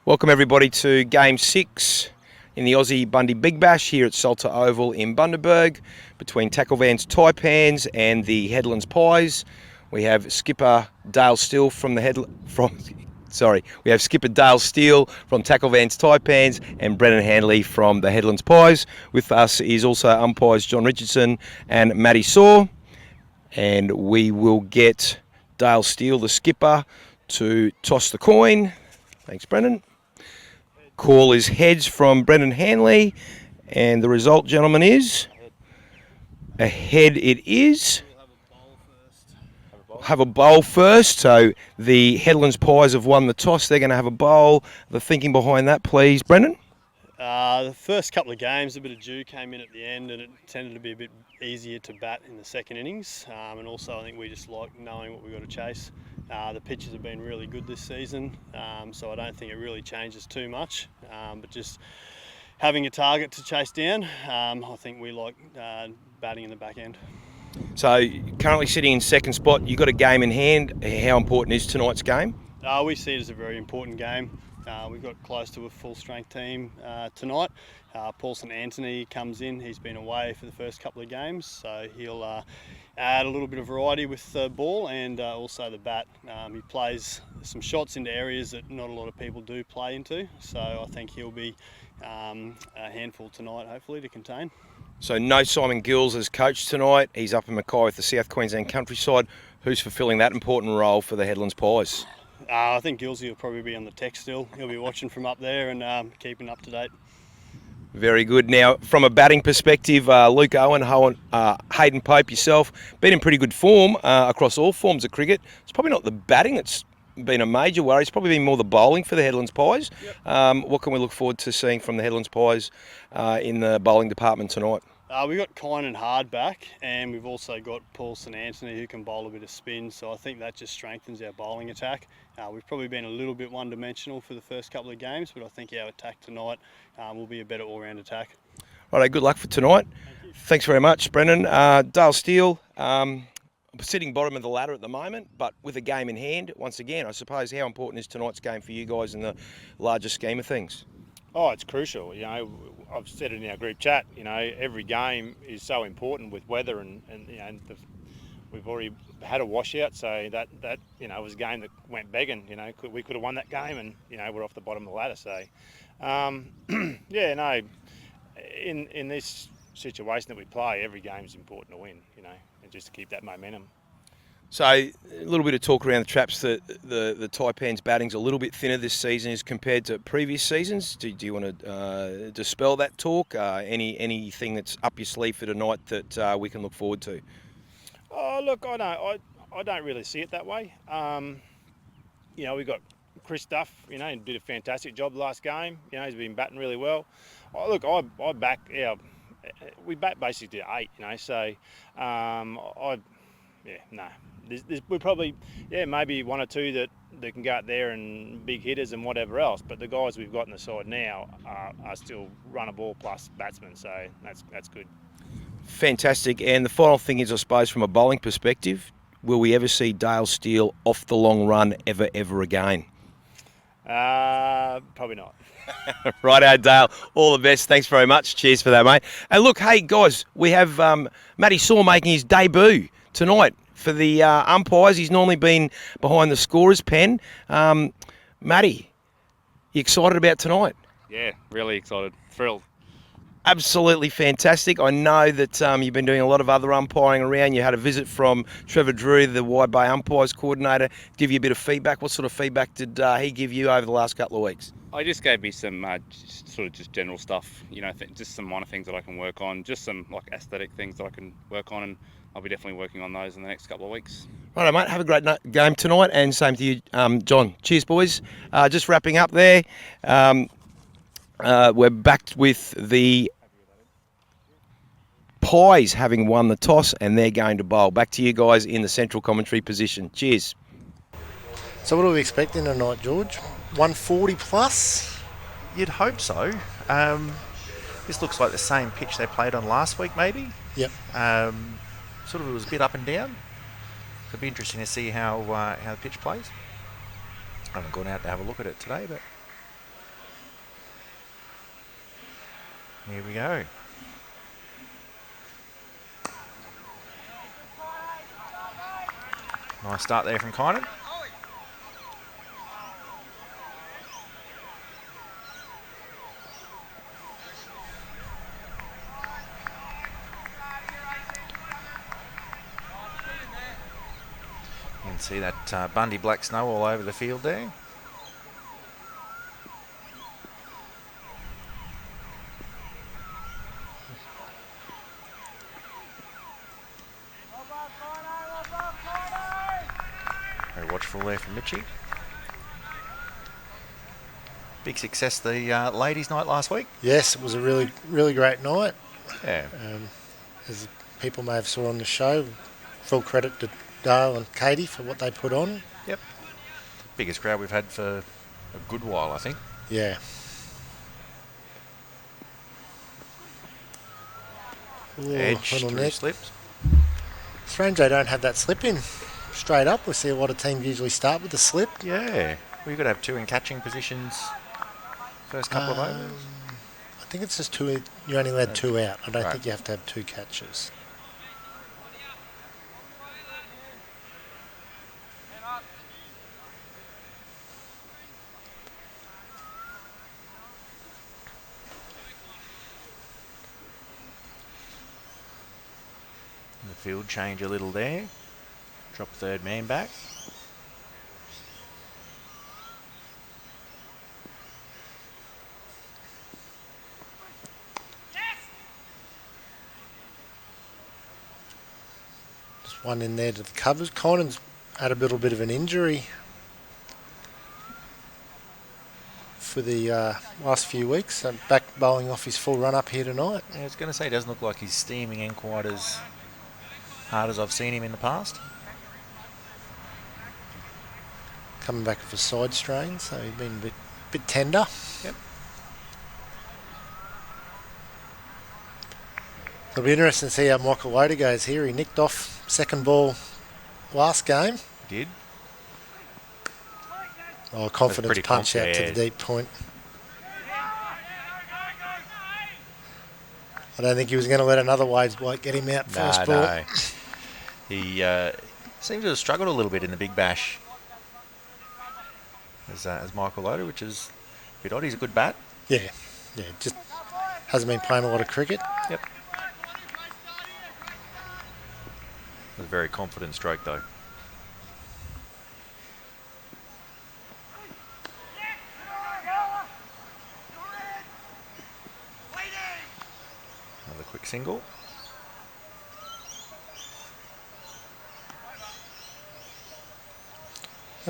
Welcome everybody to Game 6 in the Aussie Bundy Big Bash here at Salter Oval in Bundaberg between Tacklevan's Taipans and the Headlands Pies. We have skipper Dale Steele from skipper Dale Steele from Tacklevan's Taipans and Brennan Handley from the Headlands Pies. With us is also umpires John Richardson and Matty Saw, and we will get Dale Steele, the skipper, to toss the coin. Thanks, Brennan. Call is heads from Brendan Handley, and the result, gentlemen, is a head. It is. Have a bowl first. So the Headlands Pies have won the toss. They're going to have a bowl. The thinking behind that, please, Brendan. The first couple of games, a bit of dew came in at the end, and it tended to be a bit easier to bat in the second innings. And also, I think we just like knowing what we've got to chase. The pitches have been really good this season, so I don't think it really changes too much. But just having a target to chase down, I think we like batting in the back end. So currently sitting in second spot, you've got a game in hand. How important is tonight's game? We see it as a very important game. We've got close to a full-strength team tonight. Paulson Anthony comes in. He's been away for the first couple of games, so he'll add a little bit of variety with the ball and also the bat. He plays some shots into areas that not a lot of people do play into, so I think he'll be a handful tonight, hopefully, to contain. So no Simon Gills as coach tonight. He's up in Mackay with the South Queensland countryside. Who's fulfilling that important role for the Headlands Pies? I think Gillsy will probably be on the tech still. He'll be watching from up there and keeping up to date. Very good. Now, from a batting perspective, Luke Owen, Hayden Pope, yourself, been in pretty good form across all forms of cricket. It's probably not the batting that's been a major worry. It's probably been more the bowling for the Headlands Pies. Yep. What can we look forward to seeing from the Headlands Pies in the bowling department tonight? We've got Kine and Hard back, and we've also got Paulson Anthony who can bowl a bit of spin, so I think that just strengthens our bowling attack. We've probably been a little bit one-dimensional for the first couple of games, but I think our attack tonight will be a better all-round attack. Righto, good luck for tonight. Thanks very much, Brendan. Dale Steele, sitting bottom of the ladder at the moment, but with a game in hand. Once again, I suppose, how important is tonight's game for you guys in the larger scheme of things? Oh, it's crucial. I've said it in our group chat. Every game is so important with weather, and we've already had a washout, so that was a game that went begging. We could have won that game, and we're off the bottom of the ladder. So, in this situation that we play, every game is important to win. And just to keep that momentum. So a little bit of talk around the traps that the Taipans batting's a little bit thinner this season as compared to previous seasons. Do you want to dispel that talk? Anything that's up your sleeve for tonight that we can look forward to? Oh, look, I don't really see it that way. We've got Chris Duff, he did a fantastic job last game. He's been batting really well. Oh, look, we bat basically to 8, so we're probably, maybe one or two that can go out there and big hitters and whatever else. But the guys we've got on the side now are still run a ball plus batsmen, so that's good. Fantastic. And the final thing is, I suppose, from a bowling perspective, will we ever see Dale Steele off the long run ever again? Probably not. Righto, Dale. All the best. Thanks very much. Cheers for that, mate. And look, hey, guys, we have Matty Saw making his debut tonight for the umpires. He's normally been behind the scorer's pen. Matty, you excited about tonight? Yeah, really excited. Thrilled. Absolutely fantastic. I know that you've been doing a lot of other umpiring around. You had a visit from Trevor Drew, the Wide Bay umpires coordinator, give you a bit of feedback. What sort of feedback did he give you over the last couple of weeks? I just gave me some just general stuff, just some minor things that I can work on, just some aesthetic things that I can work on, and I'll be definitely working on those in the next couple of weeks. Righto, mate. Have a great game tonight, and same to you, John. Cheers, boys. Just wrapping up there. We're back with the Pies having won the toss, and they're going to bowl. Back to you guys in the central commentary position. Cheers. So what are we expecting tonight, George? 140 plus? You'd hope so. This looks like the same pitch they played on last week, maybe. Yep. Sort of, it was a bit up and down. It'll be interesting to see how the pitch plays. I haven't gone out to have a look at it today, but Here we go. Nice start there from Kynan. You can see that Bundy black snow all over the field there. Very watchful there from Mitchie. Big success the ladies' night last week. Yes, it was a really, really great night. Yeah. As people may have saw on the show, full credit to Dale and Katie for what they put on. Yep. Biggest crowd we've had for a good while, I think. Yeah. Ooh, Edge little through net. slips. Strange they don't have that slip in straight up. We see a lot of teams usually start with the slip. Yeah. Well, you've got to have two in catching positions first couple of overs. I think it's just two. You're only allowed two out. I don't Right. think you have to have two catches. The field change a little there. Drop third man back. Just one in there to the covers. Conan's had a little bit of an injury for the last few weeks. So back bowling off his full run up here tonight. Yeah, I was going to say, it doesn't look like he's steaming in quite as hard as I've seen him in the past. Coming back with a side strain, so he's been a bit tender. Yep. It'll be interesting to see how Michael Loader goes here. He nicked off second ball last game. Did. Oh, confidence pretty punch out to yeah. the deep point. I don't think he was going to let another Waves bloke get him out first ball. No. He seems to have struggled a little bit in the Big Bash as Michael Loader, which is a bit odd. He's a good bat. Yeah, just hasn't been playing a lot of cricket. Yep. A very confident stroke, though. Another quick single.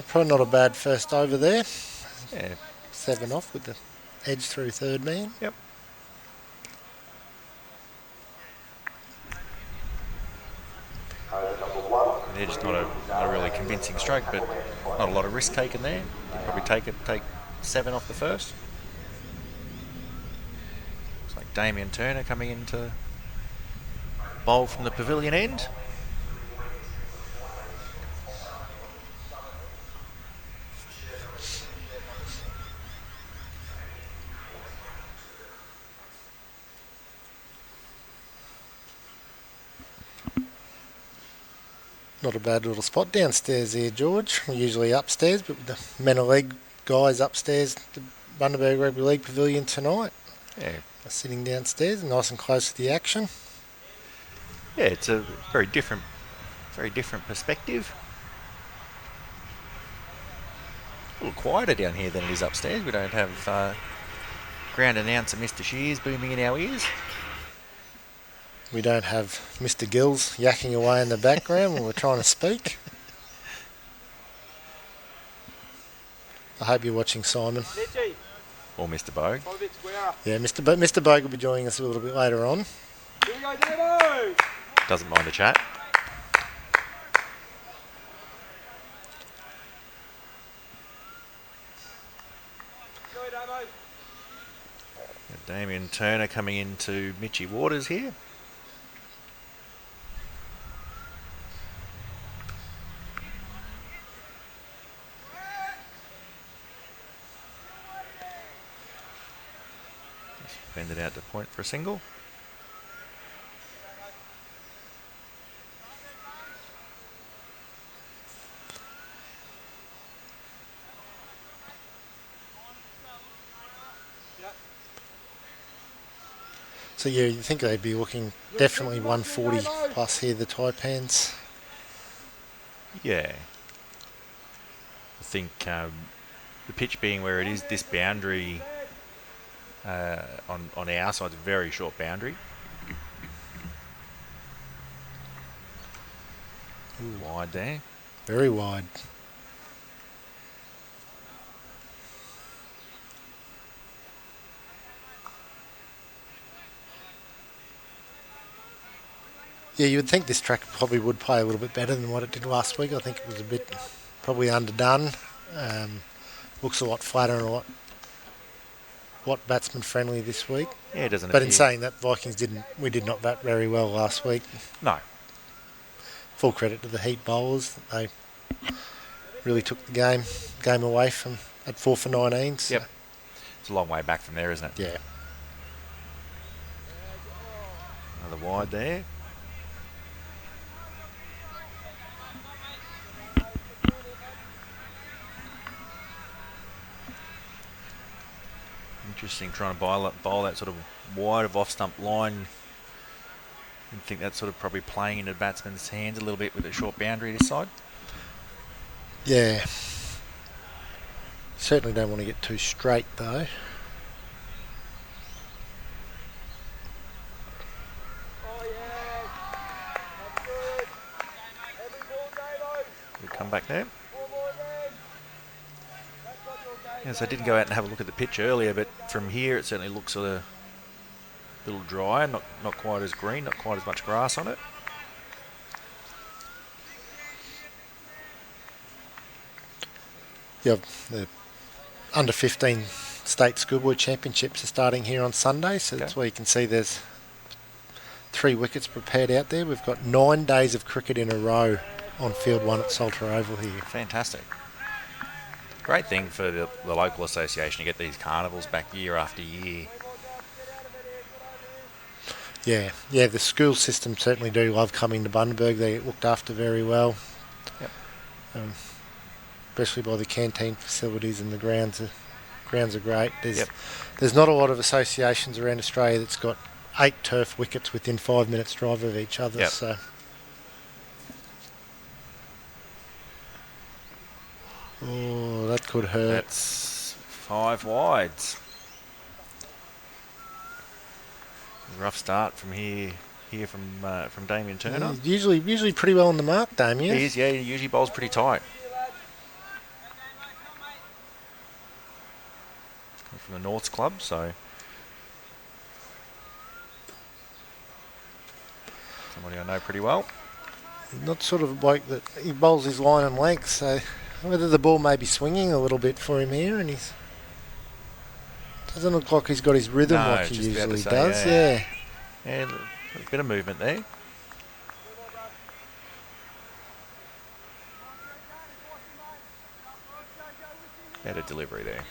Probably not a bad first over there. Yeah. 7 off with the edge through third man. Yep. The edge, not a really convincing stroke, but not a lot of risk taken there. Probably take 7 off the first. Looks like Damien Turner coming in to bowl from the pavilion end. Not a bad little spot downstairs here, George. We're usually upstairs, but with the men of league guys upstairs, the Bundaberg Rugby League Pavilion tonight. Yeah. Are sitting downstairs, nice and close to the action. Yeah, it's a very different perspective. A little quieter down here than it is upstairs. We don't have ground announcer Mr. Shears booming in our ears. We don't have Mr. Gills yakking away in the background when we're trying to speak. I hope you're watching, Simon. Or Mr. Bogue. Yeah, Mr. Bogue will be joining us a little bit later on. Here we go, Demo! Doesn't mind the chat. Go, Demo! Damien Turner coming into Mitchie Waters here. Defended it out to point for a single. So yeah, you think they'd be looking definitely 140 plus here, the Taipans. Yeah. I think the pitch being where it is, this boundary on our side is a very short boundary. Ooh. Wide there. Very wide. Yeah, you would think this track probably would play a little bit better than what it did last week. I think it was a bit probably underdone. Looks a lot flatter and a lot batsman friendly this week. Yeah, it doesn't But appear. in saying that, we did not bat very well last week. No. Full credit to the Heat bowlers. They really took the game away from at 4 for 19. So. Yep. It's a long way back from there, isn't it? Yeah. Another wide there. Interesting, trying to bowl that sort of wide of off-stump line. I think that's sort of probably playing into the batsman's hands a little bit with a short boundary this side. Yeah. Certainly don't want to get too straight though. We'll come back there. Yes, I didn't go out and have a look at the pitch earlier, but from here it certainly looks sort of a little dry, not quite as green, not quite as much grass on it. Yeah, the under 15 state schoolboy championships are starting here on Sunday, so that's where you can see there's 3 wickets prepared out there. We've got 9 days of cricket in a row on field 1 at Salter Oval here. Fantastic. Great thing for the local association to get these carnivals back year after year. Yeah, the school system certainly do love coming to Bundaberg. They get looked after very well. Yep. Especially by the canteen facilities, and the grounds are great. There's not a lot of associations around Australia that's got 8 turf wickets within 5 minutes drive of each other. Yep. So. Oh, that could hurt. That's 5 wides. Rough start from here from Damien Turner. He's usually pretty well on the mark, Damien. He is, yeah. He usually bowls pretty tight. From the Norths club, so somebody I know pretty well. Not sort of a bloke that he bowls his line and length, so whether the ball may be swinging a little bit for him here, and he's doesn't look like he's got his rhythm like he usually does. Yeah, a bit of movement there. Better delivery there.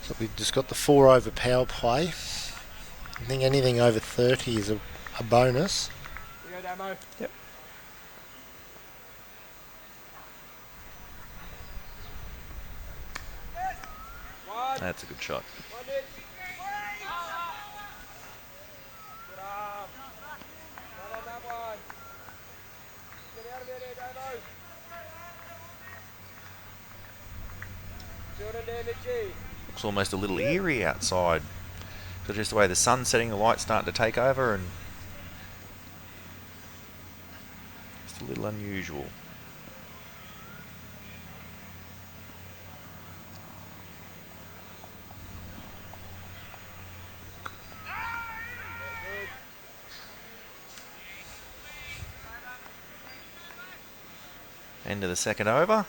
So we've just got the 4 over power play. I think anything over 30 is a bonus. Here you go, Damo. Yep. That's a good shot. Good arm. Well on that one. Get out of there, Damo. Children damage. Looks almost a little eerie outside. So just the way the sun's setting, the light's starting to take over, and just a little unusual. End of the second over.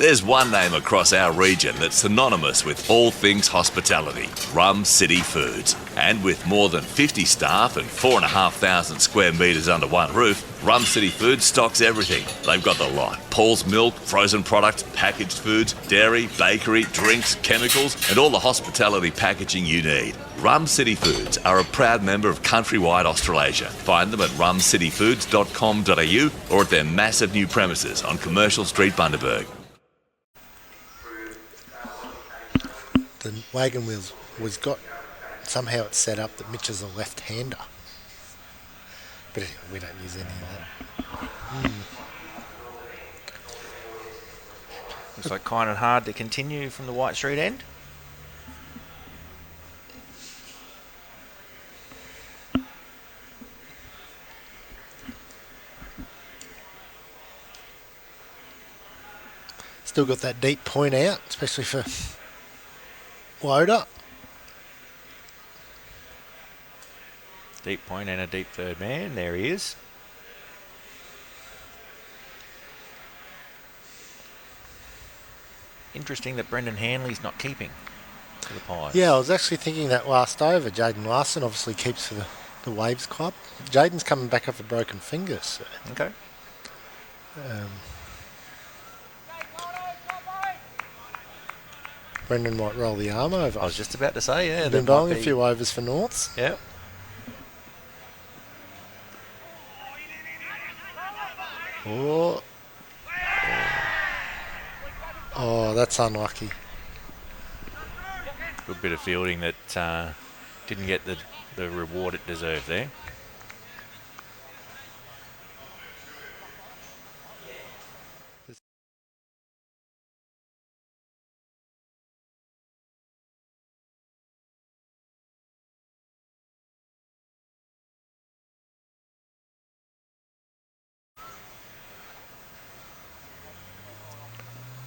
There's one name across our region that's synonymous with all things hospitality, Rum City Foods. And with more than 50 staff and 4,500 square metres under one roof, Rum City Foods stocks everything. They've got the lot. Paul's milk, frozen products, packaged foods, dairy, bakery, drinks, chemicals, and all the hospitality packaging you need. Rum City Foods are a proud member of Countrywide Australasia. Find them at rumcityfoods.com.au or at their massive new premises on Commercial Street, Bundaberg. The wagon wheels was got, somehow it's set up that Mitch is a left-hander. But anyway, we don't use any of that. Looks like kind and hard to continue from the White Street end. Still got that deep point out, especially for Loader. Deep point and a deep third man. There he is. Interesting that Brendan Hanley's not keeping for the Pies. Yeah, I was actually thinking that last over. Jaden Larson obviously keeps for the Waves club. Jaden's coming back off a broken finger. So. Okay. Brendan might roll the arm over. I was just about to say, yeah. Been bowling a few overs for Norths. Yep. Oh, that's unlucky. Good bit of fielding that didn't get the reward it deserved there.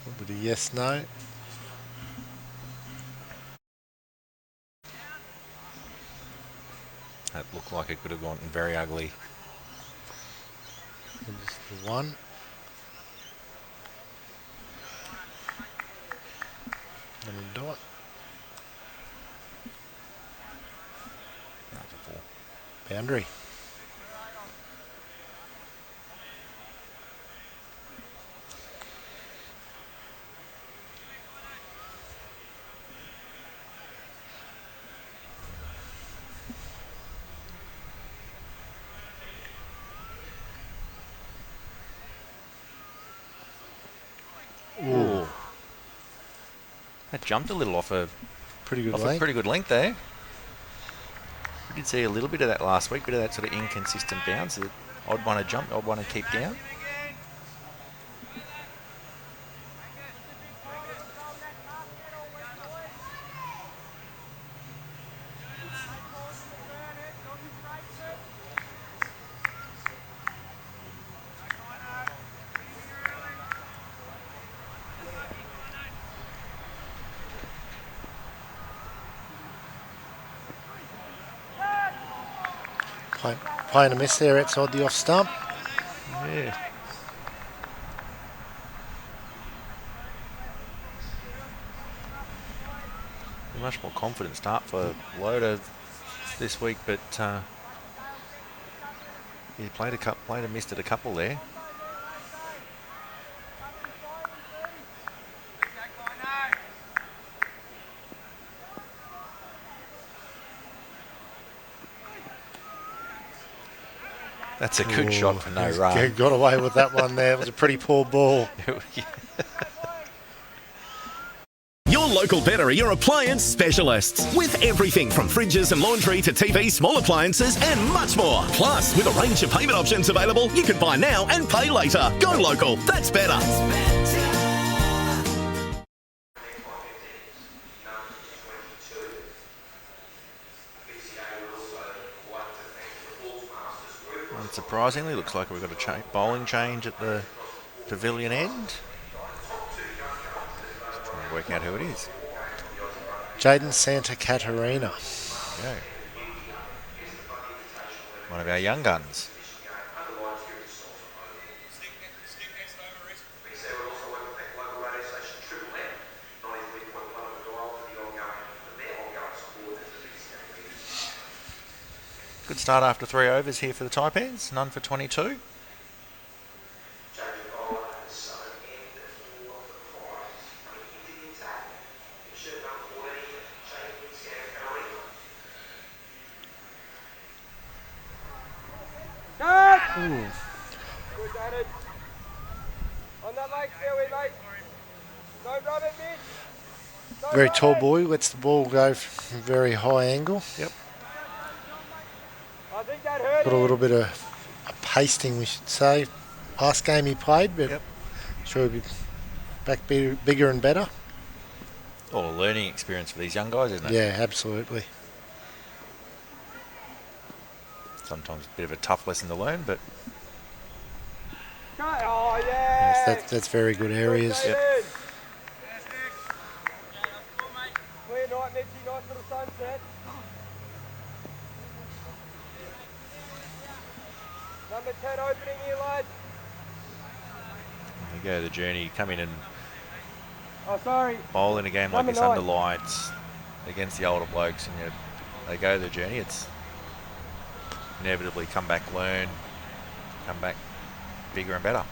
A bit of yes, no. That looked like it could have gone very ugly. And just the one. Let him do it. That's a 4. Boundary. Ooh. That jumped a little off a pretty good length. length. A pretty good length there. We did see a little bit of that last week, bit of that sort of inconsistent bounce. Odd one to jump, odd one to keep down. Playing a miss there outside the off stump. Yeah. A much more confident start for Loader this week, but he played a missed at a couple there. That's a good shot for no run. Got away with that one there. It was a pretty poor ball. Your local Better are your appliance specialists. With everything from fridges and laundry to TV, small appliances and much more. Plus, with a range of payment options available, you can buy now and pay later. Go local. That's better. Unsurprisingly, looks like we've got a bowling change at the pavilion end. Just trying to work out who it is. Jaden Santa Catarina. Okay. One of our young guns. Good start after 3 overs here for the Taipans. None for 22. Good, Jaden. On that leg, Stewie, mate. Don't rub it, Mitch. Don't Very rub tall it. boy, lets the ball go from a very high angle. Yep. I think that hurt Got a him. little bit of a pasting, we should say. Last game he played, but Yep. sure he'll be back bigger and better. All a learning experience for these young guys, isn't it? Yeah, absolutely. Sometimes a bit of a tough lesson to learn, but Oh, yeah. Yes, that's very good areas. Good, Yep. Jaden. Clear night, Mitchie. Nice little sunset. Number 10 opening here, lads. they go the journey, come in and Oh, sorry. bowl in a game like Number this 9. under lights against the older blokes, and they go the journey. It's inevitably come back, learn, come back bigger and better.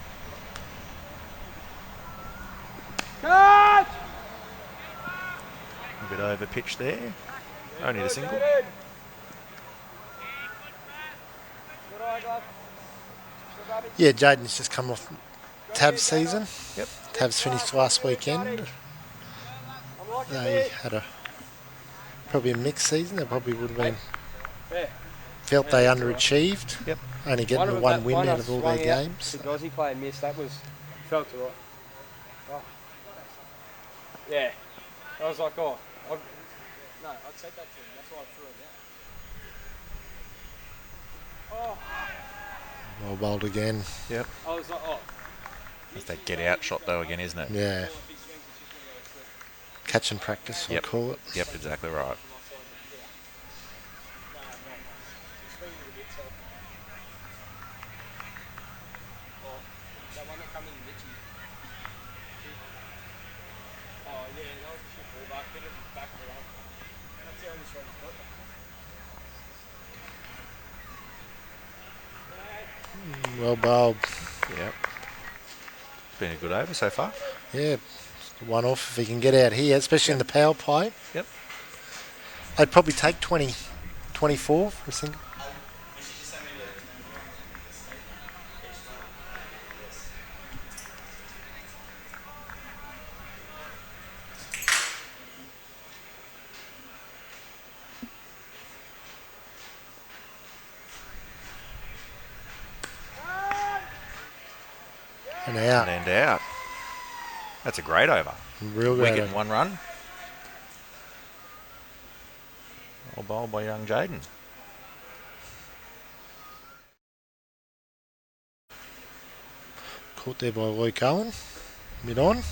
Catch! A bit over pitch there. Only the single. Jaden. Good eye, Glass. Good rubbish. Yeah, Jaden's just come off Tabs season. Yep. Tabs finished last weekend. I'm liking They this. had probably a mixed season. They probably would have been Fair. felt they underachieved. Yep. Only getting the one win out of all their games. The Aussie player missed. That was felt right. Oh. Yeah. I was like, oh. No, I'd said that to him. That's why I threw it out. Oh. Well bowled again. Yep. I was like, oh. It's that get out shot though again, isn't it? Yeah. Catch and practice, I'll Yep. call it. Yep, exactly right. That one that come in, Mitchie. Oh, yeah, that was a shit ball back. Bit of back of it up. That's the only shot he's got. Well bowled. Yep. Been a good over so far. Yeah. One off if he can get out here, especially in the power play. Yep. I'd probably take 24 for a single. And out. And out. That's a great over. Real great. Wicket, 1 run. Well bowled by young Jaden. Caught there by Luke Owen. Mid on.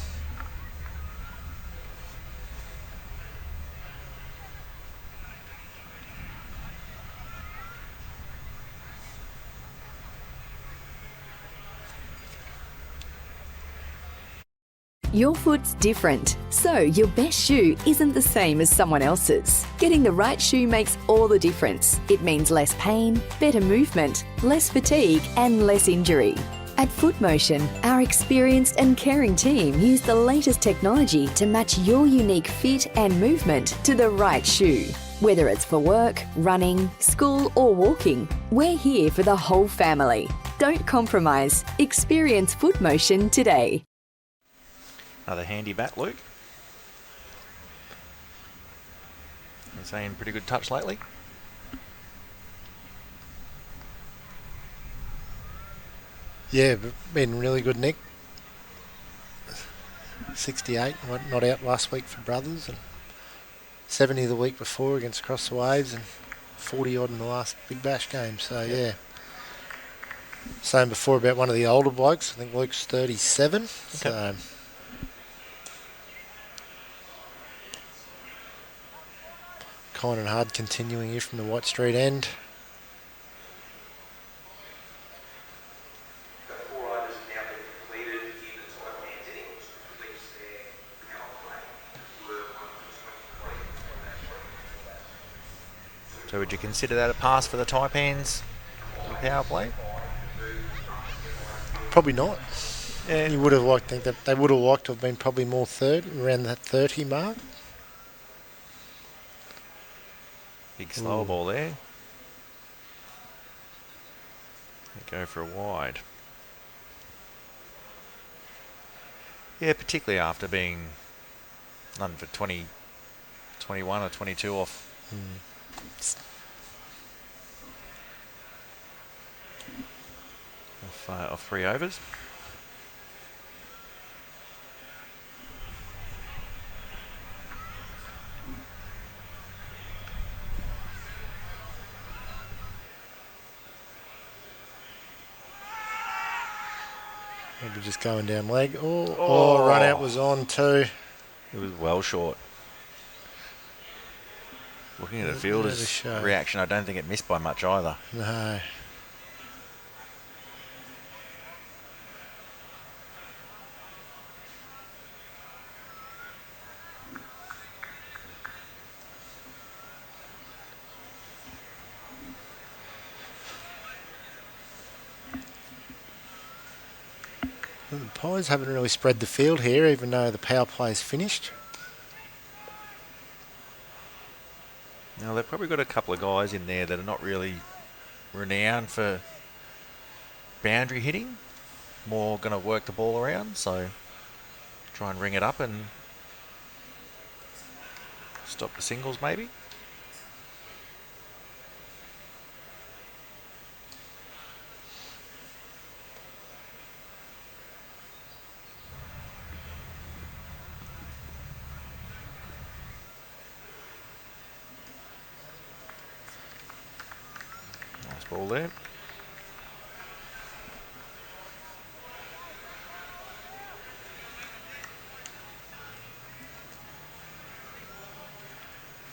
Your foot's different, so your best shoe isn't the same as someone else's. Getting the right shoe makes all the difference. It means less pain, better movement, less fatigue and less injury. At Foot Motion, our experienced and caring team use the latest technology to match your unique fit and movement to the right shoe. Whether it's for work, running, school or walking, we're here for the whole family. Don't compromise. Experience Foot Motion today. Another handy bat, Luke. Been saying pretty good touch lately. Yeah, been really good, Nick. 68, not out last week for Brothers, and 70 the week before against Across the Waves, and 40 odd in the last Big Bash game. So yeah. Saying before about one of the older blokes, I think Luke's 37. So kind and hard continuing here from the White Street end. So would you consider that a pass for the Taipans in power play? Probably not. Yeah. You would have liked, think that they would have liked to have been probably more third, around that 30 mark. Big slow ball there. They go for a wide. Yeah, particularly after being none for 20, 21 or 22 off. Off 3 overs. Maybe just going down leg. Oh, run out was on too. It was well short. Looking at the fielder's reaction, I don't think it missed by much either. No. The Pies haven't really spread the field here, even though the power play's finished. Now they've probably got a couple of guys in there that are not really renowned for boundary hitting. More going to work the ball around, so try and ring it up and stop the singles maybe. Nice ball there.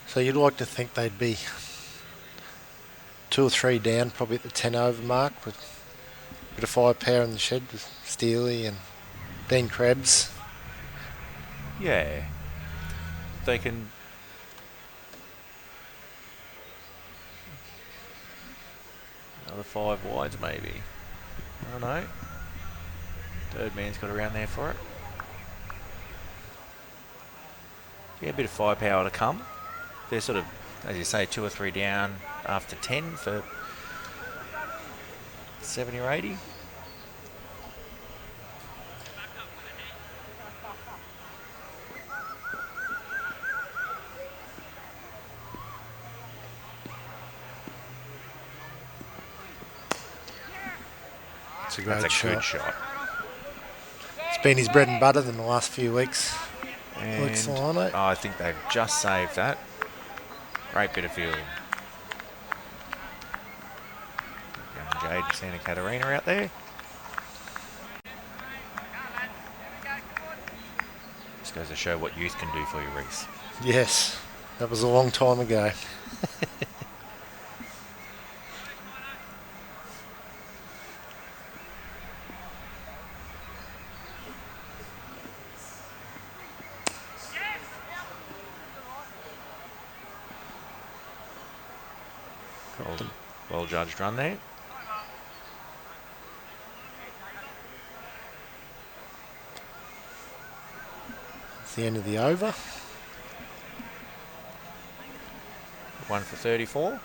So you'd like to think they'd be 2 or 3 down, probably at the 10 over mark, with a bit of firepower in the shed with Steely and Dean Krebs. Yeah. They can... Another 5 wides maybe. I don't know. Third man's got around there for it. Yeah, a bit of firepower to come. They're sort of, as you say, 2 or 3 down after 10 for 70 or 80. It's a great That's a shot. good shot. It's been his bread and butter in the last few weeks. And Looks like it. I think they've just saved that. Great bit of fielding. Young Jade and Santa Catarina out there. Just goes to show what youth can do for you, Reece. Yes, that was a long time ago. Well judged run there. It's the end of the over. 1 for 34.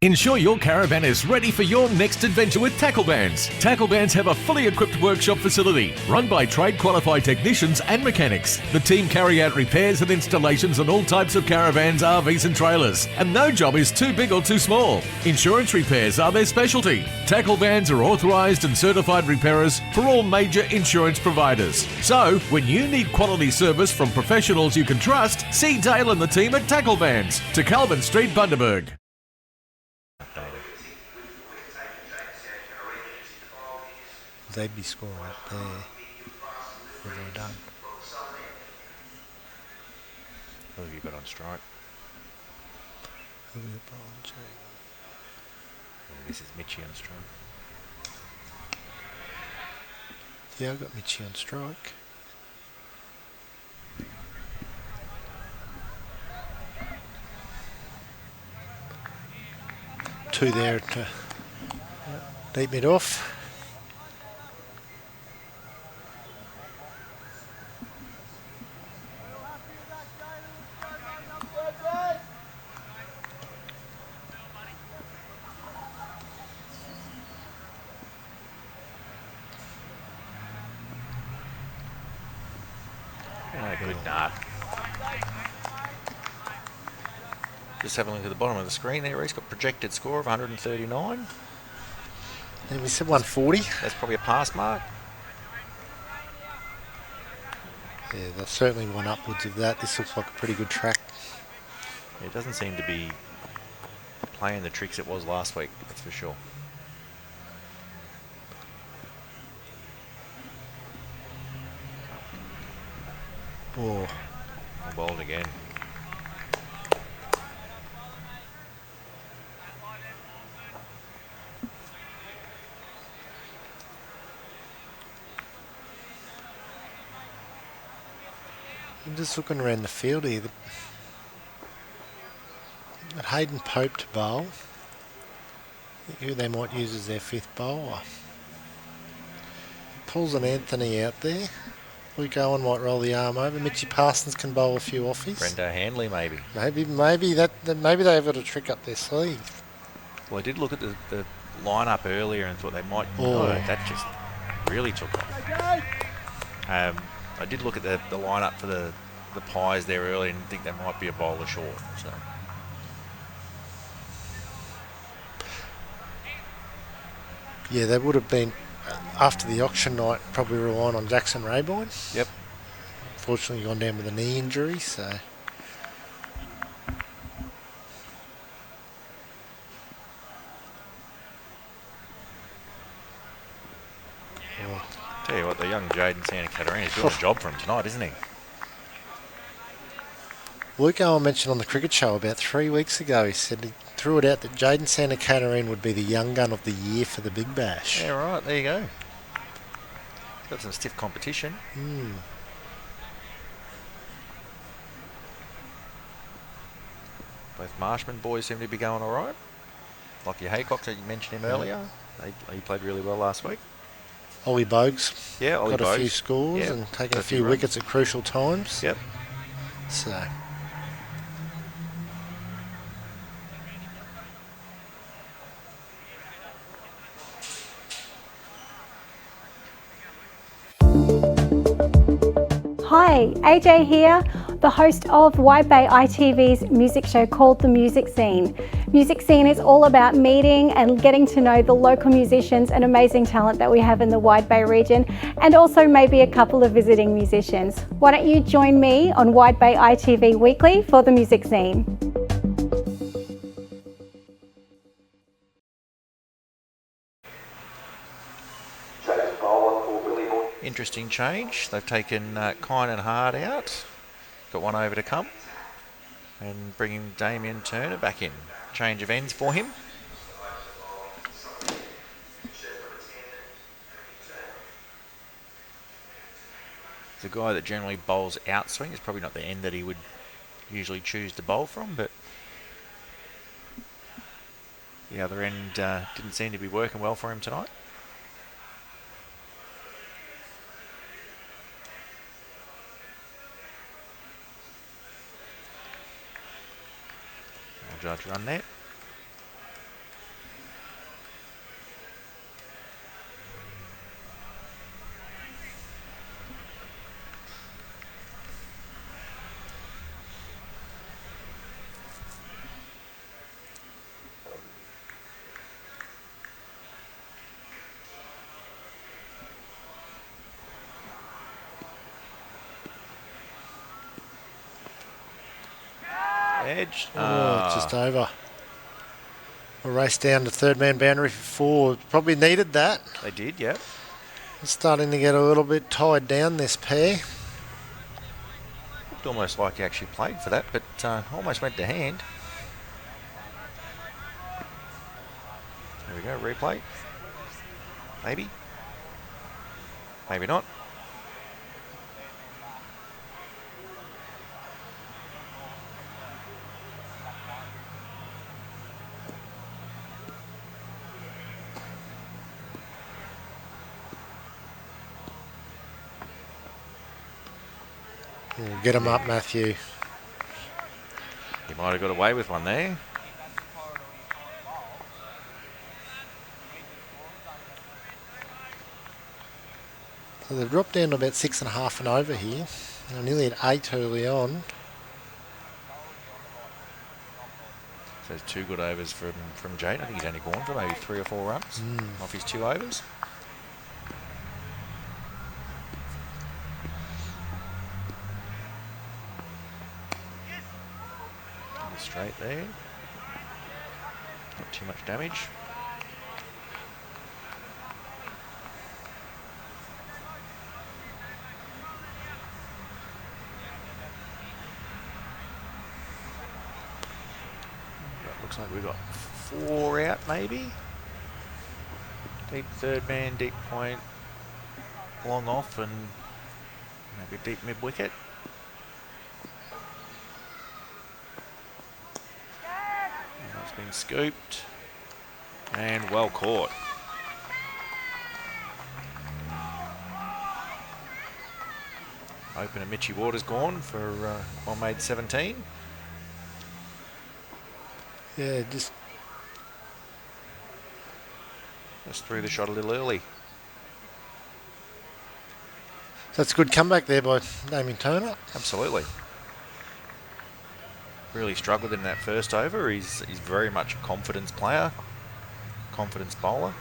Ensure your caravan is ready for your next adventure with Tackle Bands. Tackle Bands have a fully equipped workshop facility run by trade qualified technicians and mechanics. The team carry out repairs and installations on all types of caravans, RVs and trailers, and no job is too big or too small. Insurance repairs are their specialty. Tackle Bands are authorised and certified repairers for all major insurance providers. So, when you need quality service from professionals you can trust, see Dale and the team at Tackle Bands, to Calvin Street, Bundaberg. They'd be scoring up there. What have I done? Who have you got on strike? This is Mitchie on strike. Yeah, I've got Mitchie on strike. two there to deep mid off. Good dart. Just having a look at the bottom of the screen there. He's got projected score of 139. And we said 140. That's probably a pass mark. Yeah, there's certainly one upwards of that. This looks like a pretty good track. It doesn't seem to be playing the tricks it was last week, that's for sure. Oh, Bowled again. I'm just looking around the field here. At Hayden Pope to bowl. Who they might use as their fifth bowler. Pulls an Anthony out there. Luke Owen might roll the arm over. Mitchy Parsons can bowl a few offies. Brendo Handley maybe. Maybe they've got a trick up their sleeve. Well, I did look at the lineup earlier and thought they might. Oh. That just really took off. I did look at the lineup for the Pies there earlier and think they might be a bowler short. So. Yeah, they would have been, after the auction night, probably relying on Jackson Raybourne. Yep. Fortunately, gone down with a knee injury, so. Well, tell you what, the young Jaden Santa Catarina is doing a job for him tonight, isn't he? Luke Owen mentioned on the cricket show about 3 weeks ago, he said he threw it out that Jaden Santa Catarina would be the young gun of the year for the Big Bash. Yeah, right, there you go. He's got some stiff competition. Both Marshman boys seem to be going all right. Lockie Haycock, you mentioned him earlier. He played really well last week. Ollie Bogues Ollie got Bogues. a few scores and taken a few wickets at crucial times. Yep. So. Hi, AJ here, the host of Wide Bay ITV's music show called The Music Scene. Music Scene is all about meeting and getting to know the local musicians and amazing talent that we have in the Wide Bay region, and also maybe a couple of visiting musicians. Why don't you join me on Wide Bay ITV Weekly for The Music Scene. Interesting change. They've taken Kine and Hard out. Got one over to come. And bringing Damien Turner back in. Change of ends for him. The guy that generally bowls outswing is probably not the end that he would usually choose to bowl from, but the other end didn't seem to be working well for him tonight. Judge run there. Edge. Just over. A race down to third man boundary for 4. Probably needed that. They did, yeah. It's starting to get a little bit tied down, this pair. Looked almost like he actually played for that, but almost went to hand. There we go, replay. Maybe. Maybe not. Get him up, Matthew. He might have got away with one there. So they've dropped down to about 6.5 and over here. They're nearly at 8 early on. So there's 2 good overs from Jade. I think he's only gone for maybe 3 or 4 runs off his 2 overs. Straight there. Not too much damage. Looks like we've got 4 out maybe. Deep third man, deep point, long off, and maybe deep mid wicket. That's been scooped and well caught. Opener Mitchy Waters gone for one made 17. Yeah, just threw the shot a little early. So that's a good comeback there by Damien Turner. Absolutely. Really struggled in that first over. He's very much a confidence player, confidence bowler.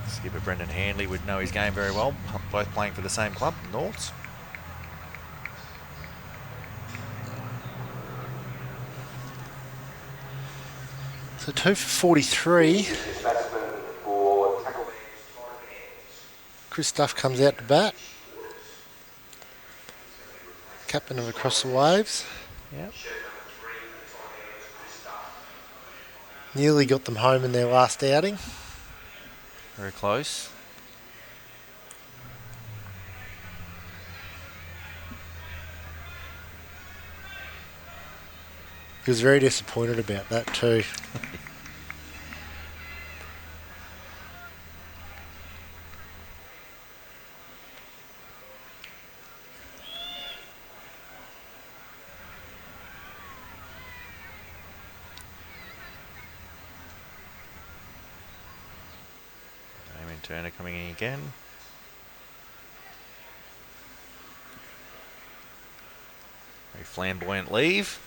Skipper Brendan Handley would know his game very well, both playing for the same club, Norths. So 2 for 43. Chris Duff comes out to bat. Captain of Across the Waves. Yep. Nearly got them home in their last outing. Very close. He was very disappointed about that too. Damien Turner coming in again. Very flamboyant leave.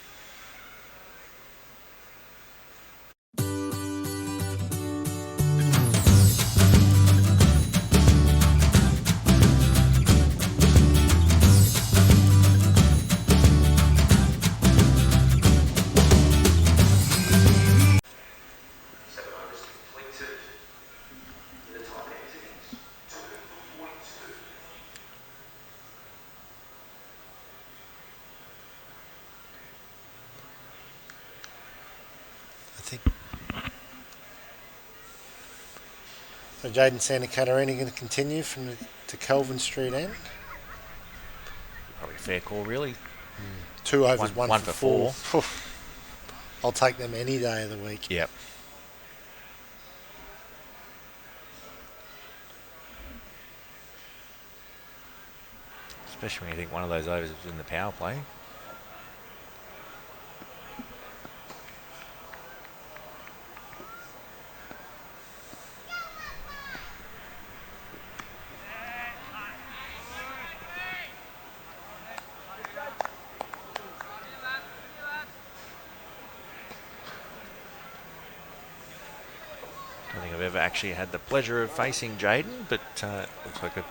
So Jaden Santacatarini going to continue from to Kelvin Street end. Probably a fair call, really. 2 overs, one for 4. four. I'll take them any day of the week. Yep. Especially when you think one of those overs was in the power play. Actually had the pleasure of facing Jaden, but looks like it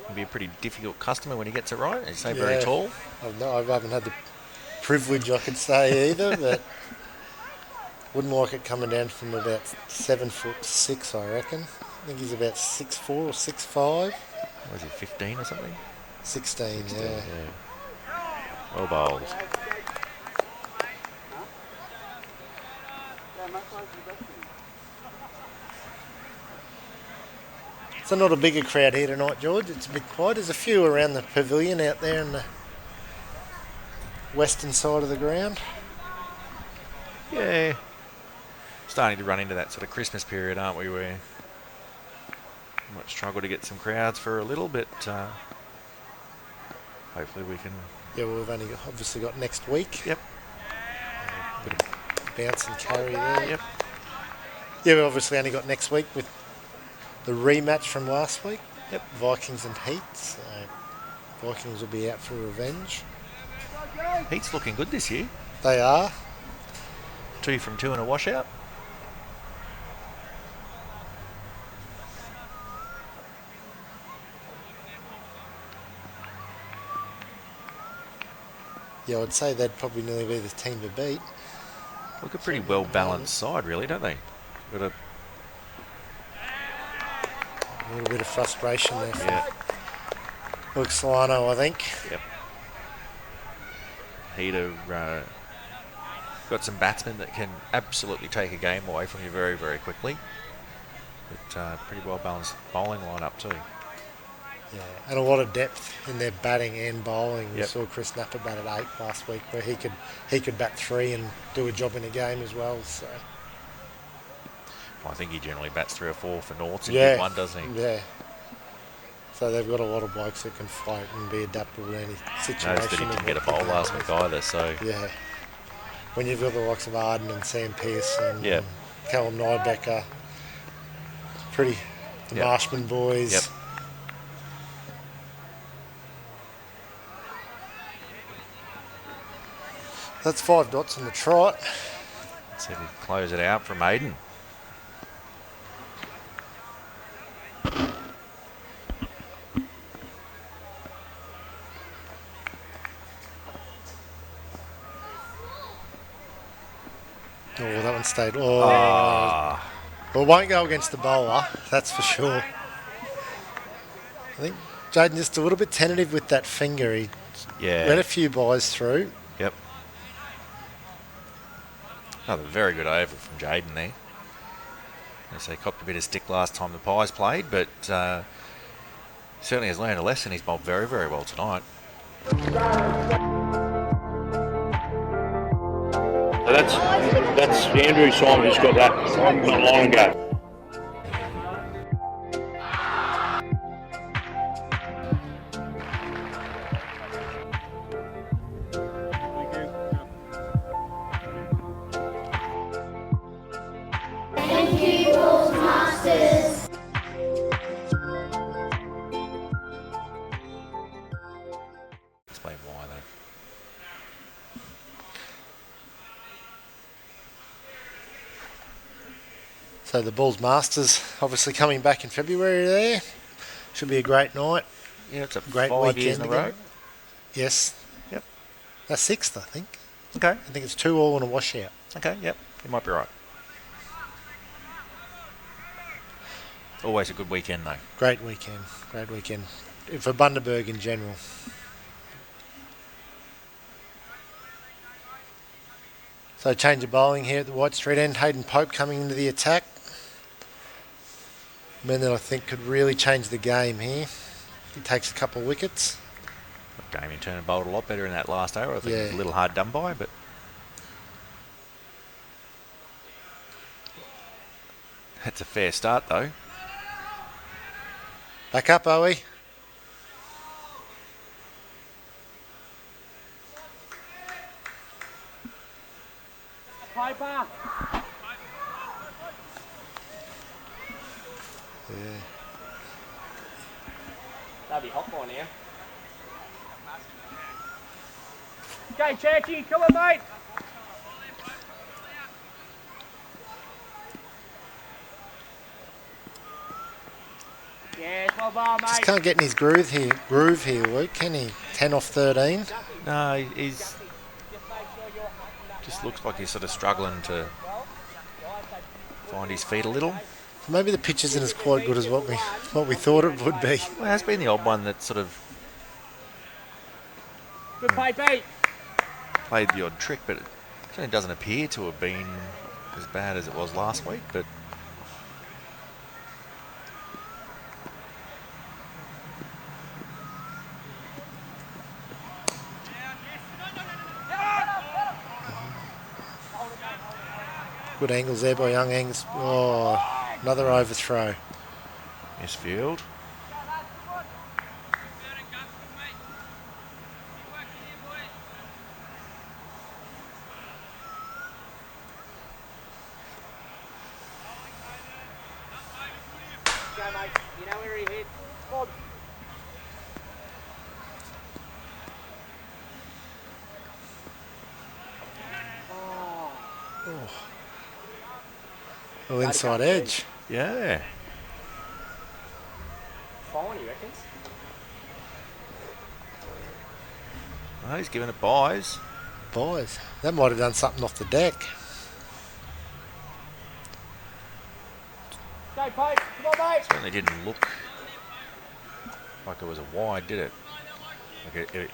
can be a pretty difficult customer when he gets it right. As you say, very tall. I haven't had the privilege, I could say, either, but wouldn't like it coming down from about 7'6", I reckon. I think he's about 6'4" or 6'5". Was he 15 or something? 16, yeah. Well bowled. So not a bigger crowd here tonight, George. It's a bit quiet. There's a few around the pavilion out there in the western side of the ground. Yeah. Starting to run into that sort of Christmas period, aren't we, where Might struggle to get some crowds for a little bit. Hopefully we can. Yeah, well, we've only obviously got next week. Yep. A bit of bounce and carry there. Yep. Yeah, we've obviously only got next week with the rematch from last week. Yep. Vikings and Heats. Vikings will be out for revenge. Heat's looking good this year. They are. 2 from 2 and a washout. Yeah, I'd say they'd probably nearly be the team to beat. Look, a pretty well balanced side, really, don't they? Got a little bit of frustration there for Luke Solano, I think. Yep. Heat are got some batsmen that can absolutely take a game away from you very, very quickly. But pretty well balanced bowling lineup too. Yeah, and a lot of depth in their batting and bowling. We Yep. saw Chris Napper bat at 8 last week, where he could bat 3 and do a job in a game as well. So I think he generally bats 3 or 4 for Norths in yeah, Big 1, doesn't he? Yeah. So they've got a lot of blokes that can float and be adaptable to any situation. Noticed that he didn't get a bowl last week either. So yeah, when you've got the likes of Arden and Sam Pearce and Yep. Callum Nybecker, the Yep. Marshman boys. Yep. That's 5 dots on the trot. So he close it out from Aiden. Oh, that one stayed. Oh, Ah. Well, it won't go against the bowler, that's for sure. I think Jaden just a little bit tentative with that finger. He let a few buys through. Yep. Another very good over from Jaden there. They say he copped a bit of stick last time the Pies played, but certainly has learned a lesson. He's bowled very, very well tonight. So that's Andrew Simon who's got that not long ago. Thank you, Bulls Masters. Explain why though. So the Bulls Masters obviously coming back in February there. Should be a great night. Yeah, it's a great 5 weekend years in a row. again. Yes. Yep. That's 6th, I think. Okay. I think it's 2 all and a washout. Okay, yep. You might be right. Always a good weekend though. Great weekend. Great weekend. For Bundaberg in general. So change of bowling here at the White Street end. Hayden Pope coming into the attack. Man that I think could really change the game here. He takes a couple of wickets. Damien Turner bowled a lot better in that last over. I think Yeah. it was a little hard done by, but that's a fair start though. Back up, Owie. Piper. Yeah. That'll be hot one here. Okay, Churchy, come on, mate. Yes, well done, mate. Just can't get in his groove here, Luke, can he? 10 off 13. No, he's just looks like he's sort of struggling to find his feet a little. Maybe the pitch isn't as quite good as what we thought it would be. Well, it has been the odd one that sort of Good play, Pete. played the odd trick, but it certainly doesn't appear to have been as bad as it was last week. But Good angles there by young Angus. Oh, another overthrow. Misfield. Go, mate. You know where he hit. Bob. Well, inside edge. Yeah. Fine, he reckons. Oh, he's giving it buys. Boys, that might have done something off the deck. Go, Pope. Come on, mate. Certainly didn't look like it was a wide, did it? Like it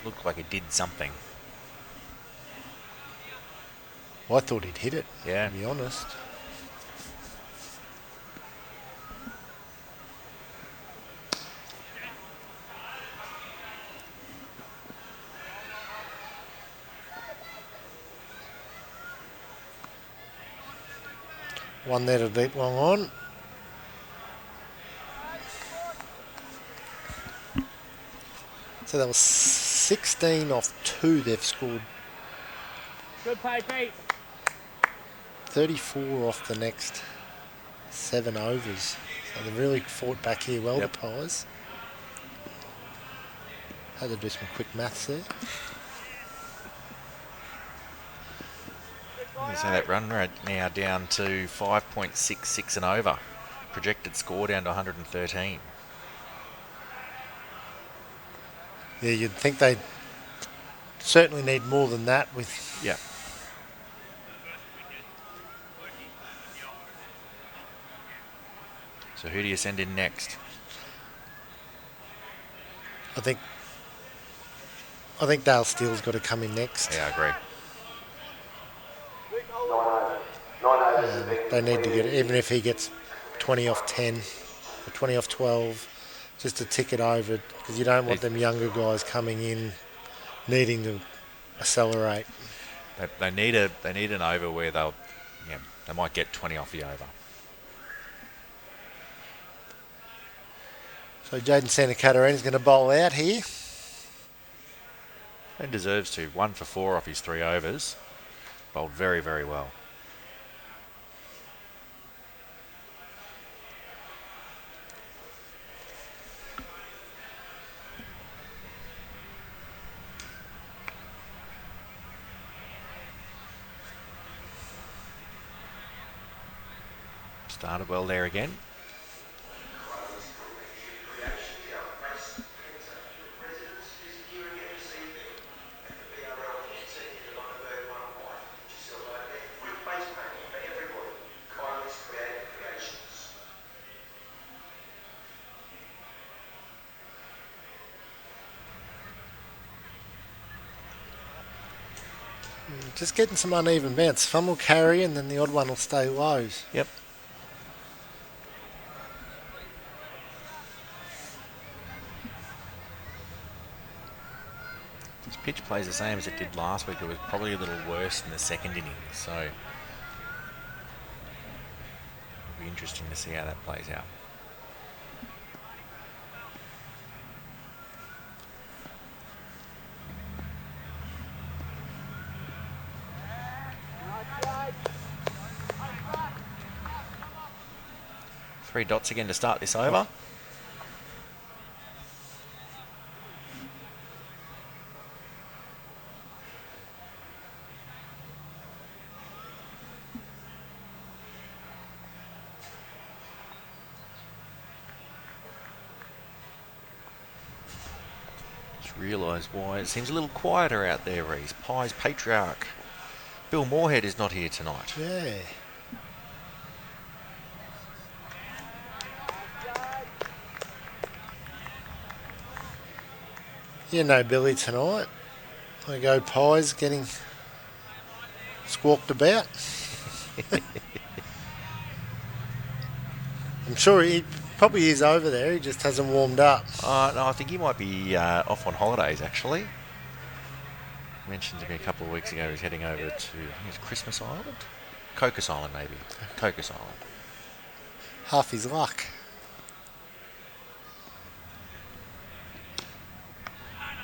looked like it did something. Well, I thought he'd hit it, Yeah. to be honest. One there to deep long on. So that was 16 off 2 they've scored. Good play, Pete. 34 off the next 7 overs. So they've really fought back here well, the Pies. Had to do some quick maths there. So that run rate now down to 5.66 and over. Projected score down to 113. Yeah, you'd think they certainly need more than that with... Yeah. So who do you send in next? I think Dale Steele's got to come in next. Yeah, I agree. They need to get, even if he gets 20 off 10 or 20 off 12, just to tick it over, because you don't want them younger guys coming in needing to accelerate. They need an over where they might get 20 off the over. So Jaden Santacaterina is going to bowl out here. And deserves to. 1 for 4 off his 3 overs. Bowled very, very well. Started well there again. Just getting some uneven bounce. Some will carry and then the odd one will stay lows. Yep. This pitch plays the same as it did last week. It was probably a little worse in the second innings, so it'll be interesting to see how that plays out. Three dots again to start this over. Just realised why it seems a little quieter out there, Reece. Pies patriarch Bill Moorhead is not here tonight. Yeah. Yeah, no Billy tonight. I go Pies getting squawked about. I'm sure he probably is over there. He just hasn't warmed up. No, I think he might be off on holidays, actually. He mentioned to me a couple of weeks ago he's heading over to, I think it's Christmas Island? Cocos Island, maybe. Cocos Island. Half his luck.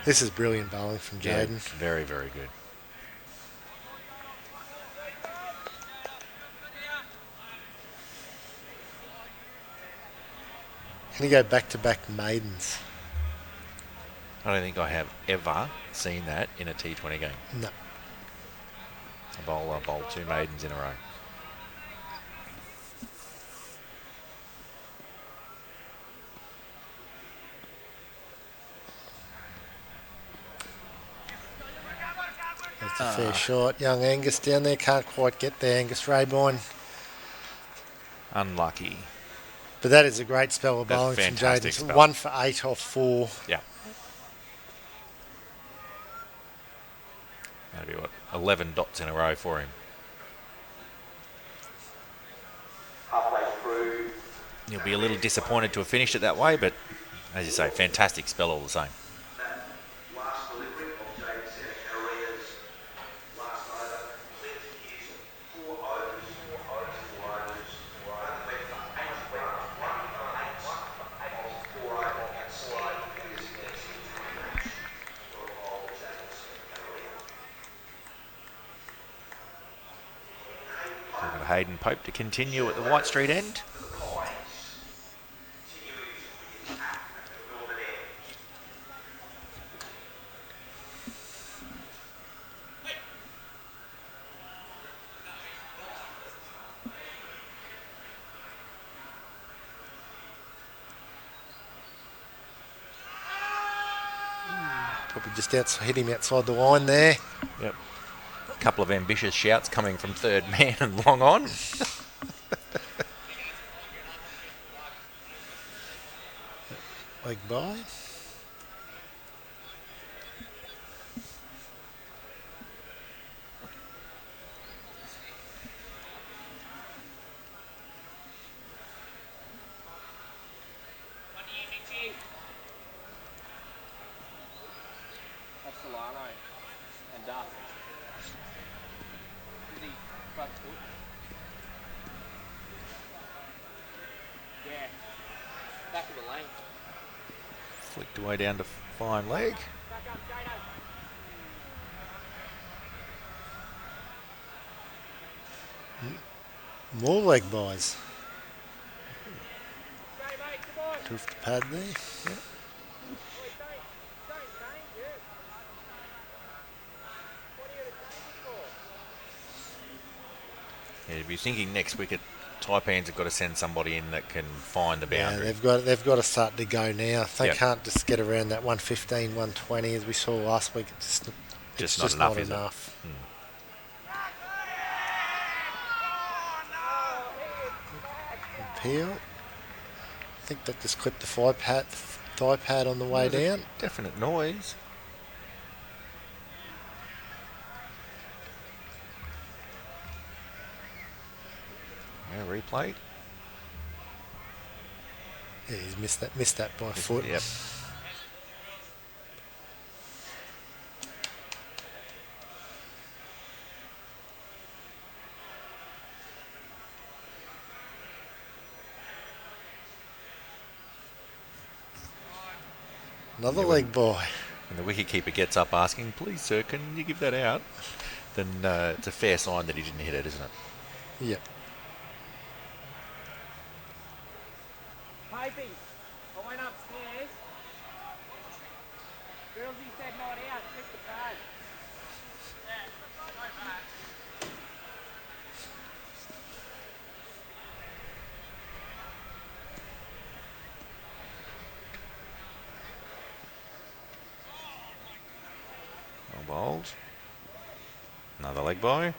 This is brilliant bowling from Jaden. Yeah, very, very good. Can he go back-to-back maidens? I don't think I have ever seen that in a T20 game. No. A bowler bowled 2 maidens in a row. That's a fair shot. Young Angus down there, can't quite get there. Angus Rayborn. Unlucky. But that is a great spell of That's bowling from fantastic Jaden. spell. 1 for 8 off 4. Yeah. That'd be what, 11 dots in a row for him. He'll be a little disappointed to have finished it that way, but as you say, fantastic spell all the same. We've got Hayden Pope to continue at the White Street end. Probably just hit him outside the line there. Yep. A couple of ambitious shouts coming from third man and long on. Leg by. And Duff. With the front foot. Yeah. Back of the lane. Flicked away down to fine leg. More leg buys. Drift the pad there. Yep. Yeah, you'd be thinking next wicket, Taipans have got to send somebody in that can find the boundary. Yeah, they've got to start to go now. They Yep. can't just get around that 115, 120 as we saw last week. It's just not enough. Peel. I think that just clipped the thigh pad on the way down. Definite noise. Yeah, replay. Yeah, he's missed that by a foot. Yep. Another leg bye. When the wicketkeeper gets up asking, please sir, can you give that out? Then it's a fair sign that he didn't hit it, isn't it? Yep. Piping. I went upstairs. Girlsy said not out. Click the pad. Well bowled. Another leg bye.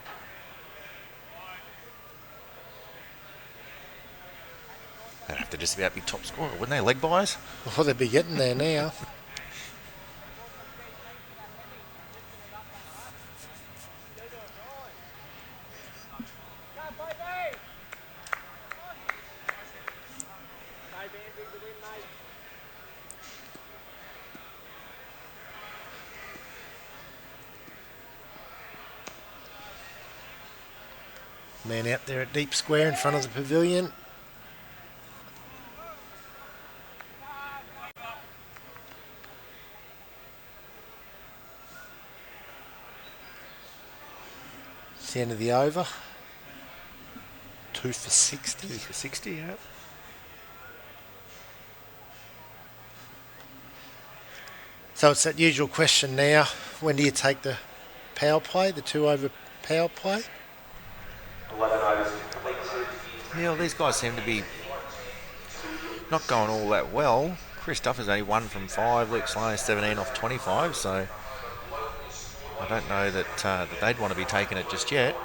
They'd have to just about be top scorer, wouldn't they? Leg buys? Well, they'd be getting there now. Man out there at deep square in front of the pavilion. the end of the over. 2 for 60. 2 for 60, yeah. So it's that usual question now. When do you take the power play, the 2 over power play? Yeah, well, these guys seem to be not going all that well. Chris Duffer's only 1 from 5, Luke Sloan 17 off 25, so I don't know that they'd want to be taking it just yet.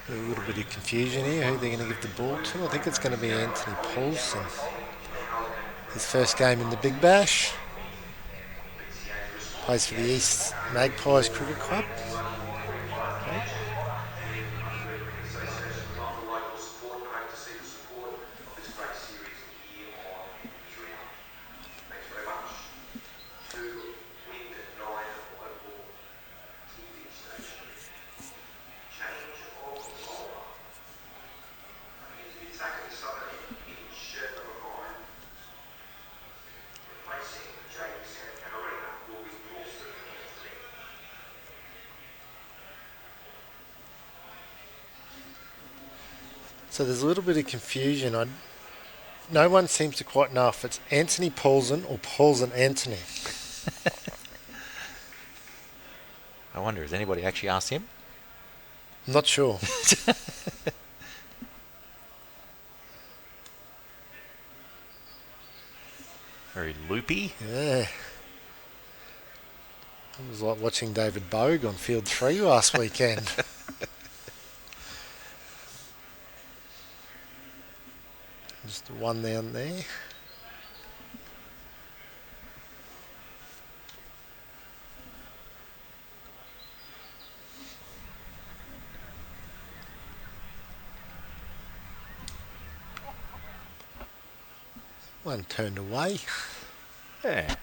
A little bit of confusion here, who they're going to give the ball to. I think it's going to be Anthony Paulson. His first game in the Big Bash. Plays for the East Magpies Cricket Club. Okay. So there's a little bit of confusion. No one seems to quite know if it's Anthony Paulson or Paulson Anthony. I wonder, has anybody actually asked him? I'm not sure. Very loopy. Yeah. It was like watching David Bogue on Field 3 last weekend. Just one down there. One turned away. Yeah.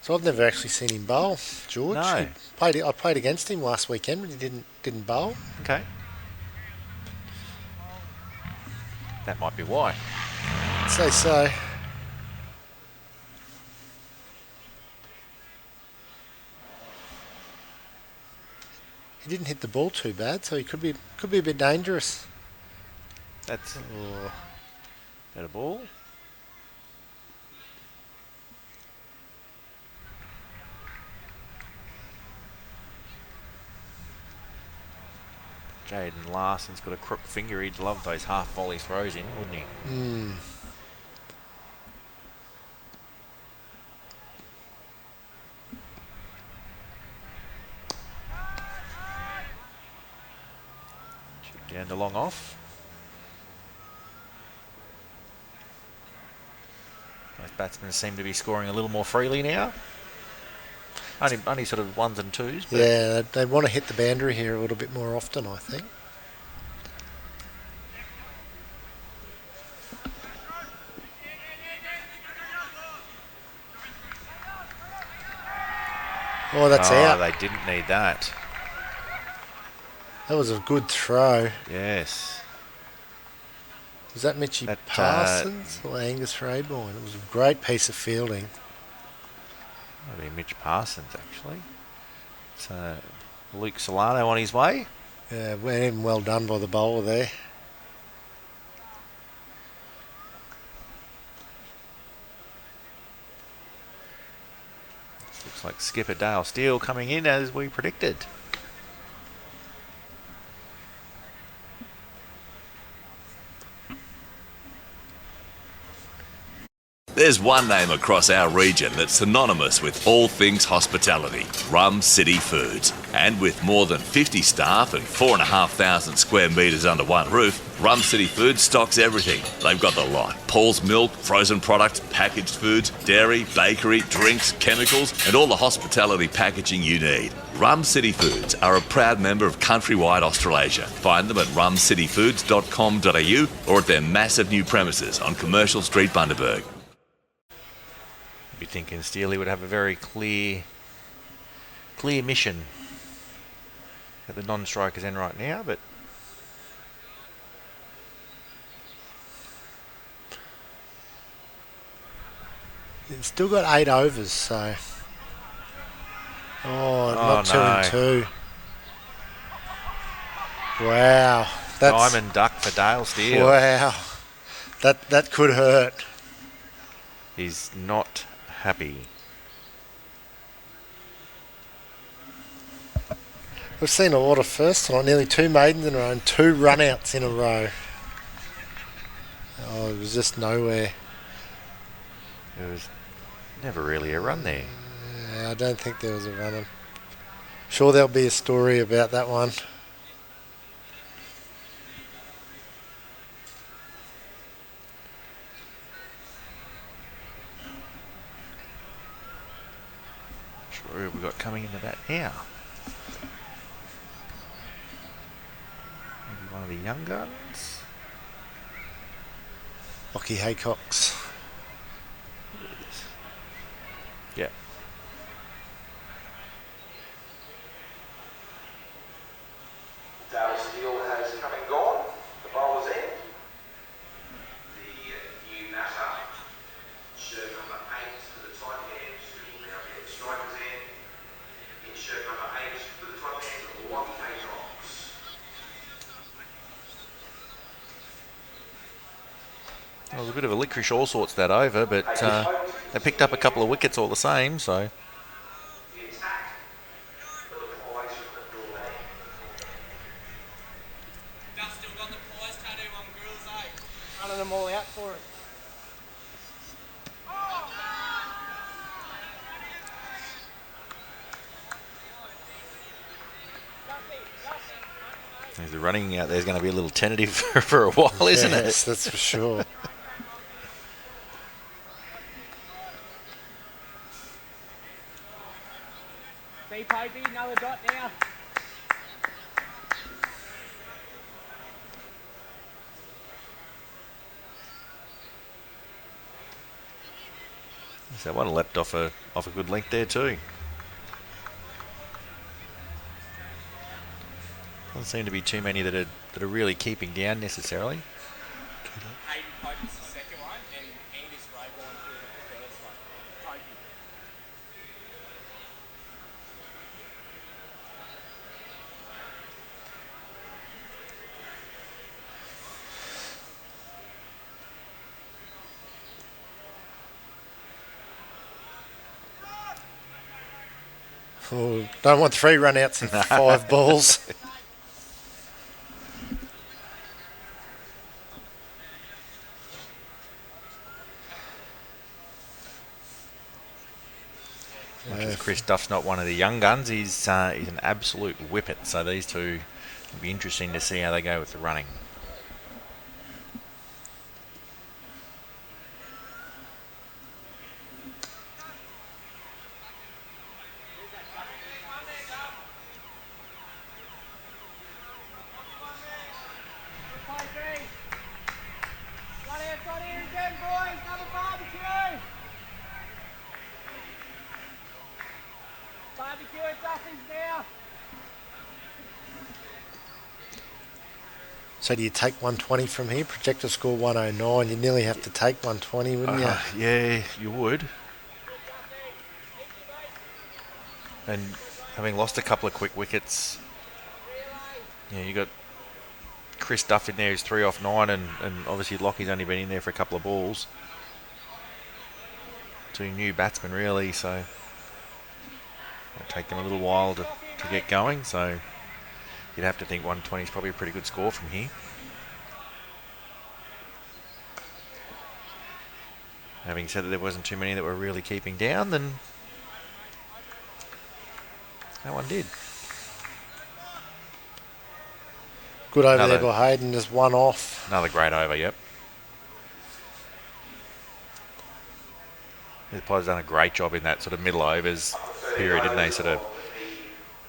So I've never actually seen him bowl, George. No. I played against him last weekend, but he didn't bowl. Okay. That might be why. I'd say so. He didn't hit the ball too bad, so he could be a bit dangerous. That's better ball. Jaden Larson's got a crook finger. He'd love those half volley throws in, wouldn't he? Mm. Down to long off. Both batsmen seem to be scoring a little more freely now. Only sort of 1s and 2s. But Yeah, they want to hit the boundary here a little bit more often, I think. Oh, that's out. They didn't need that. That was a good throw. Yes. Was that Mitchie Parsons or Angus Rayborn? It was a great piece of fielding. Might be Mitch Parsons, actually. It's Luke Solano on his way. Yeah, well done by the bowler there. Looks like skipper Dale Steele coming in as we predicted. There's one name across our region that's synonymous with all things hospitality, Rum City Foods. And with more than 50 staff and 4,500 square metres under one roof, Rum City Foods stocks everything. They've got the lot. Paul's Milk, frozen products, packaged foods, dairy, bakery, drinks, chemicals, and all the hospitality packaging you need. Rum City Foods are a proud member of Countrywide Australasia. Find them at rumcityfoods.com.au or at their massive new premises on Commercial Street, Bundaberg. Be thinking Steely would have a very clear clear mission at the non-strikers end right now, but it's still got 8 overs, so not 2 and 2. Wow, that's diamond duck for Dale Steele. Wow, that could hurt. He's not happy. We've seen a lot of firsts tonight, nearly 2 maidens in a row and 2 run-outs in a row. Oh, it was just nowhere. There was never really a run there. Yeah, I don't think there was a run. I'm sure there'll be a story about that one. Who have we got coming into that now? Maybe one of the young guns? Lockie Haycox. Yeah. Dale Steele has come and gone. The bowler's in. The new natter, shirt number 8 for the tight hands, who will now be the strikers in shirt number 8 for the tight hands of Lockie Haycox. Well, it was a bit of a licorice all sorts that over, but they picked up a couple of wickets all the same, so. Running them all out for us. The running out there is going to be a little tentative for a while, isn't it? Yes, that's for sure. See, Popey, another dot now. So one leapt off a good length there too. Doesn't seem to be too many that are really keeping down necessarily. Hayden Popey's the second one, and Angus Rayborn for the first one. Popey. Oh, don't want 3 run-outs and 5 balls. Chris Duff's not one of the young guns. He's an absolute whippet. So these two will be interesting to see how they go with the running. So do you take 120 from here? Projector score 109. You nearly have to take 120, wouldn't you? Yeah, you would. And having lost a couple of quick wickets, yeah, you got Chris Duff in there who's 3 off 9, and obviously Lockie's only been in there for a couple of balls. 2 new batsmen really, so it'll take them a little while to get going. So you'd have to think 120 is probably a pretty good score from here. Having said that there wasn't too many that were really keeping down, then that one did. Good over there by Hayden, just 1 off. Another great over, yep. The Pies done a great job in that sort of middle overs period, didn't they? Sort of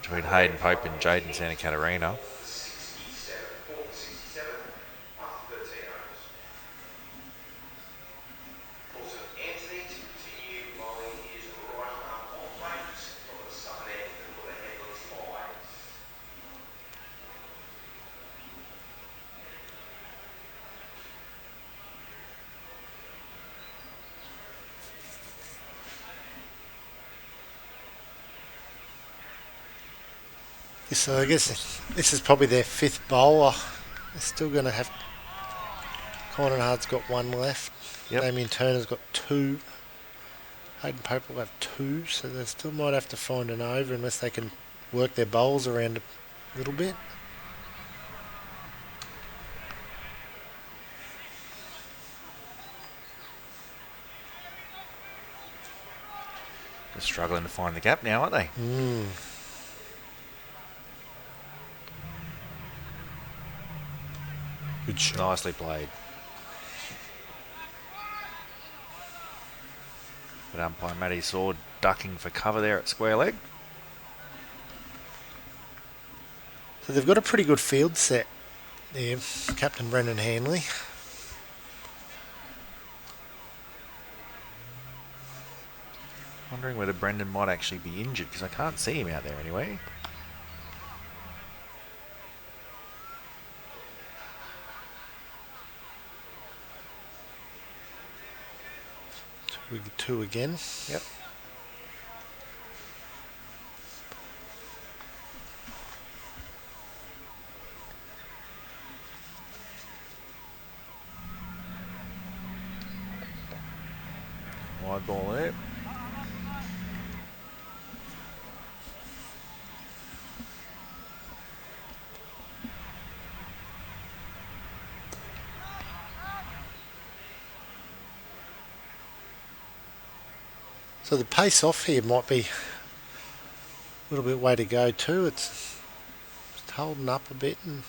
between Hayden Pope and Jaden Santa Catarina. So I guess this is probably their 5th bowler. They're still going to have... Conrad's got 1 left. Yep. Damien Turner's got 2. Hayden Pope will have 2, so they still might have to find an over unless they can work their bowls around a little bit. They're struggling to find the gap now, aren't they? Good shot. Nicely played. But umpire Matty Sword ducking for cover there at square leg. So they've got a pretty good field set there, Captain Brendan Hanley. Wondering whether Brendan might actually be injured because I can't see him out there anyway. Two again. Yep. Wide ball there. So the pace off here might be a little bit way to go too. It's just holding up a bit. And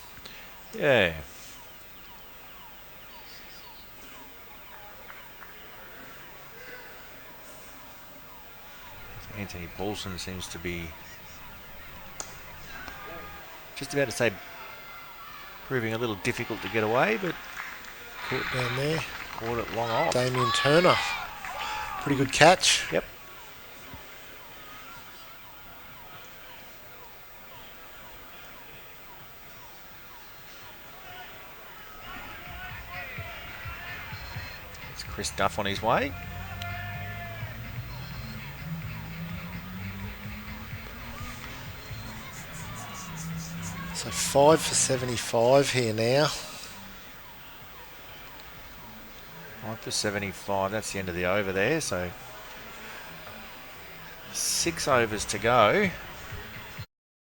Yeah. Anthony Paulson seems to be just about to say proving a little difficult to get away, but caught down there. Caught it long off. Damien Turner. Pretty good catch. Yep. It's Chris Duff on his way. So 5 for 75 here now. 5 for 75, that's the end of the over there, so 6 overs to go.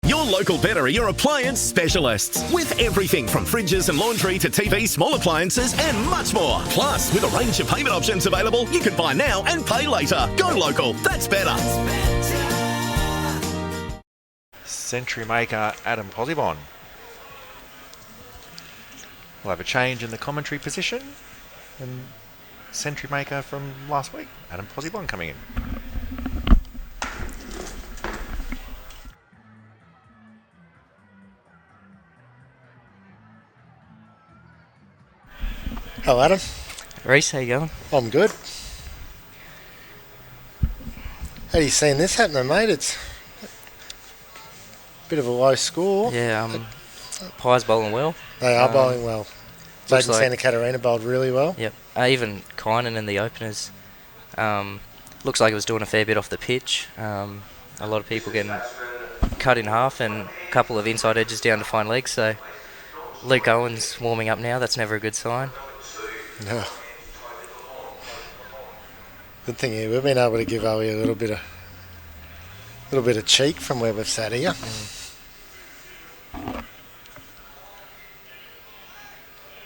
Your local battery or appliance specialists with everything from fridges and laundry to TV, small appliances and much more. Plus, with a range of payment options available, you can buy now and pay later. Go local, that's better. Century maker Adam Posibon. We'll have a change in the commentary position. And century maker from last week, Adam Posibon coming in. Hello, Adam. Reece, how you going? I'm good. How are you seeing this happening, mate? It's a bit of a low score. Yeah, Pies bowling well. They are bowling well. Jaden like, Santa Catarina bowled really well. Yep. Even Kynan in the openers. Looks like it was doing a fair bit off the pitch. A lot of people getting cut in half and a couple of inside edges down to fine legs. So Luke Owen's warming up now. That's never a good sign. No. Good thing here, we've been able to give Owie a little bit of cheek from where we've sat here.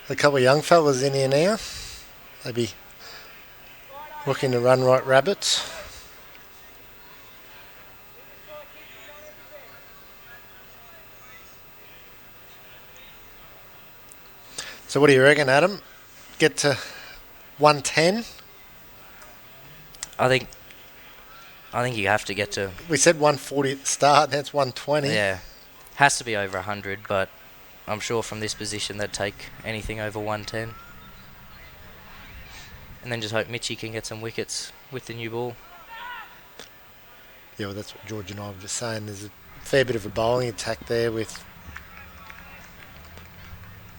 A couple of young fellas in here now. They'll be looking to run right rabbits. So what do you reckon, Adam? Get to 110? I think you have to get to... We said 140 at the start, that's 120. Yeah. Has to be over 100, but I'm sure from this position they'd take anything over 110. And then just hope Mitchie can get some wickets with the new ball. Yeah, well, that's what George and I were just saying. There's a fair bit of a bowling attack there with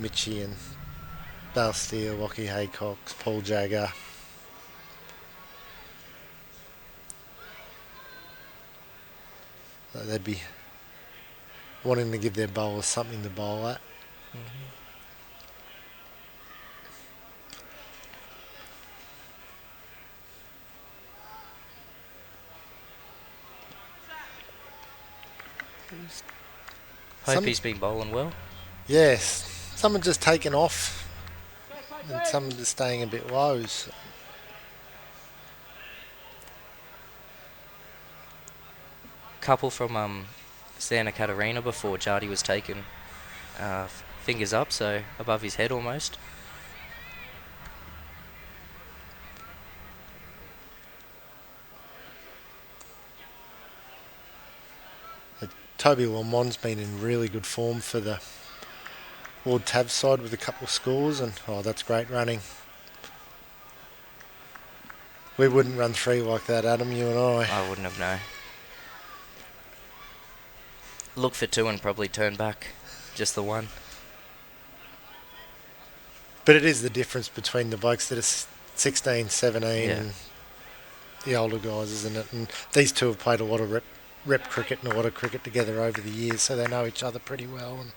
Mitchie and Bal Steele, Lockie Haycox, Paul Jagger. So they'd be wanting to give their bowlers something to bowl at. Hope he's been bowling well. Yes, some are just taken off and some are just staying a bit low. So. Couple from Santa Catarina before Jardy was taken. Fingers up, so above his head almost. Toby Lamont's been in really good form for the Ward Tab side with a couple of scores, and that's great running. We wouldn't run 3 like that, Adam, you and I. I wouldn't have, no. Look for 2 and probably turn back. Just the 1. But it is the difference between the blokes that are 16, 17 and the older guys, isn't it? And these two have played a lot of rep cricket and a lot of cricket together over the years, so they know each other pretty well. And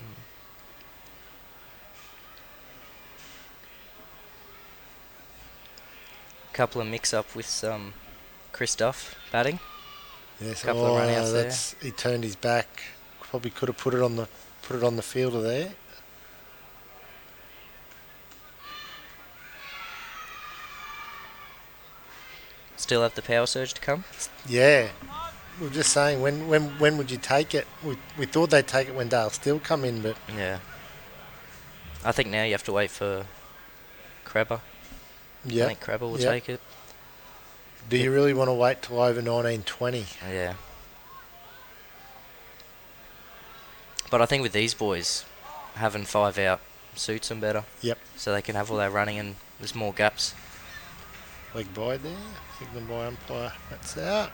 couple of mix-up with Chris Duff batting. Yes, couple of run-outs there. He turned his back. Probably could have put it on the fielder there. Still have the power surge to come? Yeah. We were just saying, when would you take it? We thought they'd take it when Dale Steele come in, but... Yeah. I think now you have to wait for Crabber. Yeah. I think Crabber will take it. Do you really want to wait till over 1920? Yeah. But I think with these boys, having 5 out suits them better. Yep. So they can have all their running and there's more gaps. Leg by there. Signal by umpire. That's out.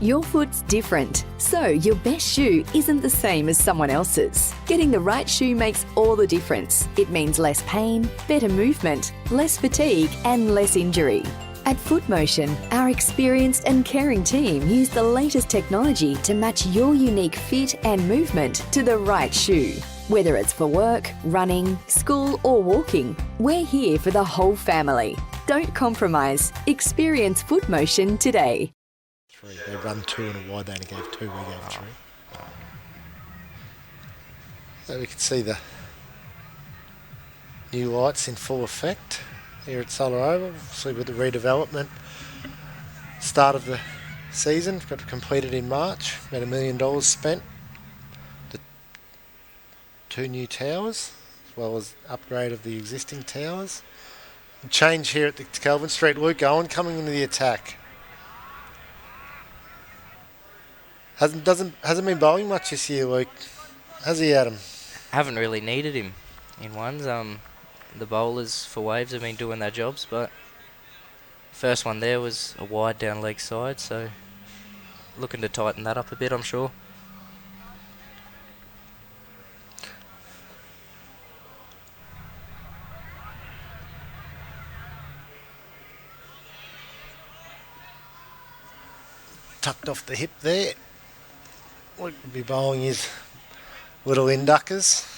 Your foot's different, so your best shoe isn't the same as someone else's. Getting the right shoe makes all the difference. It means less pain, better movement, less fatigue and less injury. At Footmotion, our experienced and caring team use the latest technology to match your unique fit and movement to the right shoe. Whether it's for work, running, school or walking, we're here for the whole family. Don't compromise. Experience Footmotion today. They run 2 and a wide, they only gave 2, we gave 3. So we can see the new lights in full effect here at Solar Oval. Obviously with the redevelopment start of the season, got completed in March, about $1 million spent. The 2 new towers, as well as upgrade of the existing towers. Change here at the Kelvin Street. Luke Owen coming into the attack. Hasn't been bowling much this year, Luke. Has he, Adam? Haven't really needed him in ones. The bowlers for Waves have been doing their jobs, but first one there was a wide down leg side, so looking to tighten that up a bit, I'm sure. Tucked off the hip there. Luke will be bowling his little induckers.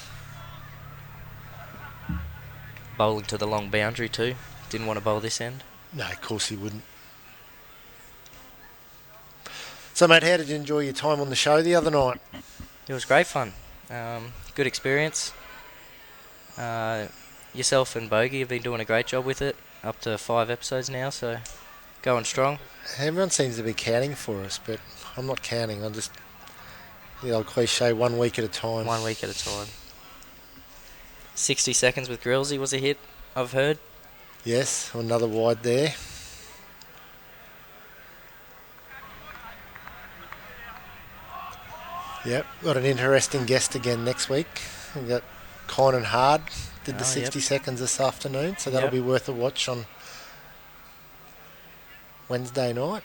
Bowling to the long boundary too. Didn't want to bowl this end. No, of course he wouldn't. So, mate, how did you enjoy your time on the show the other night? It was great fun. Good experience. Yourself and Bogey have been doing a great job with it. Up to 5 episodes now, so going strong. Everyone seems to be counting for us, but I'm not counting. I'm just the old cliche, 1 week at a time. 1 week at a time. 60 seconds with Grillsy was a hit, I've heard. Yes, another wide there. Yep, got an interesting guest again next week. We've got Con and Hard did the 60 seconds this afternoon, so that'll be worth a watch on Wednesday night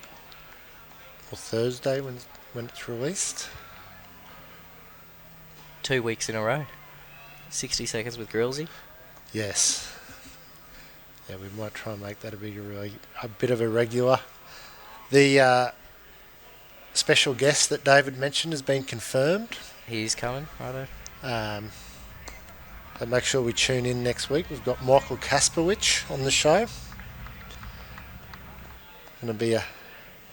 or Thursday when it's released. 2 weeks in a row. 60 seconds with Grillsy. Yes. Yeah, we might try and make that a bit of a regular. The special guest that David mentioned has been confirmed. He's coming, righto. So make sure we tune in next week. We've got Michael Kasperwich on the show. Going to be a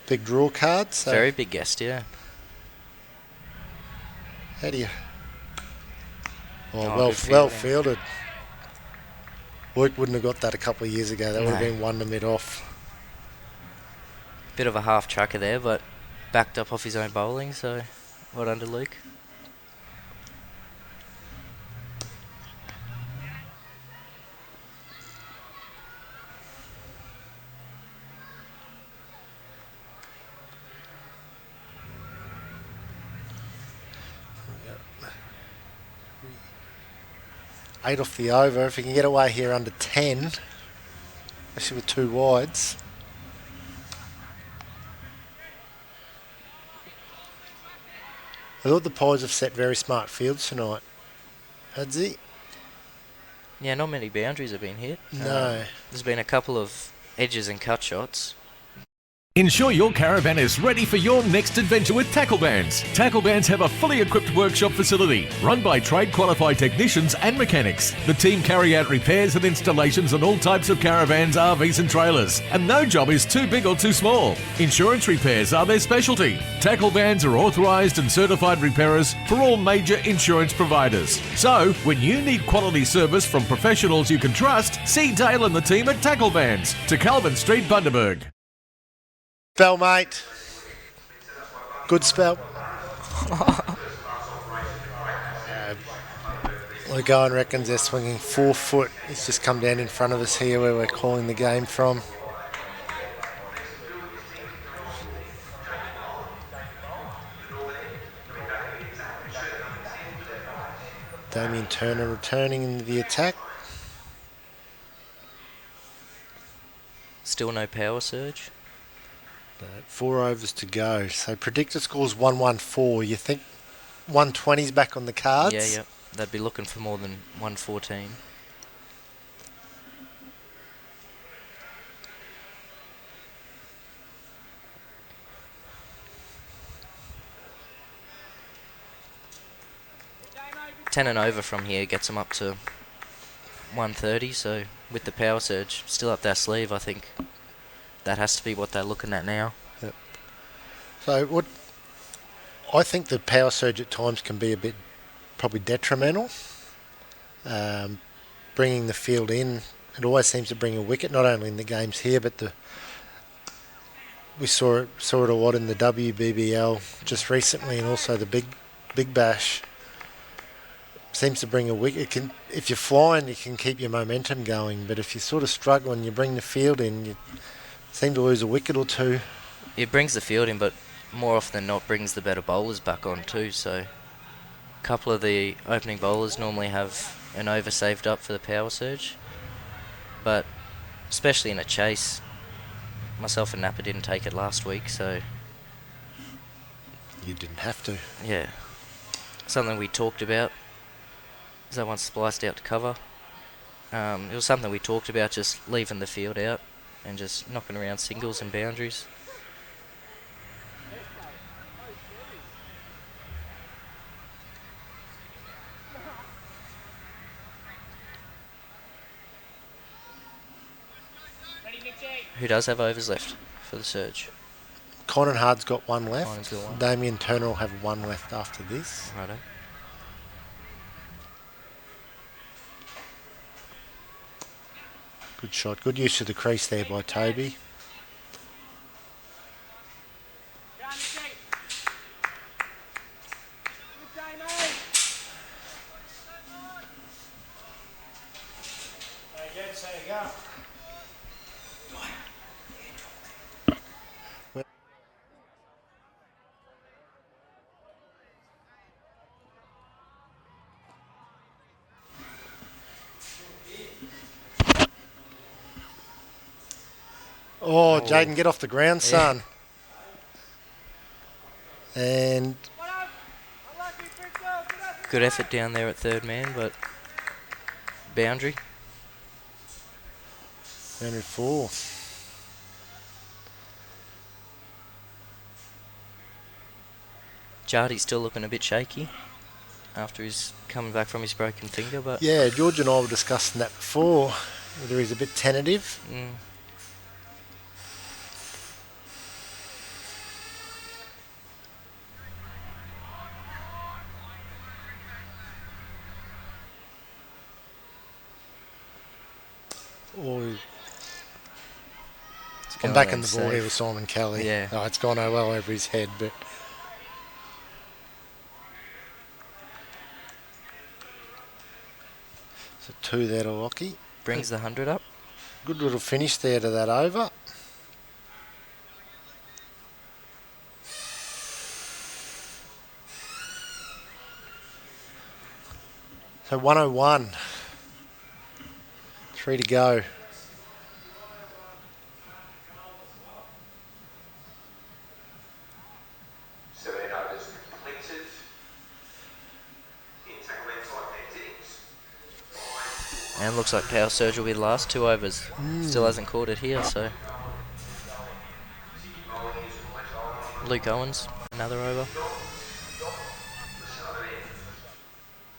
big draw card. So Very big guest, yeah. how do you... Oh, well fielded. Luke wouldn't have got that a couple of years ago. That would have No. been one to mid off. Bit of a half tracker there, but backed up off his own bowling, so well done to Luke. Eight off the over. If he can get away here under 10, especially with two wides. I thought the Pies have set very smart fields tonight. Has he? Yeah, not many boundaries have been hit. No. There's been a couple of edges and cut shots. Ensure your caravan is ready for your next adventure with Tackle Bands. Tackle Bands have a fully equipped workshop facility run by trade qualified technicians and mechanics. The team carry out repairs and installations on all types of caravans, RVs and trailers, and no job is too big or too small. Insurance repairs are their specialty. Tackle Bands are authorised and certified repairers for all major insurance providers. So, when you need quality service from professionals you can trust, see Dale and the team at Tackle Bands, to Calvin Street, Bundaberg. Spell, mate. Good spell. Legoan reckons they're swinging 4 foot. It's just come down in front of us here where we're calling the game from. Damien Turner returning into the attack. Still no power surge. 4 overs to go. So predictor score's 114. You think 120's back on the cards? Yeah. They'd be looking for more than 114. Ten and over from here gets them up to 130. So with the power surge still up their sleeve, I think that has to be what they're looking at now. Yep. So what I think the power surge at times can be a bit probably detrimental. Bringing the field in, it always seems to bring a wicket, not only in the games here, but we saw it a lot in the WBBL just recently, and also the Big Bash. Seems to bring a wicket. If you're flying, you can keep your momentum going, but if you're sort of struggling, you bring the field in, you seem to lose a wicket or two. It brings the field in, but more often than not brings the better bowlers back on too. So a couple of the opening bowlers normally have an over saved up for the power surge, but especially in a chase, myself and Napper didn't take it last week, so you didn't have to. Yeah, something we talked about. That one spliced out to cover. It was something we talked about, just leaving the field out and just knocking around singles and boundaries. Who does have overs left for the surge? Conan Hard's got one left. Conan's got one. Damien Turner will have one left after this. Righto. Good shot. Good use of the crease there by Toby. Oh, Jaden, get off the ground, son. And good effort down there at third man, but boundary. Boundary 4. Jardy's still looking a bit shaky after he's coming back from his broken finger, but Yeah, George and I were discussing that before, whether he's a bit tentative. Or I'm back in the ball here with Simon Kelly. Yeah. Oh, it's gone well over his head, but so 2 there to Lockie. Brings the 100 up. Good little finish there to that over. So 101. 3 to go. And looks like Power Surge will be the last 2 overs. Still hasn't caught it here, so. Luke Owens, another over.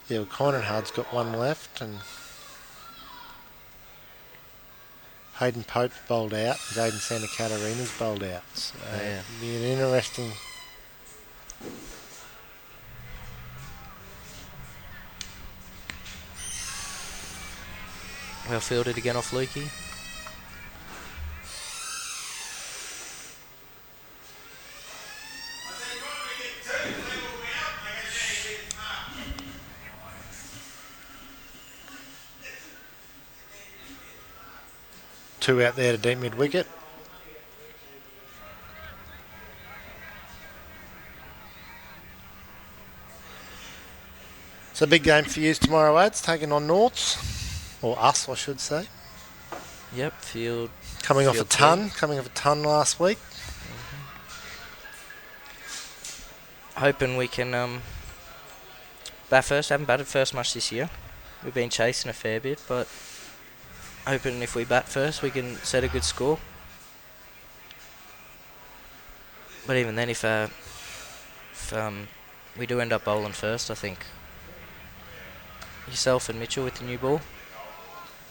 Yeah, well, Conenhard's got 1 left, and Hayden Pope's bowled out. Zayden Santa Catarina's bowled out. So yeah. It'll be an interesting. Well fielded again off Lukey. Two out there to deep mid wicket. It's a big game for you tomorrow, lads, taking on Norths, or us, I should say. Yep, field. Coming off a field ton last week. Hoping we can bat first. Haven't batted first much this year. We've been chasing a fair bit, but hoping if we bat first we can set a good score. But even then, if we do end up bowling first, I think yourself and Mitchell with the new ball,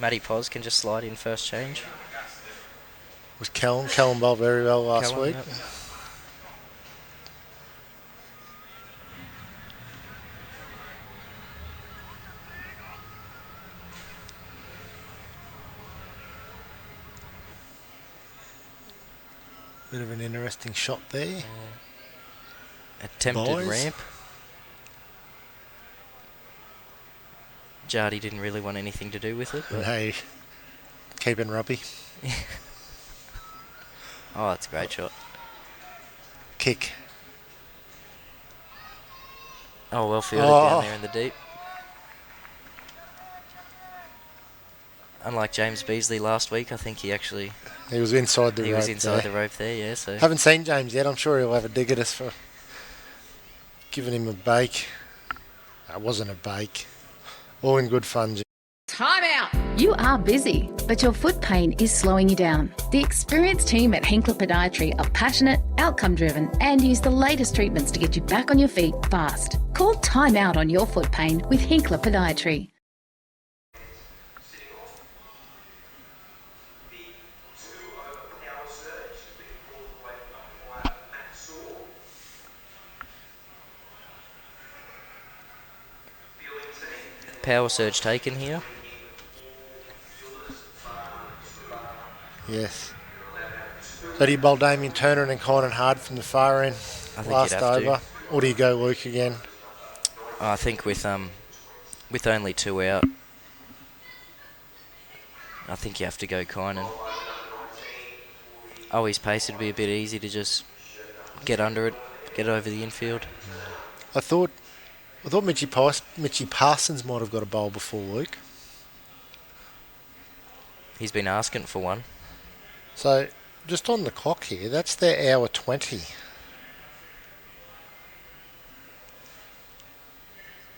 Matty Pos can just slide in first change. Was Callum bowled very well last week. Yep. Bit of an interesting shot there. Attempted ramp. Jardy didn't really want anything to do with it. But Hey, keeping rubby. Oh, that's a great shot. Kick. Oh, well fielded down there in the deep. Unlike James Beasley last week, I think he was inside the rope. He was inside the rope there, yeah. So haven't seen James yet. I'm sure he'll have a dig at us for giving him a bake. That wasn't a bake. All in good fun. Time out! You are busy, but your foot pain is slowing you down. The experienced team at Hinkler Podiatry are passionate, outcome-driven, and use the latest treatments to get you back on your feet fast. Call Time Out on your foot pain with Hinkler Podiatry. Power surge taken here. Yes. So do you bowl Damien Turner and Conan Hard from the far end last over? Or do you go Luke again? I think with only 2 out, I think you have to go Kynan. Oh, his pace would be a bit easy to just get under it, get over the infield. I thought Mitchy Parsons might have got a bowl before Luke. He's been asking for one. So, just on the clock here, that's their hour 20.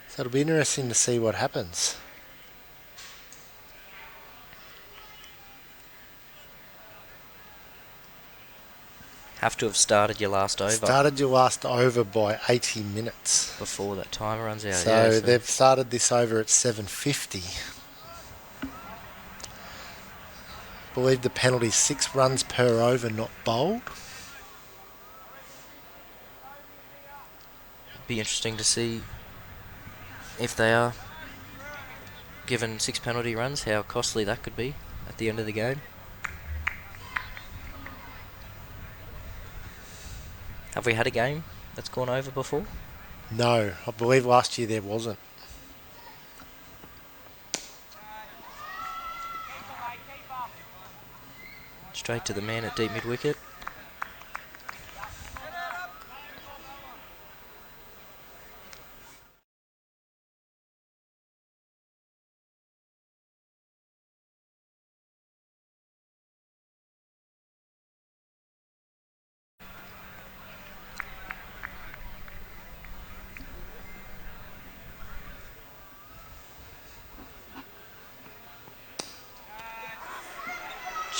So it'll be interesting to see what happens. Have to have started your last over. Started your last over by 80 minutes. Before that timer runs out. So they've started this over at 7:50. I believe the penalty 6 runs per over, not bowled. Be interesting to see if they are given 6 penalty runs, how costly that could be at the end of the game. Have we had a game that's gone over before? No, I believe last year there wasn't. Straight to the man at deep mid-wicket.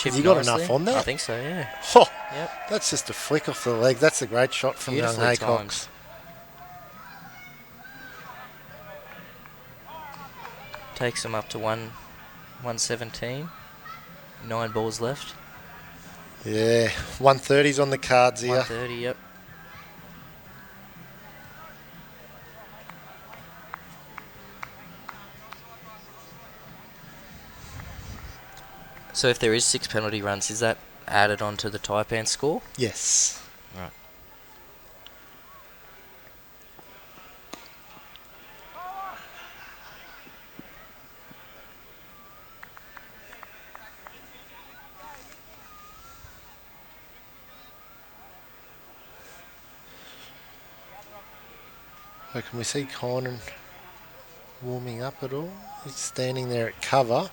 Have you got enough on there? I think so, yeah. Oh, yep. That's just a flick off the leg. That's a great shot from young Haycox. Takes them up to 117. 9 balls left. Yeah, 130's on the cards here. 130, yep. So if there is 6 penalty runs, is that added onto the Taipan score? Yes. Right. So can we see Kynan warming up at all? He's standing there at cover,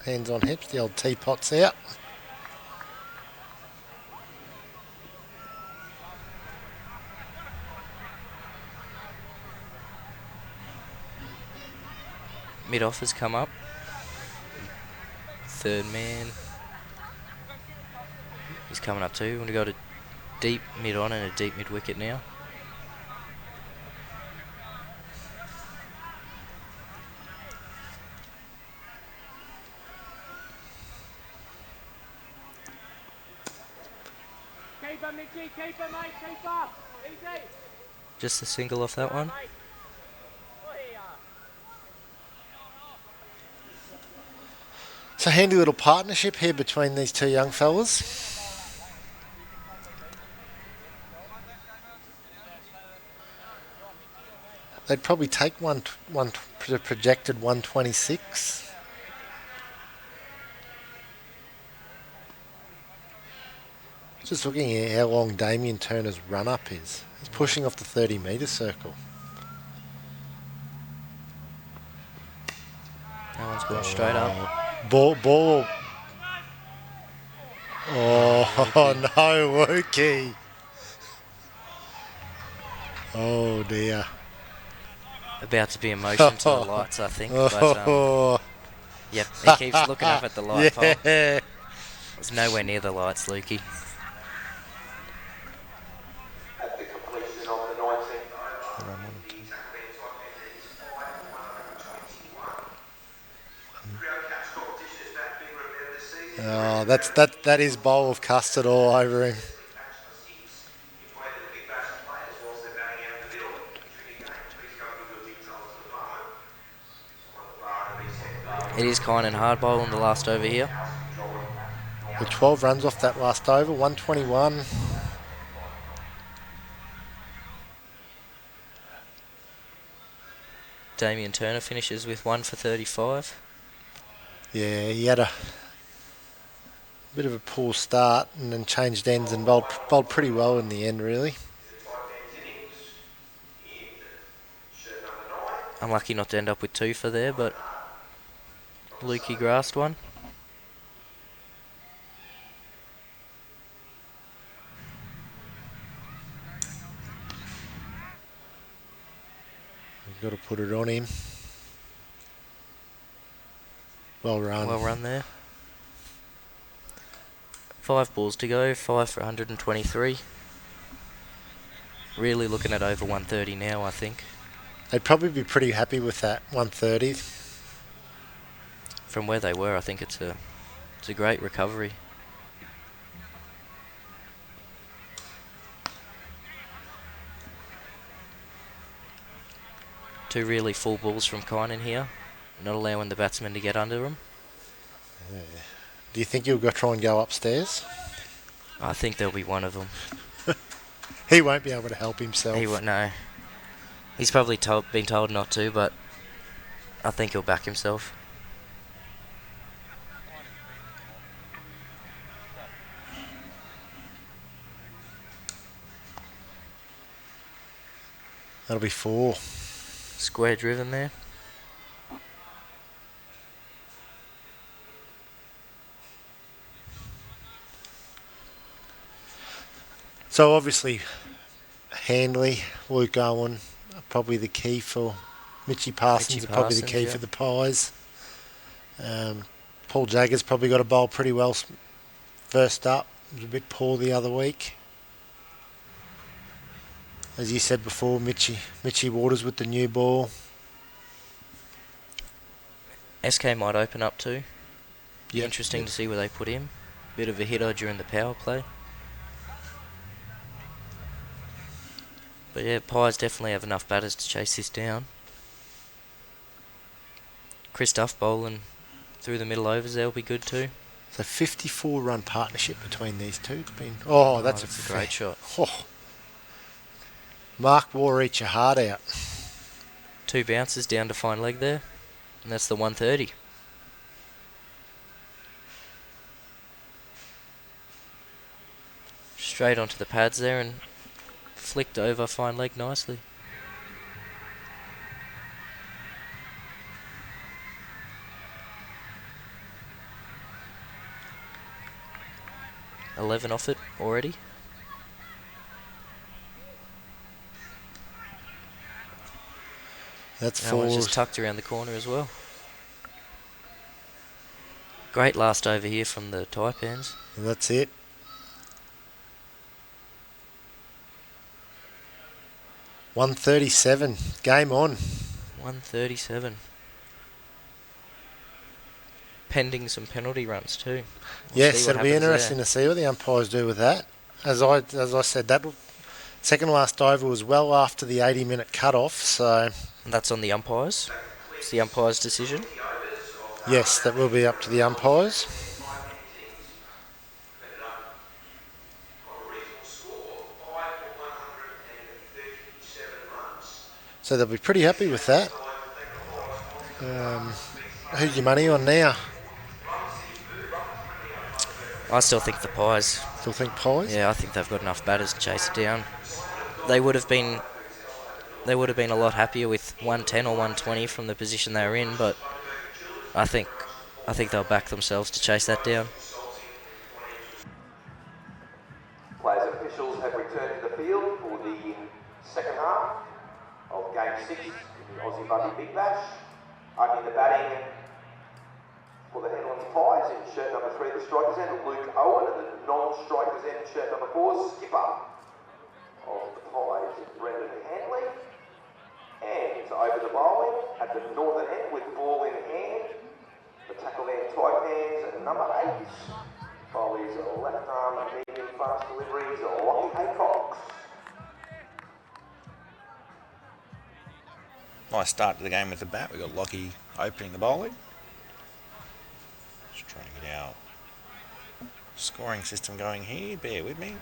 hands on hips, the old teapot's out. Mid-off has come up. Third man. He's coming up too. We're going to go to deep mid-on and a deep mid-wicket now. Keeper, Mickey, keeper, mate, keeper. Easy. Just a single off that one. It's a handy little partnership here between these two young fellas. They'd probably take one projected 126. Just looking at how long Damien Turner's run up is. He's pushing off the 30-metre circle. That one's going straight up. Ball. Oh, no, Lukey. Oh, dear. About to be in motion to the lights, I think. But, yep, he keeps looking up at the light pole. It's nowhere near the lights, Lukey. At the completion of the 19th over, Oh, that is bowl of custard all over him. It is Kynan hard bowl on the last over here. With 12 runs off that last over, 121. Damien Turner finishes with 1 for 35. Yeah, he had a bit of a poor start and then changed ends and bowled pretty well in the end, really. Unlucky not to end up with 2 for there, but Lukey grasped one. You've got to put it on him. Well run. Well run there. 5 balls to go, 5 for 123. Really looking at over 130 now, I think. They'd probably be pretty happy with that 130. From where they were, I think it's a great recovery. Two really full balls from Kynan here, not allowing the batsman to get under them. Yeah. Do you think he'll try and go upstairs? I think there'll be one of them. He won't be able to help himself. He won't, no. He's probably been told not to, but I think he'll back himself. That'll be 4. Square driven there. So obviously, Handley, Luke Owen are probably the key for Mitchie Parsons. Are probably the key for the Pies. Paul Jagger's probably got to bowl pretty well first up. It was a bit poor the other week. As you said before, Mitchie Waters with the new ball. SK might open up too. Yep. Interesting to see where they put him. Bit of a hitter during the power play. But yeah, Pies definitely have enough batters to chase this down. Chris Duff bowling through the middle overs there will be good too. It's a 54-run partnership between these two. That's a great shot. Oh. Mark Waugh eat your heart out. 2 bounces down to fine leg there, and that's the 130. Straight onto the pads there and flicked over fine leg nicely. $11 off it already. That's that 4. one's just tucked around the corner as well. Great last over here from the Taipans. And that's it. $137. Game on. 137. Pending some penalty runs too. Yes, it'll be interesting to see what the umpires do with that. As I said, that second last over was well after the 80-minute cut-off, so... And that's on the umpires? It's the umpires' decision? Yes, that will be up to the umpires. So they'll be pretty happy with that. Who's your money on now? I still think the Pies. Still think Pies? Yeah, I think they've got enough batters to chase it down. They would have been a lot happier with 110 or 120 from the position they were in, but I think they'll back themselves to chase that down. Players and officials have returned to the field for the second half of Game 6 in the Aussie Bundy Big Bash. Opening the batting for the Headlands Pies in shirt number 3, the strikers end, Luke Owen, and the non-strikers end, shirt number 4, skipper of the Pies, Brendan Handley. And over the bowling at the northern end with ball in hand, the tackle end Taipans, and number 8, bowlers left arm and medium fast deliveries, Lockie Haycox. Nice start to the game with the bat. We've got Lockie opening the bowling. Just trying to get our scoring system going here. Bear with me.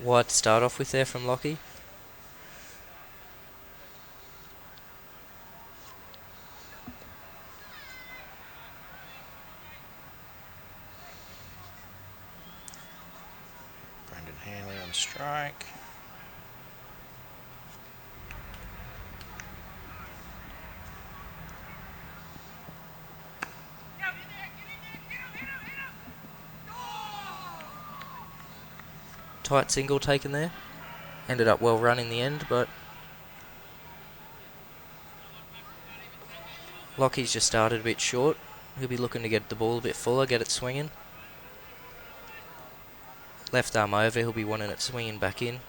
Wide to start off with there from Lockie. Brendan Handley on strike. Tight single taken there. Ended up well run in the end, but Lockie's just started a bit short. He'll be looking to get the ball a bit fuller, get it swinging. Left arm over, he'll be wanting it swinging back in.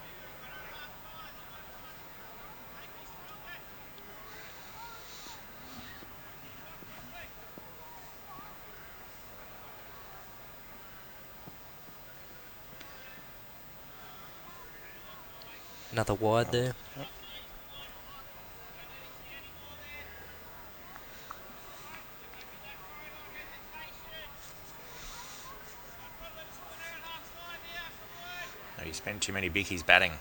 Another wide there. No, you spend too many bickies batting.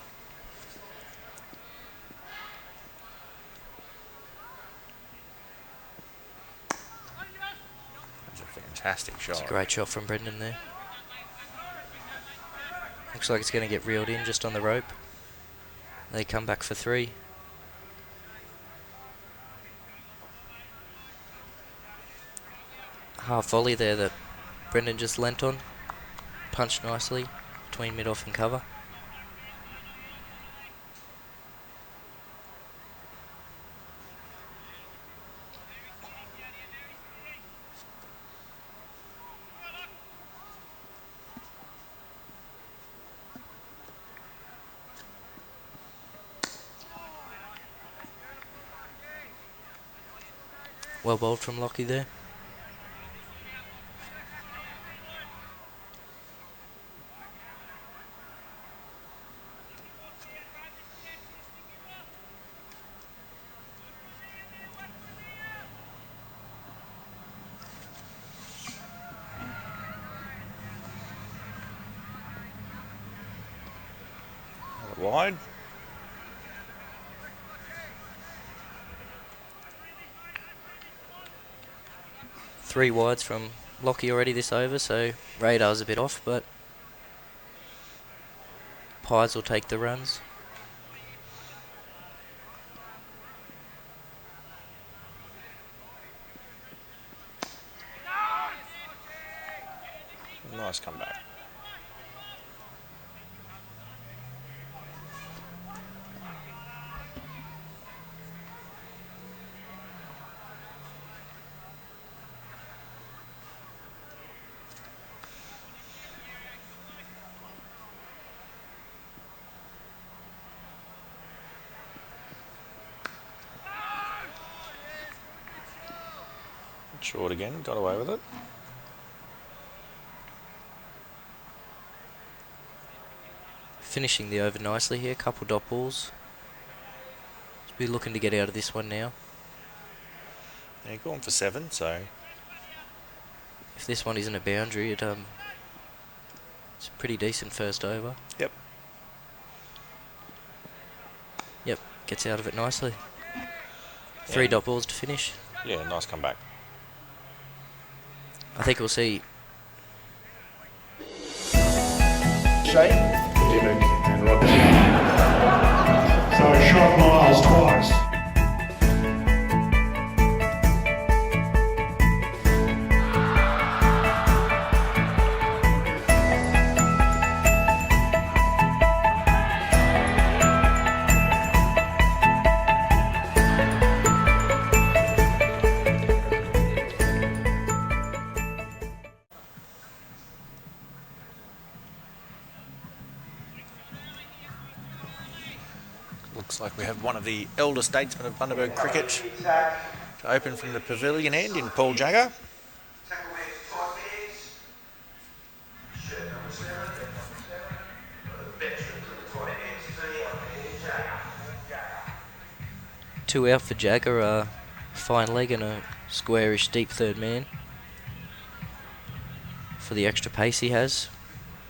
That's a fantastic shot. It's a great shot from Brendan there. Looks like it's going to get reeled in just on the rope. They come back for 3. Half volley there that Brendan just leant on. Punched nicely between mid-off and cover. Well bowled from Lockie there. Wide. Three wides from Lockie already this over, so radar's a bit off, but Pies will take the runs. Nice comeback. Short again, got away with it. Finishing the over nicely here, couple dot balls. Be looking to get out of this one now. Yeah, going for 7, so if this one isn't a boundary, it's a pretty decent first over. Yep. Yep, gets out of it nicely. 3 dot balls to finish. Yeah, nice comeback. I think we'll see. Shane, Dimmock and Roger. So shot Miles twice. Looks like we have one of the elder statesmen of Bundaberg cricket to open from the pavilion end in Paul Jagger. Two out for Jagger, a fine leg and a squarish deep third man. For the extra pace he has,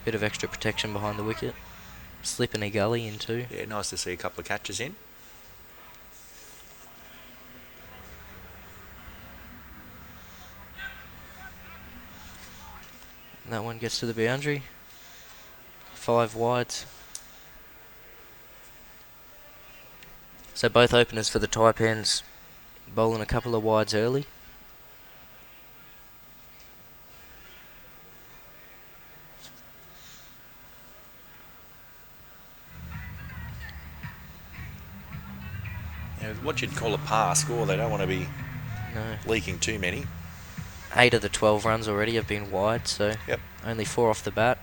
bit of extra protection behind the wicket. Slip in a gully in too. Yeah, nice to see a couple of catches in. And that one gets to the boundary. 5 wides. So both openers for the Taipans bowling a couple of wides early. what you'd call a par score. They don't want to be leaking too many. 8 of the 12 runs already have been wide, so only 4 off the bat.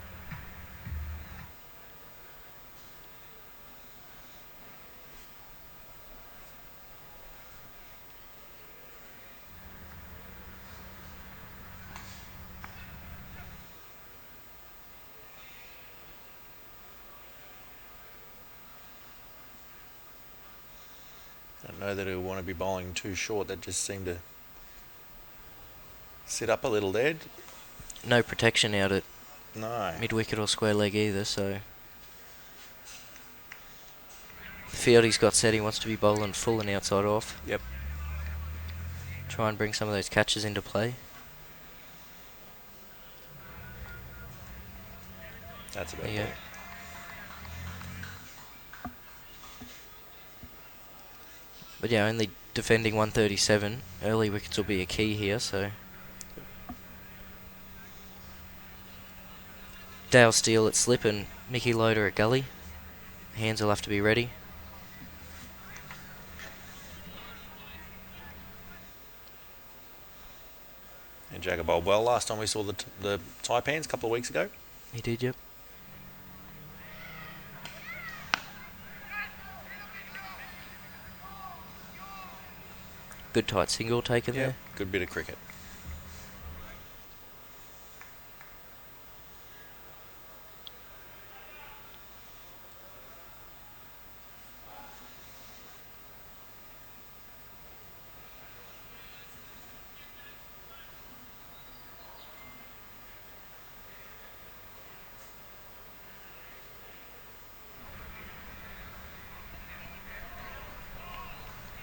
Don't know that he'll want to be bowling too short. That just seemed to sit up a little there. No protection out at No. mid-wicket or square leg either, so the field he's got set, he wants to be bowling full and outside off. Yep. Try and bring some of those catches into play. That's about Yeah. it. But yeah, only defending 137. Early wickets will be a key here, so. Dale Steele at slip and Mickey Loader at gully. Hands will have to be ready. And Jagger bowled well last time we saw the Taipans a couple of weeks ago. He did, yep. Good tight single taken there. Good bit of cricket.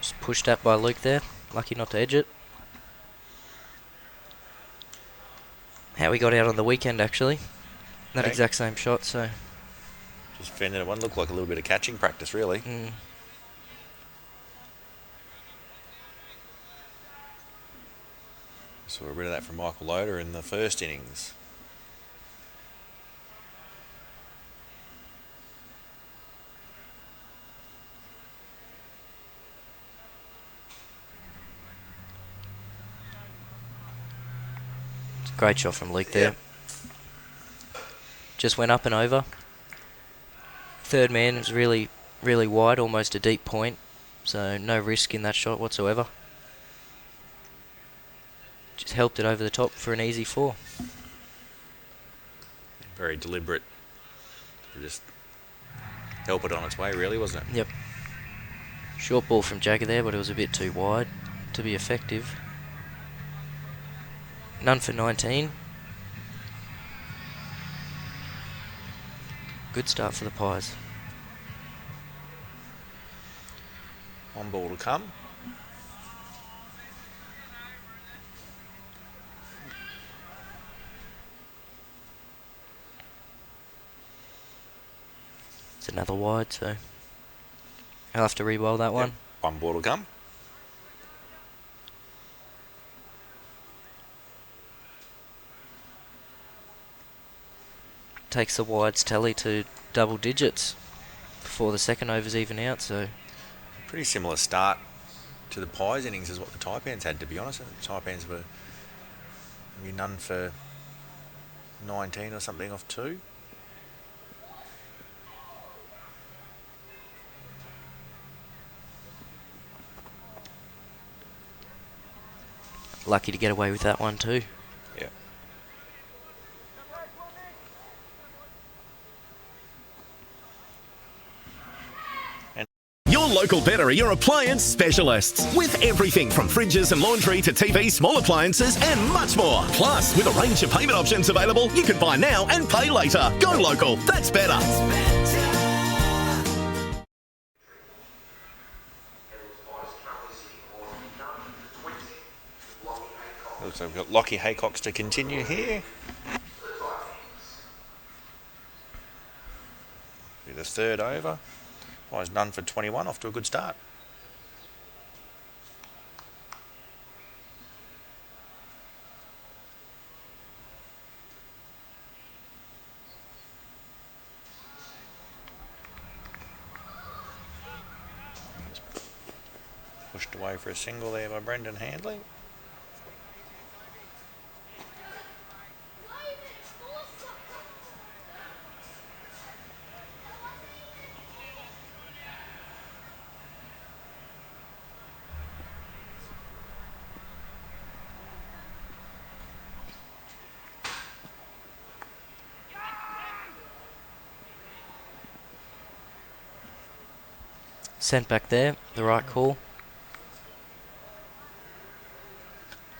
Just pushed that by Luke there. Lucky not to edge it. How he got out on the weekend, actually. That Okay. exact same shot, so. Just fending it one. Looked like a little bit of catching practice, really. Saw a bit of that from Michael Loader in the first innings. Great shot from Luke there. Just went up and over. Third man was really, really wide, almost a deep point. So no risk in that shot whatsoever. Just helped it over the top for an easy 4. Very deliberate. Just help it on its way, really, wasn't it? Yep. Short ball from Jagger there, but it was a bit too wide to be effective. None for 19. Good start for the Pies. One ball to come. It's another wide, so I'll have to re-bowl that one. One ball to come. Takes the wides tally to double digits before the second over's even out, so. Pretty similar start to the Pies innings as what the Taipans had, to be honest. I think the Taipans were maybe none for 19 or something off 2. Lucky to get away with that one too. Yeah. Your local Bettery are appliance specialists with everything from fridges and laundry to TV, small appliances and much more. Plus, with a range of payment options available, you can buy now and pay later. Go local, that's better. So we've got Lockie Haycox to continue here. Be the third over. Pies none for 21, off to a good start. Pushed away for a single there by Brendan Handley. Sent back there, the right call.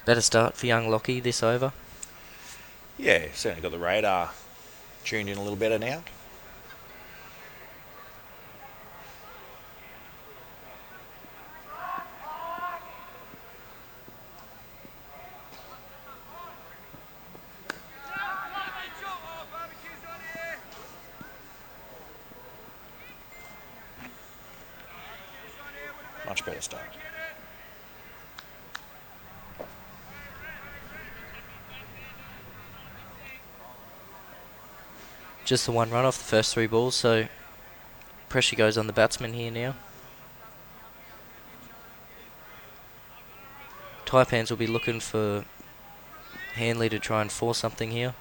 Better start for young Lockie this over. Yeah, certainly got the radar tuned in a little better now. Much better start. Just the one run off the first 3 balls, so pressure goes on the batsman here now. Taipans will be looking for Handley to try and force something here.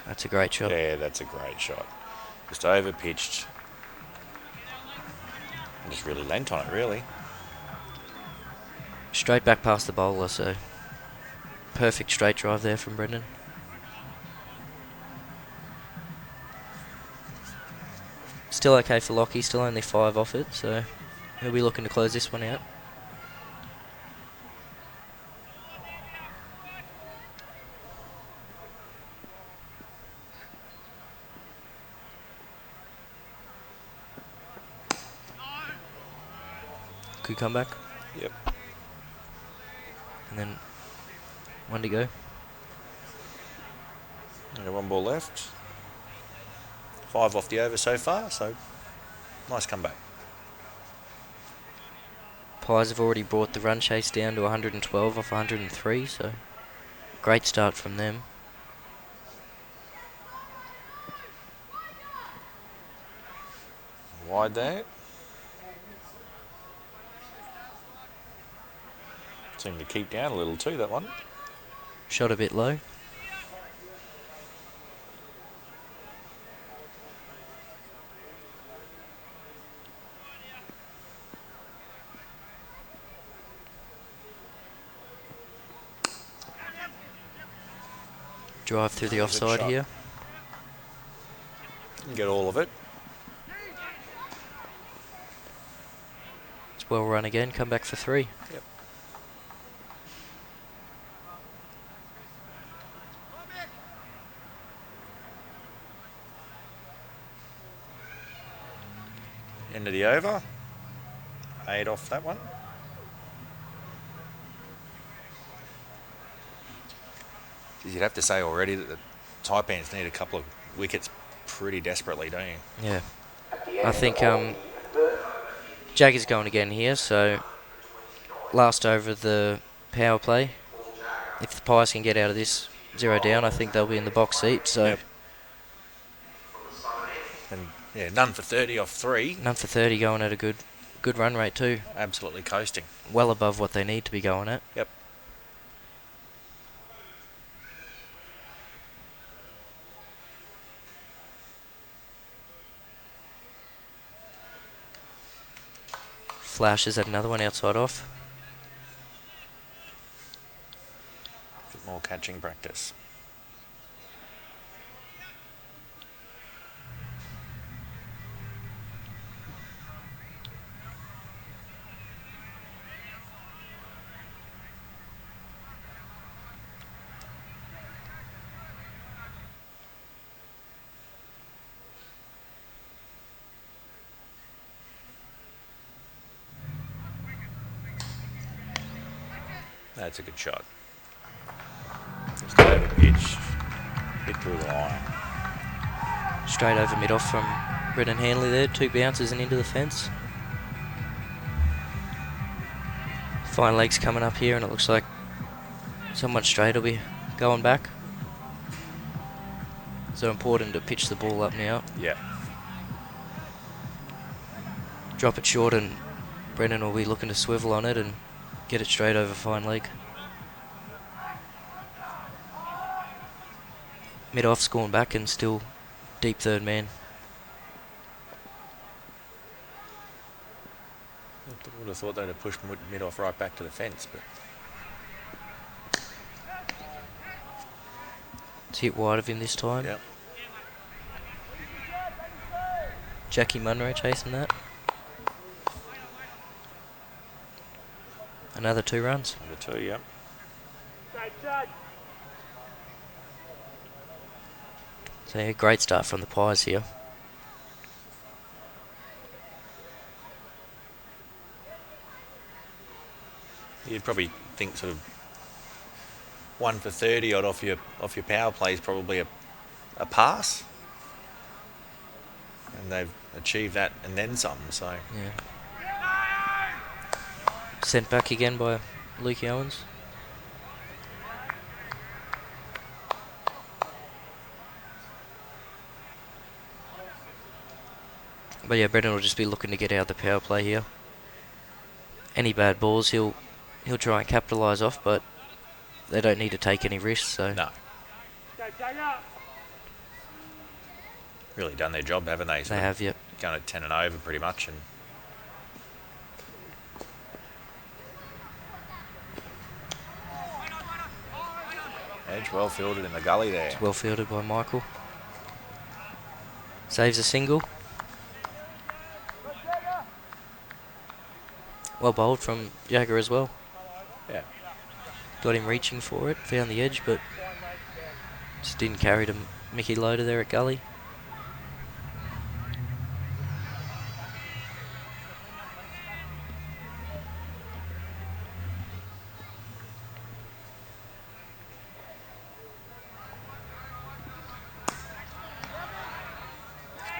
That's a great shot. Yeah, that's a great shot. Just over pitched. And just really lent on it, really. Straight back past the bowler, so perfect straight drive there from Brendan. Still okay for Lockie, still only 5 off it, so he'll be looking to close this one out. Good comeback. Yep. And then 1 to go. Only 1 ball left. 5 off the over so far, so nice comeback. Pies have already brought the run chase down to 112 off 103, so great start from them. Wide there. Seemed to keep down a little too, that one. Shot a bit low. Drive through the offside here. Didn't get all of it. It's well run again, come back for 3. Yep. End of the over. 8 off that one. You'd have to say already that the Taipans need a couple of wickets pretty desperately, don't you? Yeah. I think Jaggers going again here, so last over of the power play. If the Pies can get out of this 0 down, I think they'll be in the box seat. So. Yep. And yeah, none for 30 off 3. None for 30 going at a good run rate too. Absolutely coasting. Well above what they need to be going at. Yep. Flashes at another one outside off. A bit more catching practice. That's a good shot. Just over pitch. Hit through the line. Straight over mid-off from Brendan Handley there. 2 bounces and into the fence. Fine legs coming up here, and it looks like someone straight will be going back. So important to pitch the ball up now. Yeah. drop it short, and Brendan will be looking to swivel on it and get it straight over fine leg. Mid-off's gone back and still deep third man. I would have thought they'd have pushed mid-off right back to the fence, but It's hit wide of him this time. Yep. Jackie Munro chasing that. Another 2 runs. Another 2, yep. So yeah, great start from the Pies here. You'd probably think sort of 1 for 30 odd off your power play is probably a pass, and they've achieved that and then some. So yeah. Sent back again by Lukey Owens. But yeah, Brendan will just be looking to get out of the power play here. Any bad balls he'll try and capitalise off, but they don't need to take any risks. So no. Really done their job, haven't they? They have, yep. Going at 10 and over pretty much. And edge well fielded in the gully there. It's well fielded by Michael. Saves a single. Well bowled from Jagger as well. Yeah. Got him reaching for it, found the edge, but just didn't carry to Mickey Loader there at gully.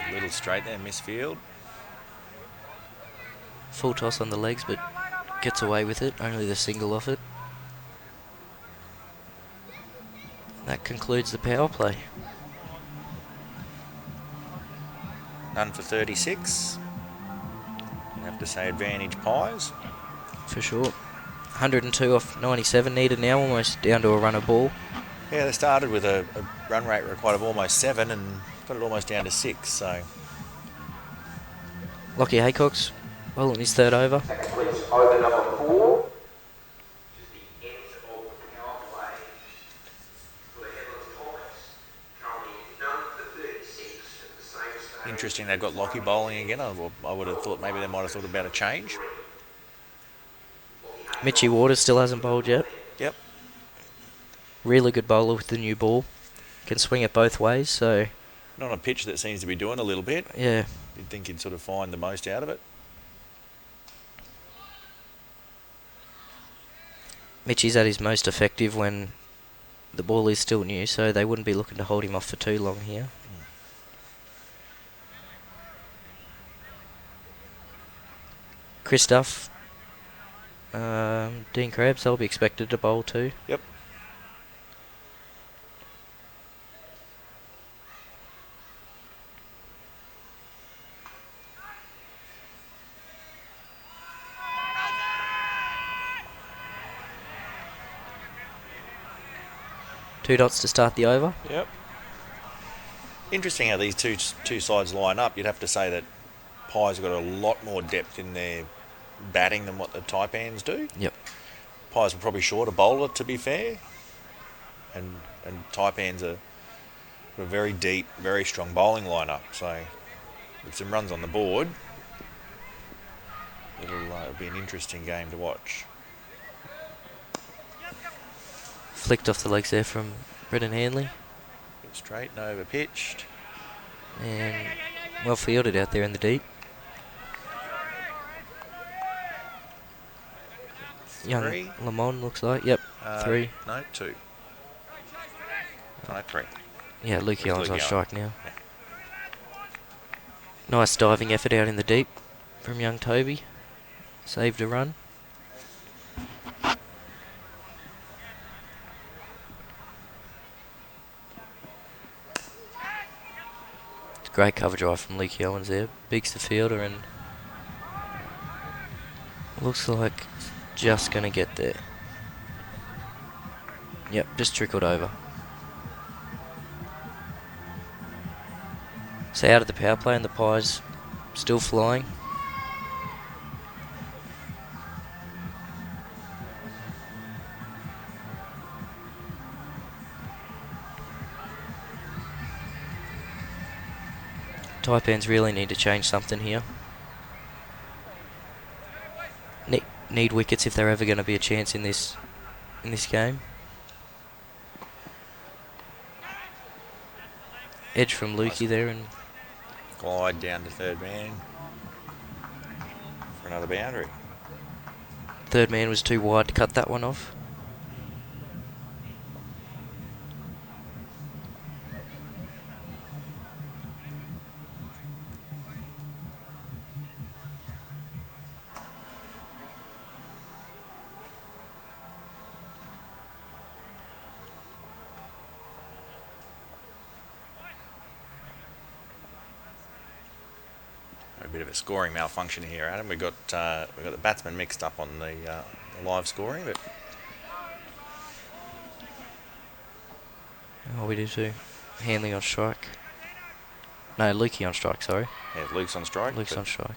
A little straight there, misfield. Full toss on the legs, but gets away with it. Only the single off it. That concludes the power play. None for 36. You have to say advantage Pies. For sure. 102 off 97 needed now, almost down to a run of ball. Yeah, they started with a run rate required of almost 7 and got it almost down to 6. So Lockie Haycock's bowling his 3rd over. That completes over number 4, which is the end of the power play for the Headlands Pies. Currently none for 36 at the same stage. interesting they've got Lockie bowling again. I would have thought maybe they might have thought about a change. Mitchie Waters still hasn't bowled yet. Yep. Really good bowler with the new ball. Can swing it both ways, so... Not a pitch that seems to be doing a little bit. Yeah. You'd think he'd sort of find the most out of it. Mitchie's at his most effective when the ball is still new, so they wouldn't be looking to hold him off for too long here. Chris Duff, Dean Krabs, they'll be expected to bowl too. Yep. Two dots to start the over. Yep. Interesting how these two sides line up. You'd have to say that Pies have got a lot more depth in their batting than what the Taipans do. Yep. Pies were probably short a bowler, to be fair. And Taipans are a very deep, very strong bowling lineup. So with some runs on the board, it'll be an interesting game to watch. Flicked off the legs there from Brendan Handley. Bit straight and over pitched. And well fielded out there in the deep. Young 3. Lamont looks like. Yep, 3. No, 2. No, 3. Yeah, Lukey Owens on Lukey strike now. Yeah. Nice diving effort out in the deep from young Toby. Saved a run. Great cover drive from Lukey Owens there. Beaks the fielder and Looks like just going to get there. Yep, just trickled over. So out of the power play and the Pies still flying. Taipans really need to change something here. Need wickets if they're ever going to be a chance in this game. Edge from Lukey there, and glide down to third man for another boundary. Third man was too wide to cut that one off. A bit of a scoring malfunction here, Adam. We've got the batsmen mixed up on the live scoring, but oh, we do too. Hanley on strike. No, Lukey on strike. Sorry. Yeah, Luke's on strike. Luke's on strike.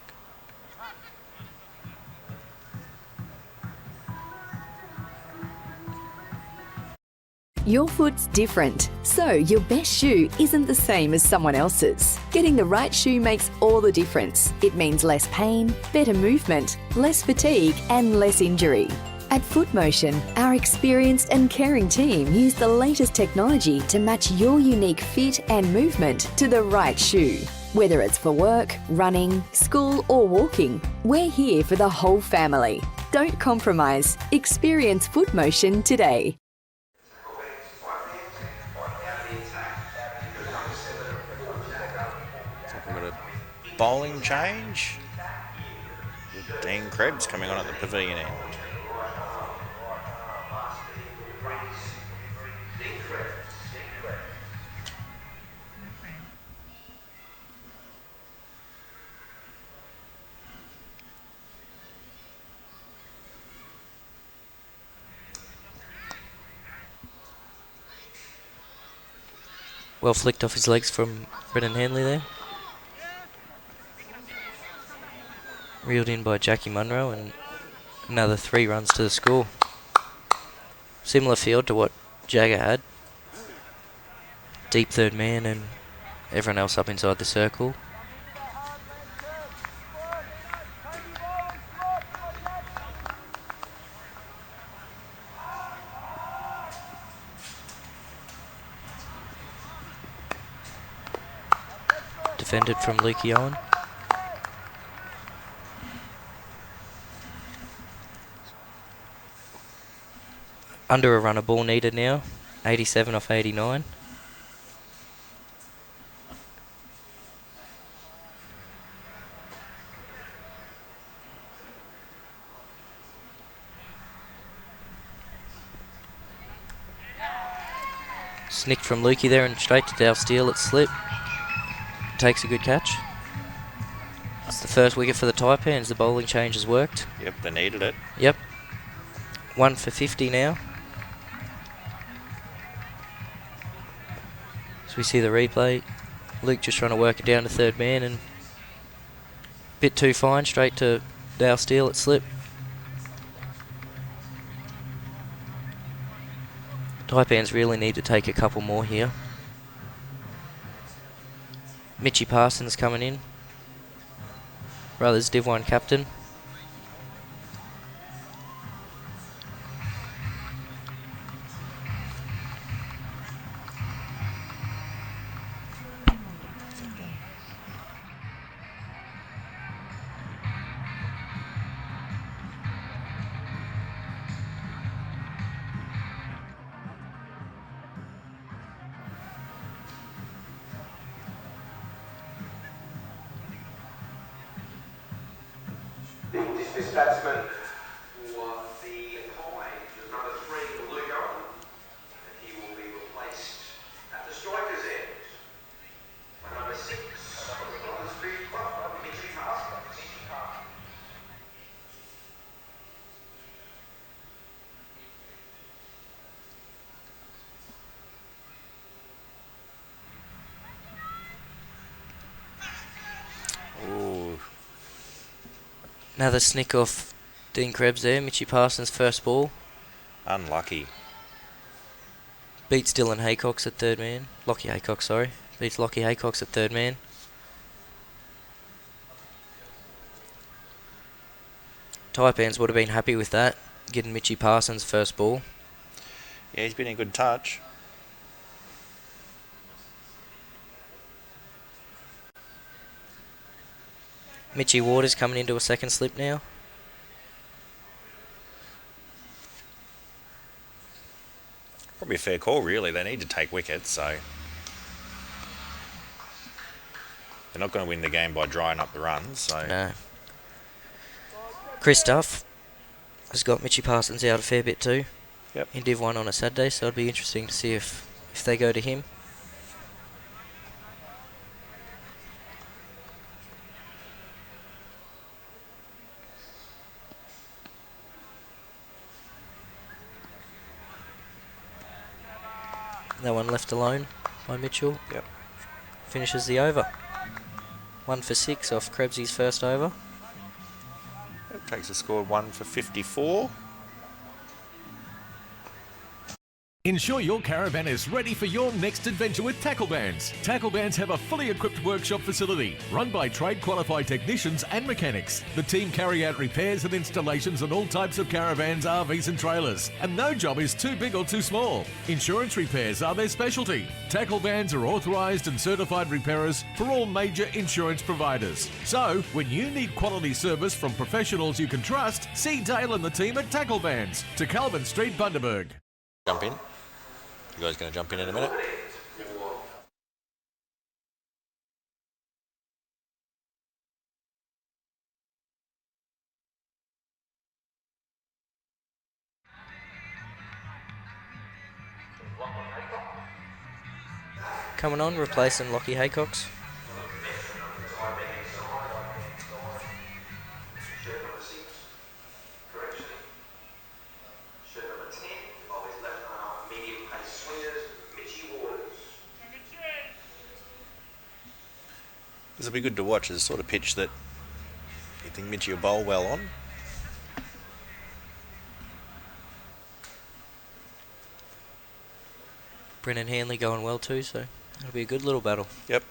Your foot's different, so your best shoe isn't the same as someone else's. Getting the right shoe makes all the difference. It means less pain, better movement, less fatigue and less injury. At Footmotion, our experienced and caring team use the latest technology to match your unique fit and movement to the right shoe. Whether it's for work, running, school or walking, we're here for the whole family. Don't compromise. Experience Footmotion today. we've got a bowling change. Dean Krebs coming on at the pavilion end. Well flicked off his legs from Brendan Hanley there. Reeled in by Jackie Munro, and another 3 runs to the score. Similar field to what Jagger had. Deep third man and everyone else up inside the circle. Defended from Lukey Owen. Under a run of ball needed now. 87 off 89. Snicked from Lukey there and straight to Dale Steele at slip. Takes a good catch. It's the first wicket for the Taipans. The bowling change has worked. Yep, they needed it. Yep. 1 for 50 now. So we see the replay. Luke just trying to work it down to third man and a bit too fine, straight to Dale Steele at slip. Taipans really need to take a couple more here. Mitchie Parsons coming in. Brothers Div 1 captain. Dismissed batsman for the Pies was number 3, Luke Owen, and he will be replaced at the striker's end by number 6, Bundaberg Cricket Club, Mitchie Parsons. Another snick off Dean Krebs there. Mitchy Parsons' first ball. Unlucky. Beats Dylan Haycox at third man. Lockie Haycox, sorry. Beats Lockie Haycox at third man. Taipans would have been happy with that, getting Mitchy Parsons' first ball. Yeah, he's been in good touch. Mitchy Waters coming into a second slip now. Probably a fair call, really. They need to take wickets, so they're not going to win the game by drying up the runs. So No. Chris Duff has got Mitchy Parsons out a fair bit too. Yep. In Div 1 on a Saturday, so it'll be interesting to see if they go to him. That one left alone by Mitchell. Yep. Finishes the over. 1 for 6 off Krebsy's first over. it takes the score 1 for 54. Ensure your caravan is ready for your next adventure with Tackle Bands. Tackle Bands have a fully equipped workshop facility run by trade qualified technicians and mechanics. The team carry out repairs and installations on all types of caravans, RVs and trailers, and no job is too big or too small. Insurance repairs are their specialty. Tackle Bands are authorised and certified repairers for all major insurance providers. So, when you need quality service from professionals you can trust, see Dale and the team at Tackle Bands, to Calvin Street, Bundaberg. Jump in. You guys going to jump in a minute? Coming on, replacing Lockie Haycox. This will be good to watch. It's the sort of pitch that you think Mitchie will bowl well on. Brennan Hanley going well too, so it'll be a good little battle. Yep.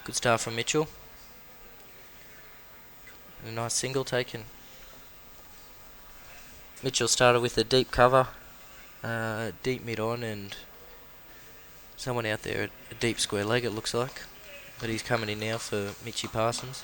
Good start from Mitchell. And a nice single taken. Mitchell started with a deep cover, deep mid on, and someone out there at a deep square leg it looks like. But he's coming in now for Mitchy Parsons.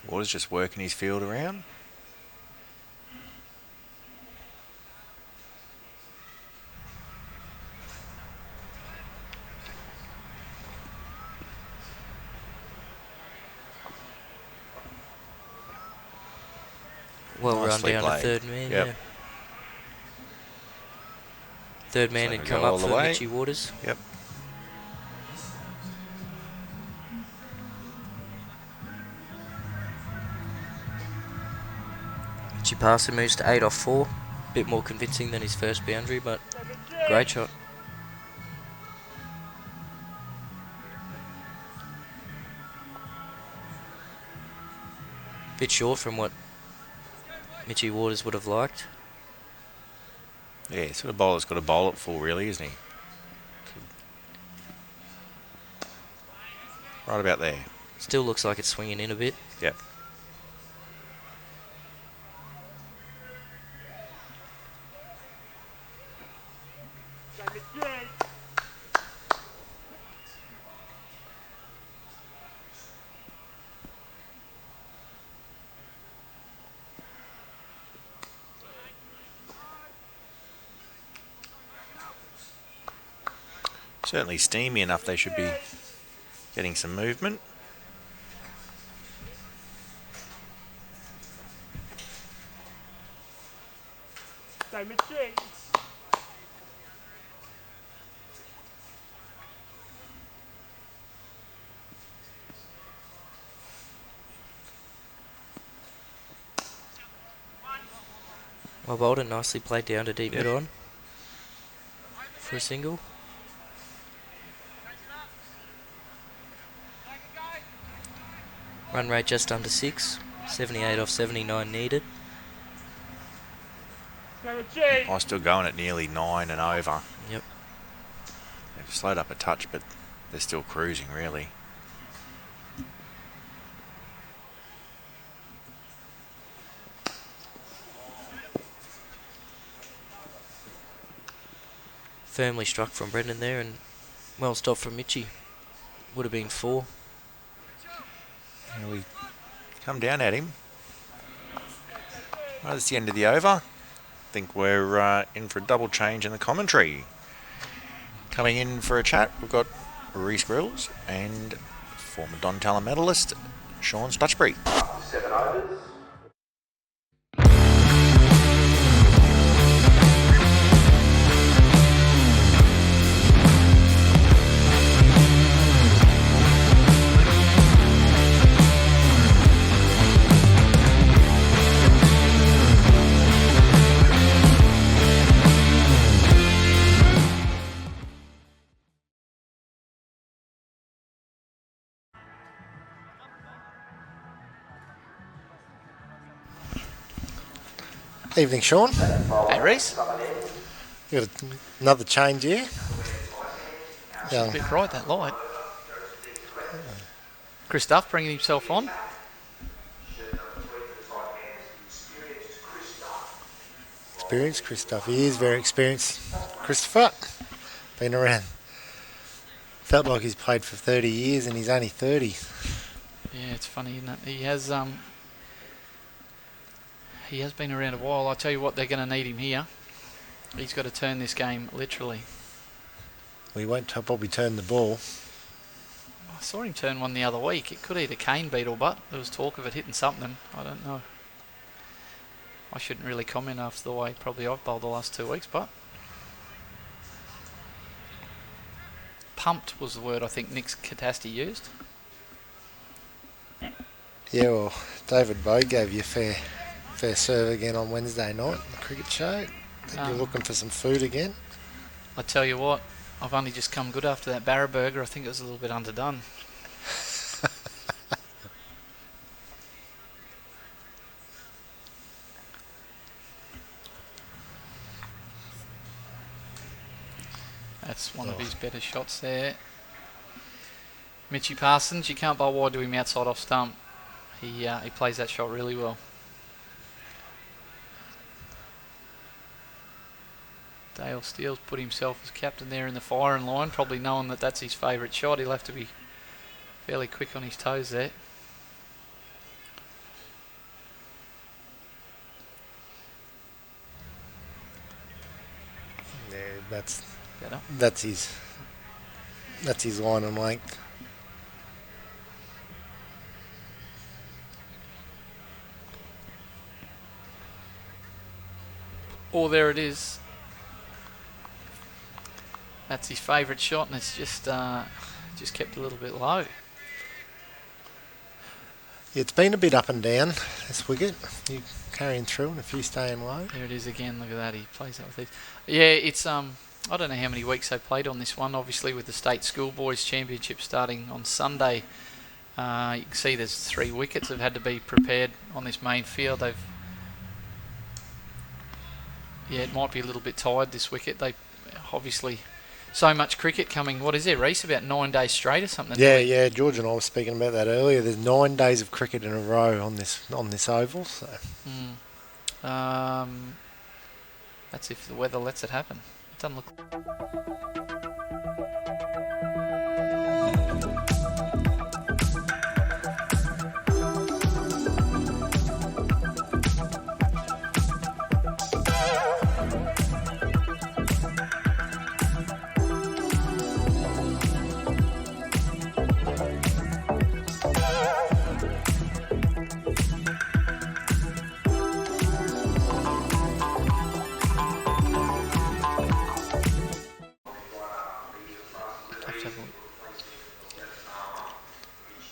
Waters just working his field around. Well run Nicely down to played. third man, Yep. yeah. Third man So had go come all up the for way. Mitchy Waters. Yep. Mitchy Parson moves to 8 off 4. Bit more convincing than his first boundary, but great shot. Bit short from what Mitchy Waters would have liked. Yeah, sort of bowler's got to bowl it full, really, isn't he? Right about there. Still looks like it's swinging in a bit. Yep. Certainly steamy enough, they should be getting some movement. Well, Bolden nicely played down to deep mid on for a single. Run rate just under 6, 78 off 79 needed. I'm still going at nearly 9 and over. Yep. They've slowed up a touch, but they're still cruising, really. Firmly struck from Brendan there, and well stopped from Mitchie. Would have been 4. We come down at him. Well, that's the end of the over. I think we're in for a double change in the commentary. Coming in for a chat, we've got Reece Grills and former Don Talon medalist Sean Stutchbury. 7 overs. Evening, Sean. Hey, Reece. Got another change here. It's a bit bright, that light. Chris Duff bringing himself on. Experienced Chris Duff. He is very experienced. Christopher, been around. Felt like he's played for 30 years and he's only 30. Yeah, it's funny, isn't it? He has been around a while. I tell you what, they're going to need him here. He's got to turn this game literally. Well, he won't probably turn the ball. I saw him turn one the other week. It could either cane beat or butt. There was talk of it hitting something. I don't know. I shouldn't really comment after the way probably I've bowled the last 2 weeks, but pumped was the word I think Nick Catasti used. Yeah, well, David Bowe gave you a fair serve again on Wednesday night in the cricket show. You're looking for some food again? I tell you what, I've only just come good after that Barra burger. I think it was a little bit underdone. That's one of his better shots there. Mitchie Parsons, you can't bowl wide to him outside off stump. He plays that shot really well. Dale Steele's put himself as captain there in the firing line, probably knowing that that's his favourite shot. He'll have to be fairly quick on his toes there. Yeah, that's better. That's his line and length. Oh, there it is. That's his favourite shot, and it's just kept a little bit low. Yeah, it's been a bit up and down, this wicket. You carrying through and a few staying low. There it is again. Look at that. He plays that with these. Yeah, it's I don't know how many weeks they played on this one. Obviously, with the State Schoolboys Championship starting on Sunday, you can see there's 3 wickets that have had to be prepared on this main field. It might be a little bit tired, this wicket. They obviously so much cricket coming. What is it, Reece? About 9 days straight or something? Yeah. George and I were speaking about that earlier. There's 9 days of cricket in a row on this oval. So. That's if the weather lets it happen. It doesn't look.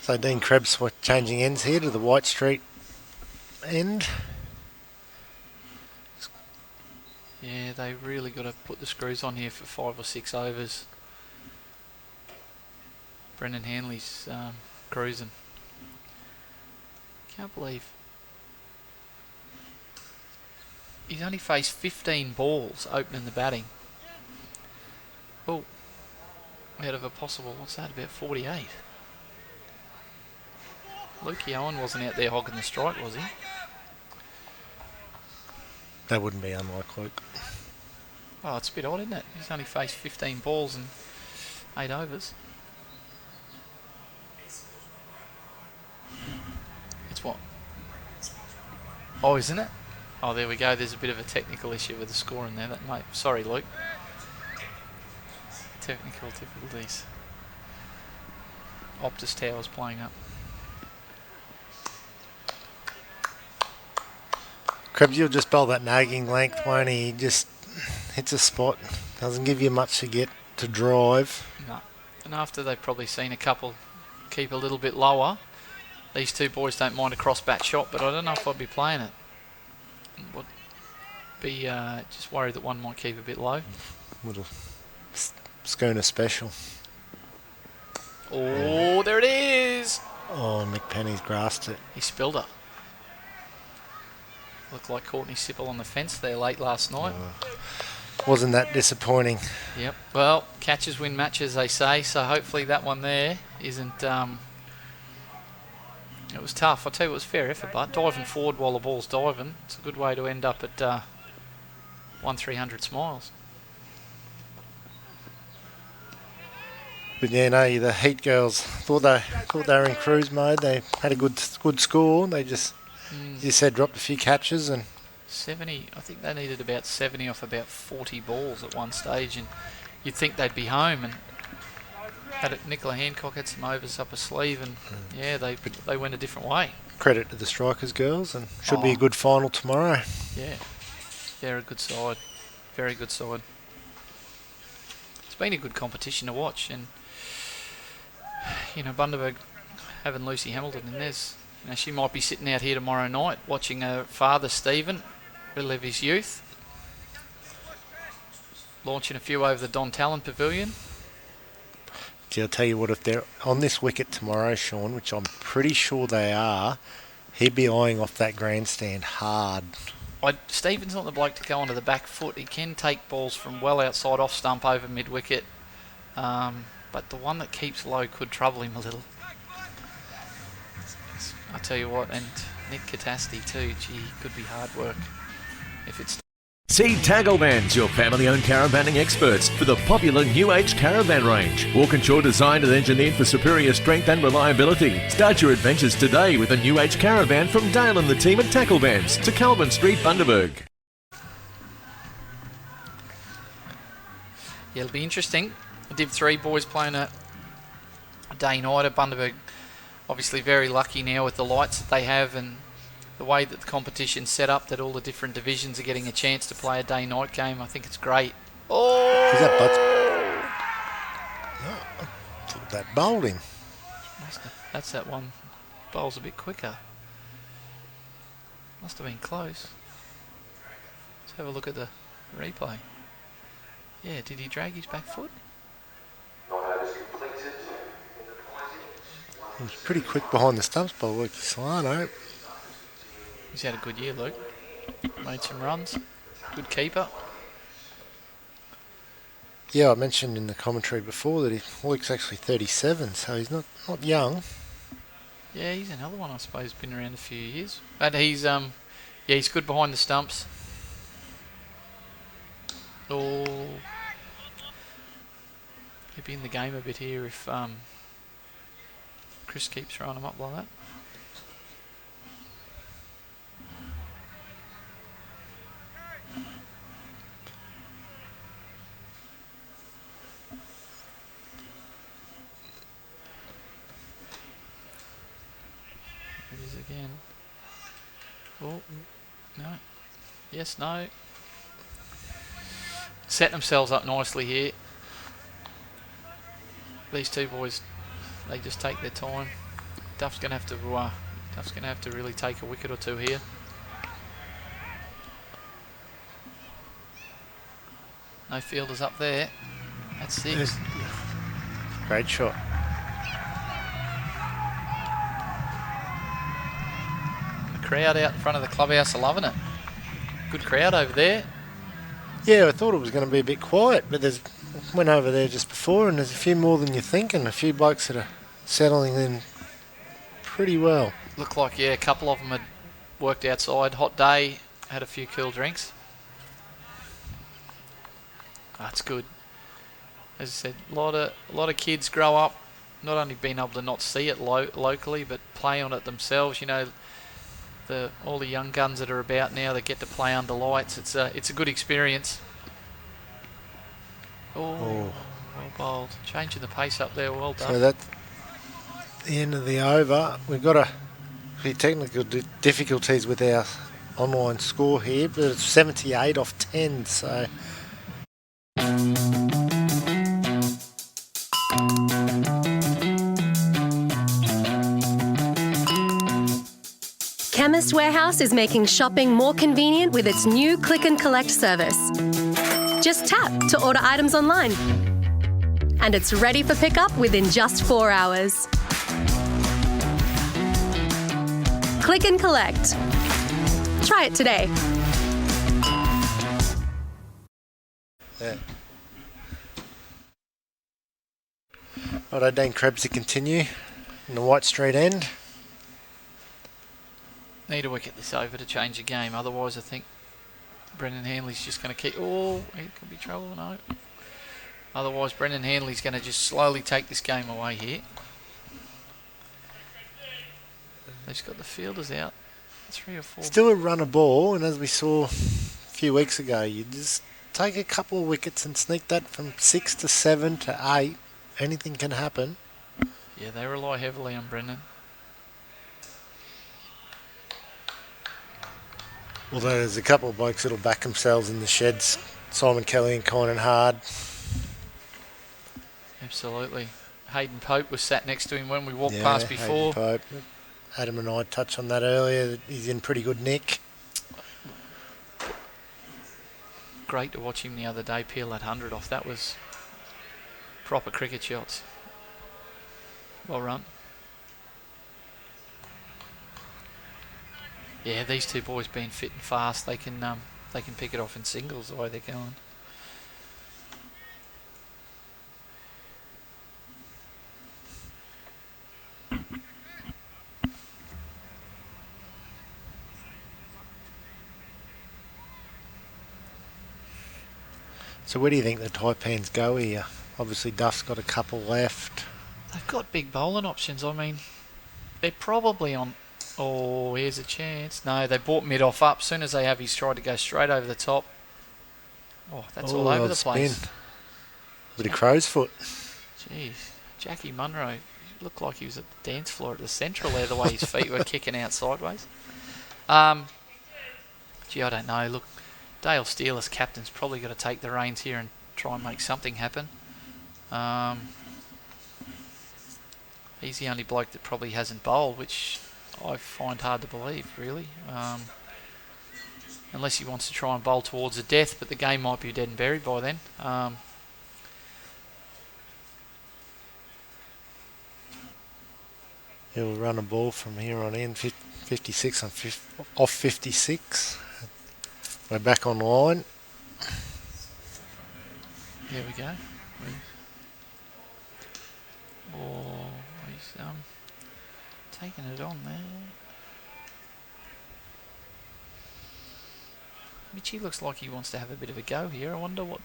So Dean Krebs changing ends here to the White Street end. Yeah, they really got to put the screws on here for 5 or 6 overs. Brendan Hanley's cruising. Can't believe he's only faced 15 balls opening the batting. Oh, out of a possible, what's that, about 48. Lukey Owen wasn't out there hogging the strike, was he? That wouldn't be unlike Luke. Oh, it's a bit odd, isn't it? He's only faced 15 balls and 8 overs. It's what? Oh, isn't it? Oh, there we go. There's a bit of a technical issue with the scoring there. That mate. Sorry, Luke. Technical difficulties. Optus Tower's playing up. Krebs, you'll just bowl that nagging length, won't he? He just hits a spot. Doesn't give you much to get to drive. No. And after they've probably seen a couple keep a little bit lower, these two boys don't mind a cross bat shot, but I don't know if I'd be playing it. Would be just worried that one might keep a bit low. Little schooner special. Oh, there it is! Oh, Mick Penny's grasped it. He spilled it. Looked like Courtney Sipple on the fence there late last night. Wasn't that disappointing? Yep. Well, catches win matches, they say. So hopefully that one there isn't. It was tough. I tell you, it was fair effort, but diving forward while the ball's diving, it's a good way to end up at 1-300 smiles. But yeah, no, the Heat girls thought they were in cruise mode. They had a good score. They just, as you said, dropped a few catches and 70. I think they needed about 70 off about 40 balls at one stage, and you'd think they'd be home. And had it, Nicola Hancock had some overs up her sleeve, and yeah, they went a different way. Credit to the Strikers girls, and should be a good final tomorrow. Yeah, they're a good side, very good side. It's been a good competition to watch, and you know, Bundaberg having Lucy Hamilton in this. You know, she might be sitting out here tomorrow night watching her father Stephen relive his youth, launching a few over the Don Talon Pavilion. Gee, I'll tell you what, if they're on this wicket tomorrow, Sean, which I'm pretty sure they are, he'd be eyeing off that grandstand hard. Stephen's not the bloke to go onto the back foot. He can take balls from well outside off stump over mid-wicket, but the one that keeps low could trouble him a little. I tell you what, and Nick Catasti too, gee, could be hard work if it's... See Tackle Vans, your family-owned caravanning experts, for the popular New Age caravan range. Walkinshaw designed and engineered for superior strength and reliability. Start your adventures today with a New Age caravan from Dale and the team at Tackle Vans to Calvin Street, Bundaberg. Yeah, it'll be interesting. The Div 3 boys playing a day-night at Bundaberg. Obviously very lucky now with the lights that they have and the way that the competition's set up, that all the different divisions are getting a chance to play a day-night game. I think it's great. Oh! Is that Butts? Oh, I thought that bowled him. That's that one. Bowls a bit quicker. Must have been close. Let's have a look at the replay. Yeah, did he drag his back foot? He was pretty quick behind the stumps by Luke Solano. He's had a good year, Luke. Made some runs. Good keeper. Yeah, I mentioned in the commentary before that Luke's actually 37, so he's not young. Yeah, he's another one, I suppose, been around a few years. But he's he's good behind the stumps. Oh, he'll be in the game a bit here if Chris keeps throwing him up like that. It is again. Oh, no. Yes, no. Set themselves up nicely here. These two boys, they just take their time. Duff's gonna have to really take a wicket or two here. No fielders up there. That's 6. Great shot. The crowd out in front of the clubhouse are loving it. Good crowd over there. Yeah, I thought it was going to be a bit quiet, but went over there just before, and there's a few more than you think, and a few blokes that are settling in pretty well. Looked like, a couple of them had worked outside. Hot day, had a few cool drinks. That's good. As I said, a lot of kids grow up not only being able to not see it locally, but play on it themselves. You know, all the young guns that are about now that get to play under lights. It's a good experience. Oh, well bowled. Changing the pace up there. Well done. So that's the end of the over. We've got a few technical difficulties with our online score here, but it's 78 off 10. So. Chemist Warehouse is making shopping more convenient with its new Click and Collect service. Just tap to order items online, and it's ready for pickup within just 4 hours. Click and Collect. Try it today. Yeah. Righto, Dane Krebs to continue in the White Street end. Need a wicket this over to change the game. Otherwise, I think Brendan Hanley's just going to keep... Oh, he could be trouble, no. Otherwise, Brendan Hanley's going to just slowly take this game away here. They've just got the fielders out. 3 or 4. Still a runner ball, and as we saw a few weeks ago, you just take a couple of wickets and sneak that from 6 to 7 to 8. Anything can happen. Yeah, they rely heavily on Brendan. Although there's a couple of blokes that'll back themselves in the sheds. Simon Kelly and Kynan Hard. Absolutely. Hayden Pope was sat next to him when we walked past before. Hayden Pope. Adam and I touched on that earlier. He's in pretty good nick. Great to watch him the other day peel that 100 off. That was proper cricket shots. Well run. Yeah, these two boys being fit and fast, they can pick it off in singles the way they're going. So where do you think the Taipans go here? Obviously Duff's got a couple left. They've got big bowling options. I mean, they're probably on... Oh, here's a chance. No, they brought mid off up. As soon as they have, he's tried to go straight over the top. Oh, that's all over the place. Spin. Bit of crow's foot. Jeez. Jackie Munro looked like he was at the dance floor at the Central there, the way his feet were kicking out sideways. Gee, I don't know. Look, Dale Steele as captain's probably got to take the reins here and try and make something happen. He's the only bloke that probably hasn't bowled, which I find hard to believe, really. Unless he wants to try and bowl towards the death, but the game might be dead and buried by then. He'll run a ball from here on in, 56 on off 56. We're back online. There we go. Oh, he's taking it on there. Mitchie looks like he wants to have a bit of a go here. I wonder what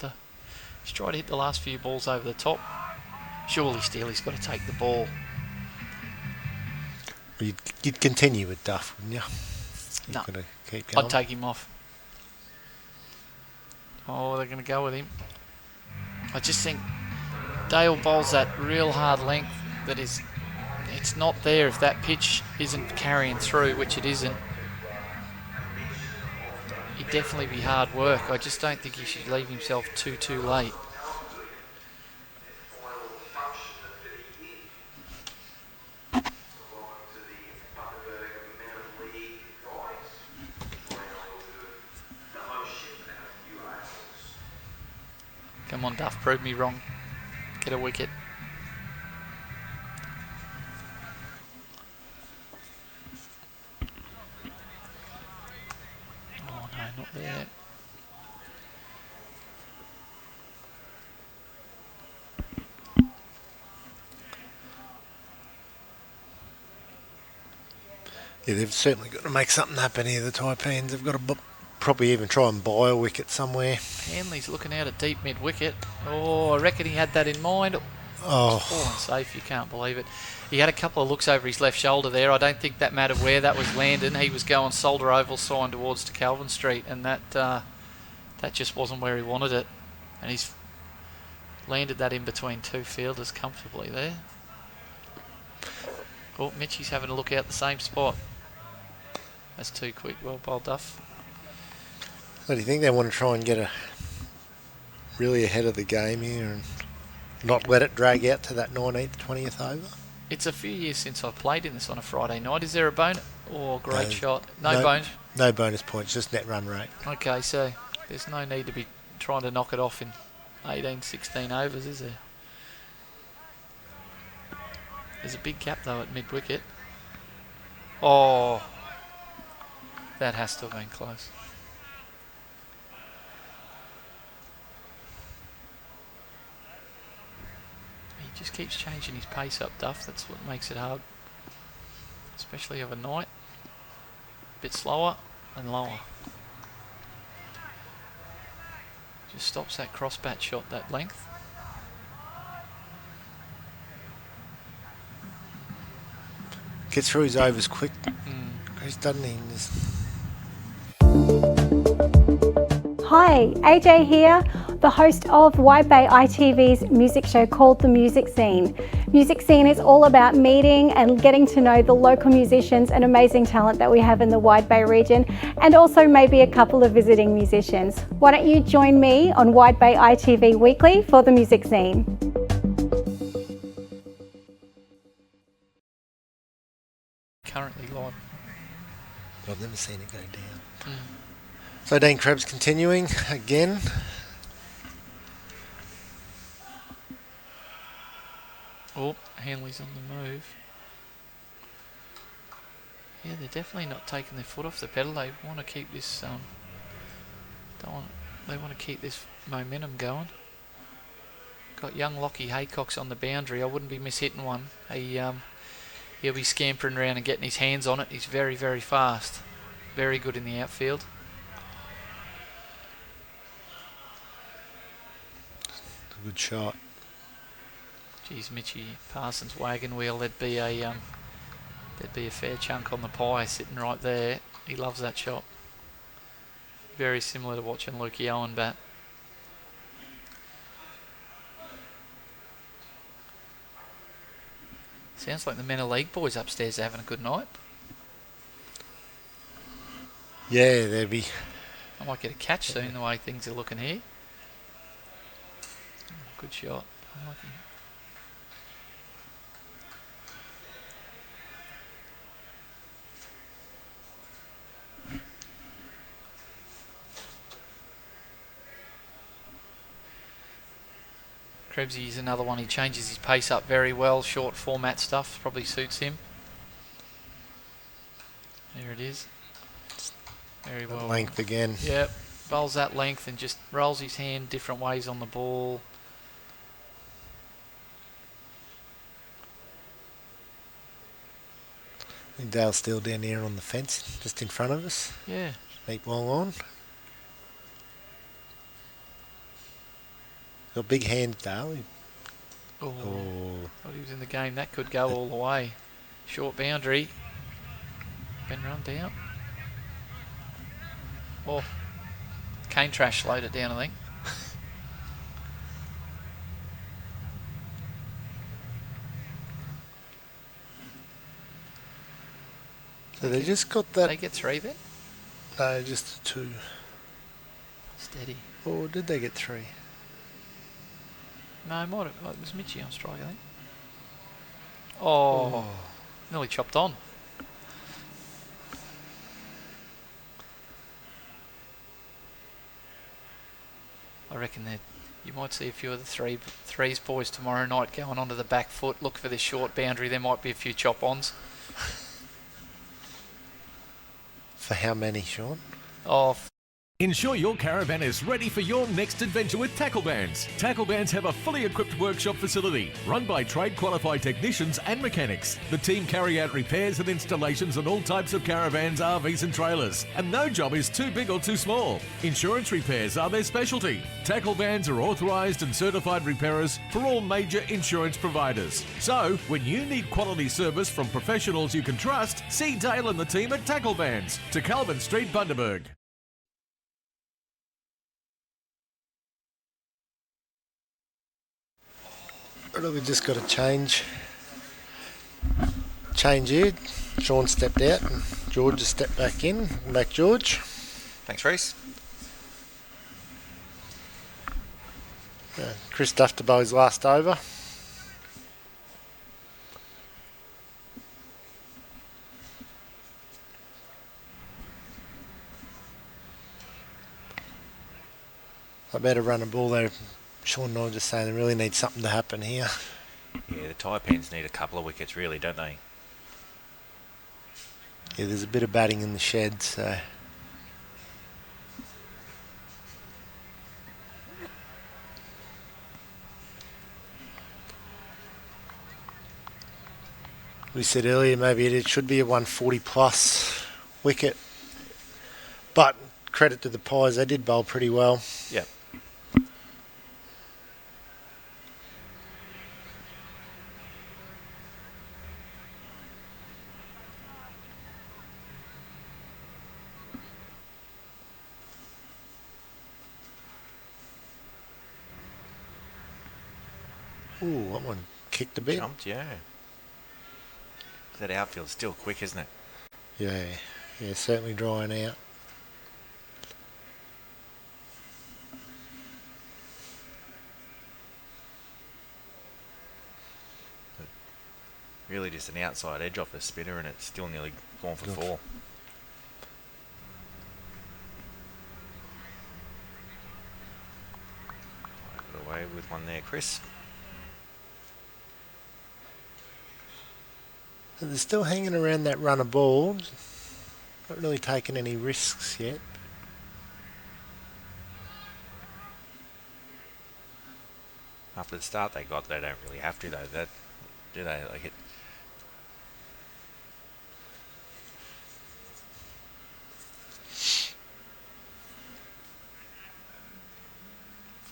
he's tried to hit the last few balls over the top. Surely Steely's got to take the ball. You'd continue with Duff, wouldn't you? No, got to keep going. I'd take him off. Oh, they're going to go with him. I just think Dale bowls that real hard length that is, it's not there if that pitch isn't carrying through, which it isn't. It'd definitely be hard work. I just don't think he should leave himself too late. Come on, Duff, prove me wrong. Get a wicket. Oh no, not there. Yeah, they've certainly got to make something happen here, the Taipans. They've got to probably even try and buy a wicket somewhere. Hanley's looking out at deep mid-wicket. Oh, I reckon he had that in mind. Oh. It's fallen safe, you can't believe it. He had a couple of looks over his left shoulder there. I don't think that mattered where that was landing. He was going Solder Oval sign towards to Calvin Street, and that just wasn't where he wanted it. And he's landed that in between two fielders comfortably there. Oh, Mitchie's having a look out the same spot. That's too quick. Well bowled, Duff. So do you think they want to try and get really ahead of the game here and not let it drag out to that 19th, 20th over? It's a few years since I've played in this on a Friday night. Is there a bonus? Oh, great shot. No bonus? No bonus points, just net run rate. Okay, so there's no need to be trying to knock it off in 18, 16 overs, is there? There's a big gap, though, at mid-wicket. Oh, that has to have been close. He just keeps changing his pace up, Duff. That's what makes it hard, especially overnight. A bit slower and lower. Just stops that cross-bat shot that length. Gets through his overs quick. He's done it. Hi, AJ here, the host of Wide Bay ITV's music show called The Music Scene. Music Scene is all about meeting and getting to know the local musicians and amazing talent that we have in the Wide Bay region, and also maybe a couple of visiting musicians. Why don't you join me on Wide Bay ITV Weekly for The Music Scene? Currently live. I've never seen it go down. So Dean Krebs continuing again. Oh, Hanley's on the move. Yeah, they're definitely not taking their foot off the pedal. They want to keep this. They want to keep this momentum going. Got young Lockie Haycox on the boundary. I wouldn't be mishitting one. He'll be scampering around and getting his hands on it. He's very, very fast. Very good in the outfield. Good shot. Geez, Mitchie Parsons wagon wheel. There'd be a fair chunk on the pie sitting right there. He loves that shot. Very similar to watching Lukey Owen bat. Sounds like the Men of League boys upstairs are having a good night. Yeah, they'll be. I might get a catch soon the way things are looking here. Good shot. Unlucky. Krebsy's another one. He changes his pace up very well. Short format stuff probably suits him. There it is. Very well. Length again. Yep. Bowls that length and just rolls his hand different ways on the ball. I think Dale's still down here on the fence, just in front of us. Yeah. Deep ball on. Got big hands, Dale. Oh. Thought he was in the game. That could go all the way. Short boundary. Been run down. Oh. Cane Trash slowed it down, I think. So they just got that. They get three then? No, just two. Steady. Or did they get three? No, it was Mitchie on strike, I think. Oh. Nearly chopped on. I reckon You might see a few of the threes boys tomorrow night going onto the back foot, look for this short boundary. There might be a few chop-ons. For how many, Sean? Oh, Ensure your caravan is ready for your next adventure with Tackle Bands. Tackle Bands have a fully equipped workshop facility run by trade qualified technicians and mechanics. The team carry out repairs and installations on all types of caravans, RVs and trailers, and no job is too big or too small. Insurance repairs are their specialty. Tackle Bands are authorised and certified repairers for all major insurance providers. So, when you need quality service from professionals you can trust, see Dale and the team at Tackle Bands, to Calvin Street, Bundaberg. We've just got to change here. Sean stepped out and George has stepped back in. Back, George. Thanks, Reece. Chris Duff to bow his last over. I better run a ball there. Sean and I were just saying they really need something to happen here. Yeah, the Taipans need a couple of wickets, really, don't they? Yeah, there's a bit of batting in the shed, so... We said earlier maybe it should be a 140 plus wicket. But credit to the Pies, they did bowl pretty well. Yep. Ooh, that one kicked a bit. Jumped, yeah. That outfield's still quick, isn't it? Yeah, certainly drying out. But really just an outside edge off the spinner and it's still nearly gone for four. Got away with one there, Chris. So they're still hanging around that run of ball. Not really taking any risks yet. After the start they got, they don't really have to though. That do they? Like it.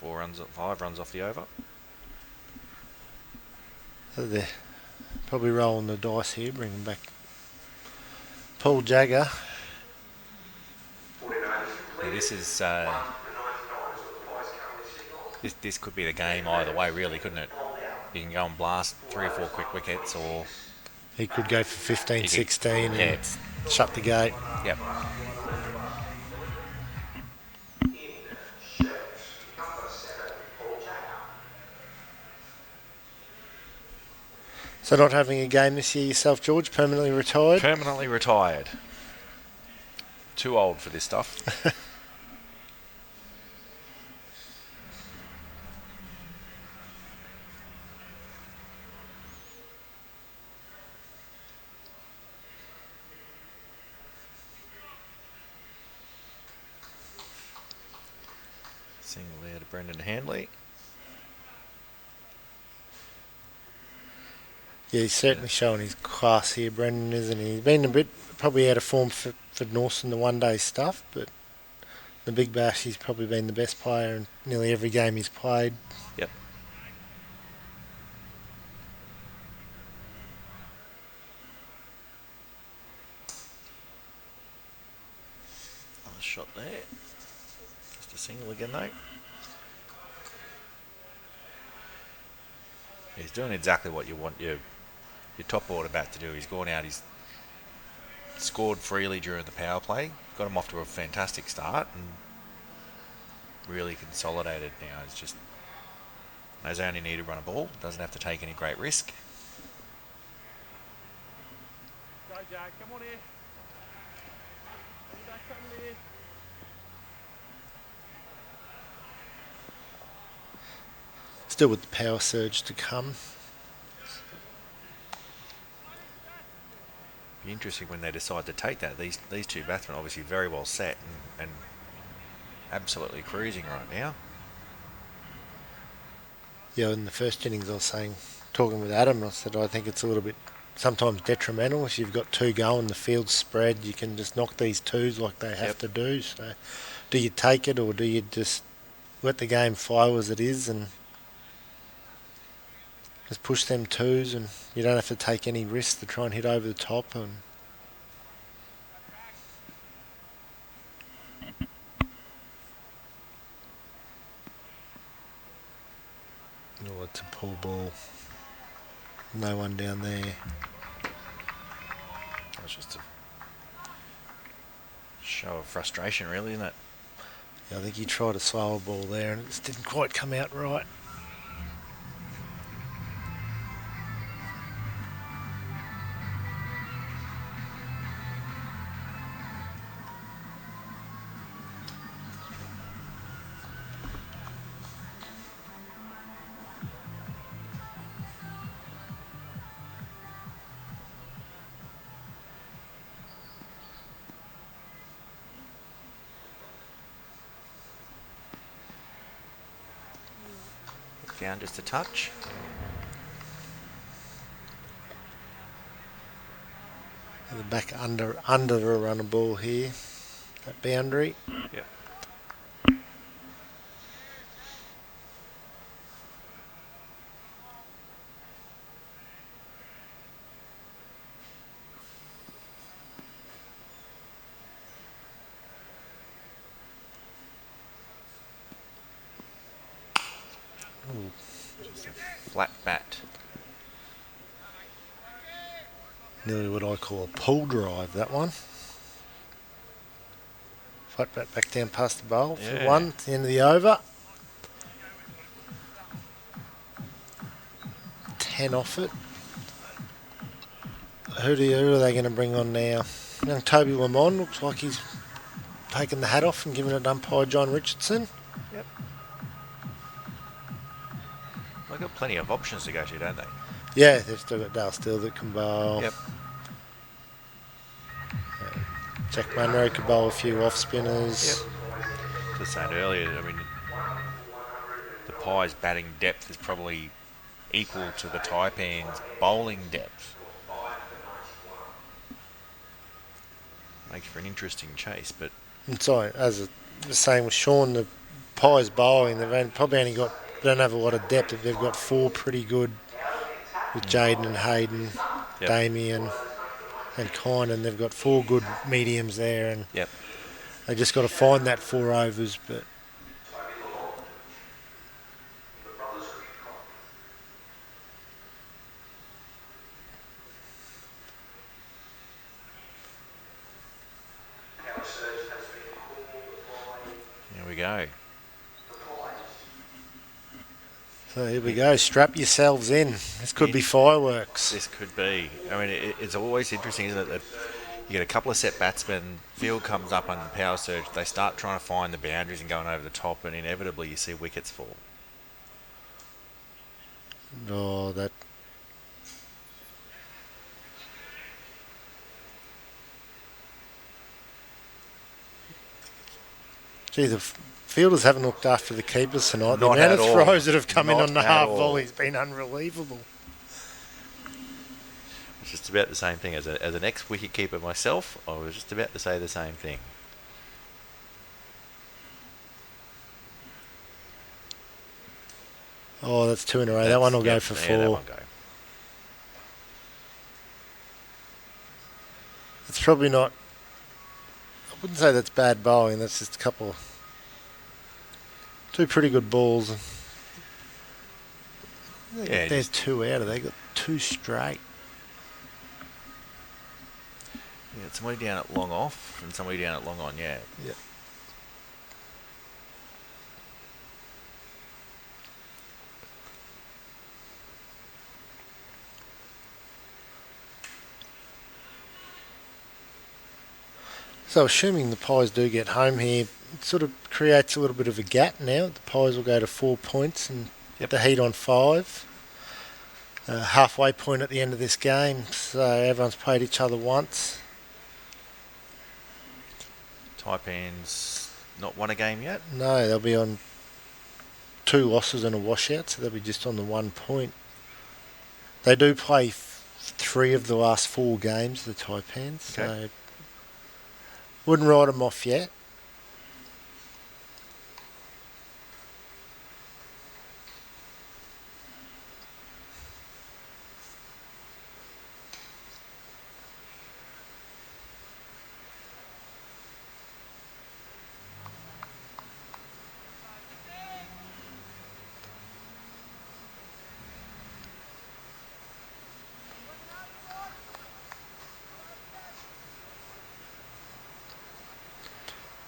Five runs off the over. So they're probably rolling the dice here, bringing back Paul Jagger. Yeah, this is this could be the game either way, really, couldn't it? You can go and blast 3 or 4 quick wickets, or he could go for 15, 16 yeah. and shut the gate. Yep. So not having a game this year yourself, George? Permanently retired? Permanently retired. Too old for this stuff. Single there to Brendan Handley. Yeah, he's certainly showing his class here, Brendan, isn't he? He's been a bit probably out of form for Northern, the one-day stuff, but the Big Bash, he's probably been the best player in nearly every game he's played. Yep. Another shot there. Just a single again, though. He's doing exactly what you want your top order bat to do. He's gone out, he's scored freely during the power play, got him off to a fantastic start and really consolidated now. It's just knows they only need to run a ball, doesn't have to take any great risk. Go, Jack, come on here. Still with the power surge to come. Be interesting when they decide to take that. These two batsmen obviously very well set and absolutely cruising right now. Yeah, in the first innings I was saying, talking with Adam, I said I think it's a little bit sometimes detrimental. If you've got two going, the field's spread, you can just knock these twos like they have to do. So do you take it or do you just let the game flow as it is and just push them twos and you don't have to take any risks to try and hit over the top? And oh, it's a pull ball. No one down there. It's just a show of frustration, really, isn't it? Yeah, I think he tried a slower ball there and it just didn't quite come out right. Down just a touch. And the back under a runner ball here. That boundary. Yep. Just a flat bat. Nearly what I call a pull drive, that one. Flat bat back down past the bowl for one at the end of the over. 10 off it. Who are they going to bring on now? Young Toby Lamont looks like he's taken the hat off and giving it to umpire John Richardson. Yep. They've got plenty of options to go to, don't they? Yeah, they've still got Dale Steele that can bowl. Yep. Jack Munro could bowl a few off spinners. Yep. As I was saying earlier, I mean, the Pies' batting depth is probably equal to the Taipans' bowling depth. Makes for an interesting chase, but... And so, as I was saying with Sean, the Pies bowling, they've probably only got, they don't have a lot of depth, but they've got four pretty good with Jaden and Hayden, Damien and Kynan. They've got four good mediums there, and they just got to find that 4 overs, but... Here we go. So here we go. Strap yourselves in. This could be fireworks. This could be. I mean, it's always interesting, isn't it, that you get a couple of set batsmen, field comes up on the power surge, they start trying to find the boundaries and going over the top, and inevitably you see wickets fall. Oh, that... Gee, the fielders haven't looked after the keepers tonight. The amount of throws that have come in on the half volley has been unbelievable. It's just about the same thing. As an ex-wicket keeper myself, I was just about to say the same thing. Oh, that's 2 in a row. That one will go for 4. That one go. It's probably not... I wouldn't say that's bad bowling. That's just a couple... 2 pretty good balls. Yeah, there's 2 out of there. They got 2 straight. Yeah, somebody down at long off and somebody down at long on, yeah. Yeah. So assuming the Pies do get home here, it sort of creates a little bit of a gap now. The Pies will go to 4 points and The Heat on 5. Halfway point at the end of this game, so everyone's played each other once. Taipan's not won a game yet? No, they'll be on 2 losses and a washout, so they'll be just on the 1 point. They do play 3 of the last 4 games, the Taipans, so wouldn't write them off yet.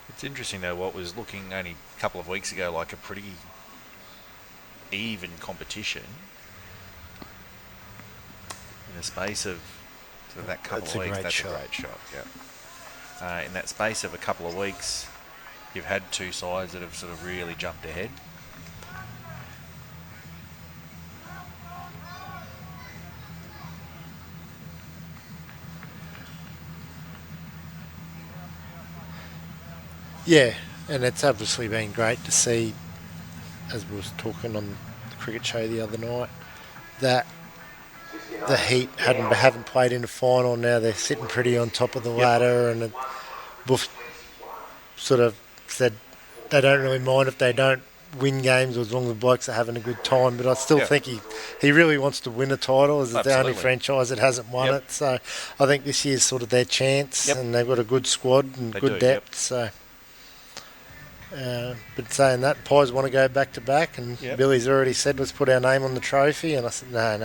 It's interesting though, what was looking only a couple of weeks ago like a pretty even competition in the space of sort of that couple of weeks. That's a great shot. Yeah. In that space of a couple of weeks, you've had 2 sides that have sort of really jumped ahead. Yeah, and it's obviously been great to see, as we was talking on the cricket show the other night, that the Heat haven't played in the final. Now they're sitting pretty on top of the ladder, and Buff sort of said they don't really mind if they don't win games as long as the blokes are having a good time. But I still think he really wants to win a title, as it's the only franchise that hasn't won it. So I think this year's sort of their chance, and they've got a good squad and good depth. So. But saying that, Pies want to go back to back, and Billy's already said, let's put our name on the trophy, and I said, no.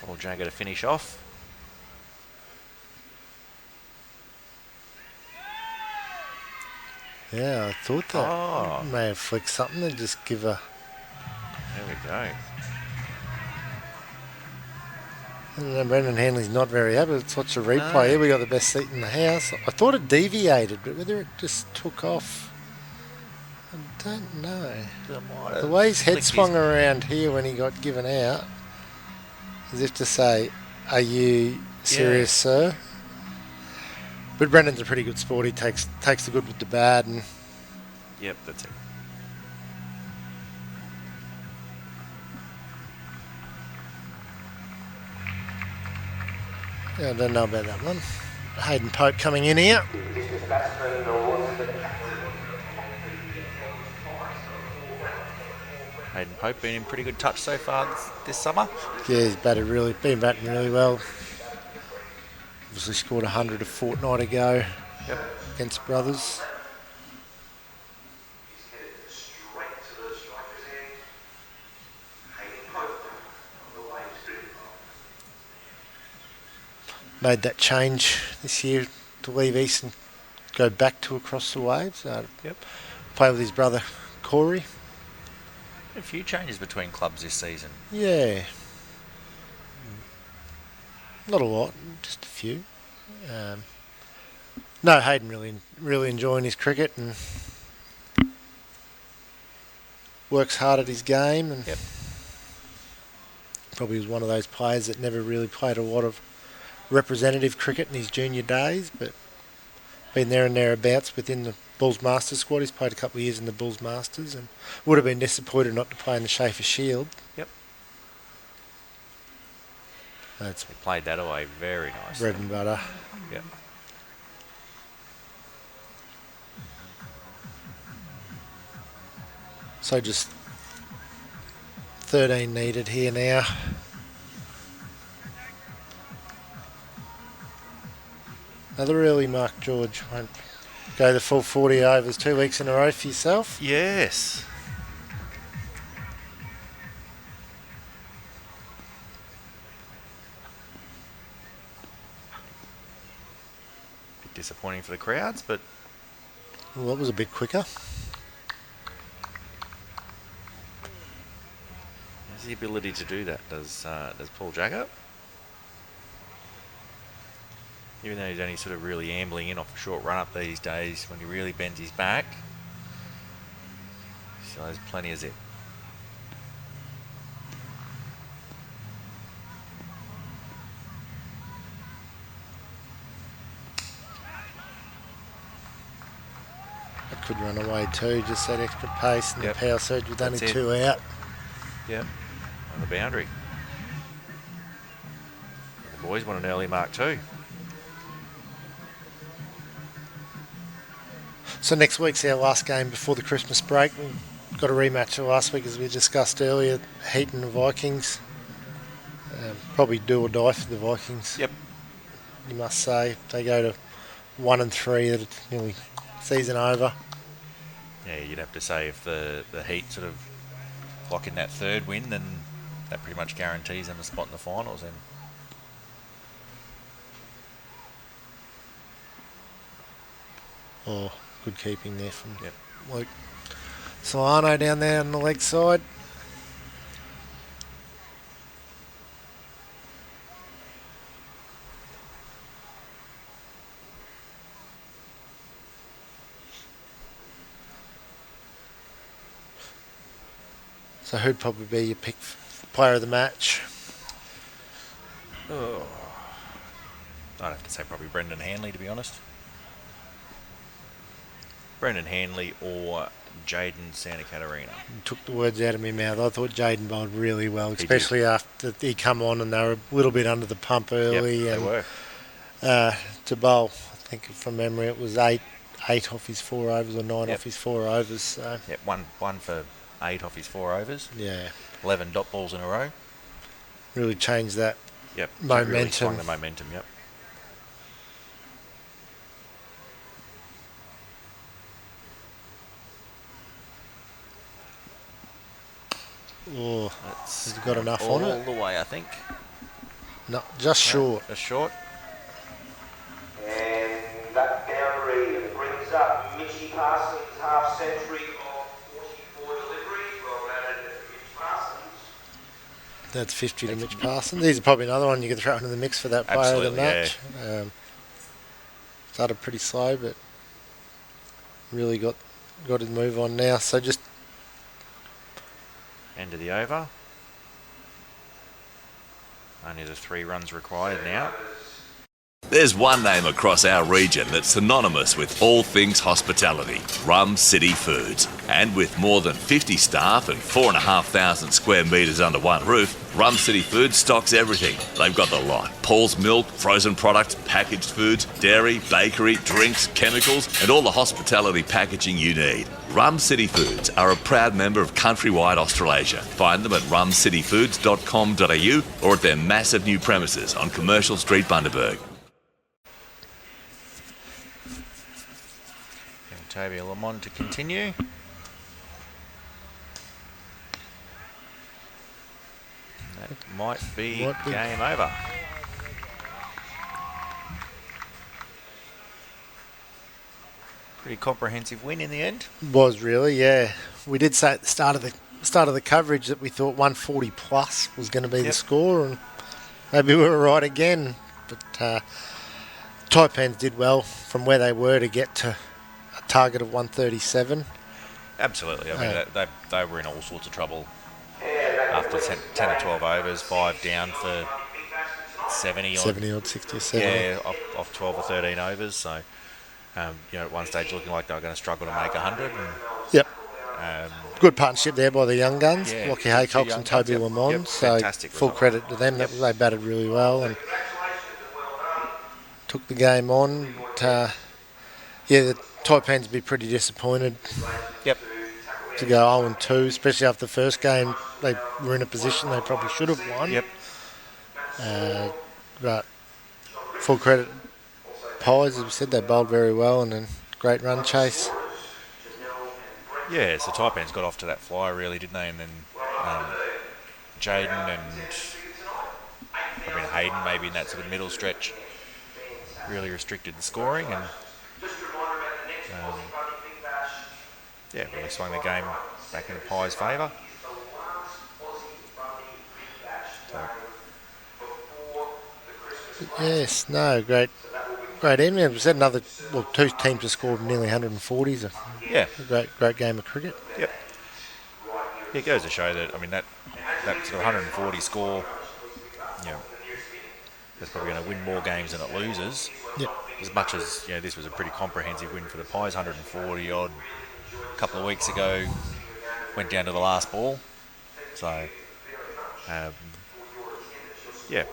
Well, Jagger to finish off. Yeah, I thought that may have flicked something and just give a... There we go. And Brendan Hanley's not very happy. Let's watch a replay. Here we got the best seat in the house. I thought it deviated, but whether it just took off, I don't know. The way his head swung around here when he got given out, as if to say, are you serious, sir? But Brendan's a pretty good sport. He takes the good with the bad. And yep, that's it. Yeah, I don't know about that one. Hayden Pope coming in here. Hayden Pope been in pretty good touch so far this summer. Yeah, he's batting really well. Obviously scored 100 a fortnight ago against Brothers. Made that change this year to leave East and go back to across the waves. Play with his brother Corey. A few changes between clubs this season. Yeah. Not a lot, just a few. No, Hayden really enjoying his cricket and works hard at his game, and probably was one of those players that never really played a lot of representative cricket in his junior days, but been there and thereabouts within the Bulls Masters squad. He's played a couple of years in the Bulls Masters and would have been disappointed not to play in the Schaefer Shield. Yep. He played that away very nicely. Bread and butter. Yep. So just 13 needed here now. Another early mark, George. Won't go the full 40 overs 2 weeks in a row for yourself. Yes. Bit disappointing for the crowds, but... Well, that was a bit quicker. Has the ability to do that, does Paul Jagger. Even though he's only sort of really ambling in off a short run up these days, when he really bends his back, so there's plenty of zip. It could run away too, just that extra pace and Yep. the power surge with only That's it. 2 out. Yep, on the boundary. The boys want an early mark too. So next week's our last game before the Christmas break. We've got a rematch of last week, as we discussed earlier, Heat and the Vikings. Probably do or die for the Vikings. Yep. You must say. If they go to 1-3, it's nearly season over. Yeah, you'd have to say if the Heat sort of lock in that third win, then that pretty much guarantees them a spot in the finals. And oh, good keeping there from Luke Solano down there on the leg side. So who'd probably be your pick for player of the match? oh, I'd have to say probably Brendan Hanley, to be honest. Brendan Hanley or Jaden Santa Catarina. Took the words out of my mouth. I thought Jaden bowled really well, He especially after he come on and they were a little bit under the pump early. Yep, and they were. To bowl, I think from memory it was eight off his 4 overs or 9 off his 4 overs. So. Yep, one for 8 off his 4 overs. Yeah. 11 dot balls in a row. Really changed that Yep. momentum. Really swung the momentum, yep. Oh, That's has he got enough all on it? the way, I think. No, just short. Just short. And that boundary brings up Mitchy Parsons' half century of 44 deliveries. Well batted, Mitch Parsons. That's 50 to Mitch Parsons. He's probably another one you could throw into the mix for that player of the Absolutely, match. Started pretty slow, but really got his move on now. So just End of the over. Only the 3 runs required now. There's one name across our region that's synonymous with all things hospitality, Rum City Foods. And with more than 50 staff and 4,500 square metres under one roof, Rum City Foods stocks everything. They've got the lot. Paul's Milk, frozen products, packaged foods, dairy, bakery, drinks, chemicals, and all the hospitality packaging you need. Rum City Foods are a proud member of Countrywide Australasia. Find them at rumcityfoods.com.au or at their massive new premises on Commercial Street, Bundaberg. Toby Lamont to continue. That might be game over. Pretty comprehensive win in the end. was really, yeah. We did say at the start of the coverage that we thought 140 plus was going to be the score, and maybe we were right again. But Taipans did well from where they were to get to a target of 137. Absolutely. I mean, they were in all sorts of trouble after 10 or 12 overs, 5 down for 70 odd, 60 or 70. Yeah, off 12 or 13 overs. So, at one stage looking like they were going to struggle to make 100. Yep. Good partnership there by the young guns, Yeah, Lockie Haycox and Toby Lamont. Yep, so fantastic full result. credit to them. They batted really well and took the game on. But, the Taipans would be pretty disappointed. Yep. To go 0-2, especially after the first game, they were in a position they probably should have won. Yep. But full credit, Pies, as we said, they bowled very well and then great run chase. Yeah, so Taipans got off to that flyer really, didn't they? And then Jaden and Hayden maybe in that sort of middle stretch really restricted the scoring and really swung the game back into Pies' favour. Yes, no, great great evening. We said two teams have scored nearly 140s. Yeah. Great game of cricket. Yep. It goes to show that, I mean, that sort of 140 score, you know, that's probably going to win more games than it loses. Yep. As much as, you know, this was a pretty comprehensive win for the Pies, 140 odd a couple of weeks ago, went down to the last ball. So, yeah,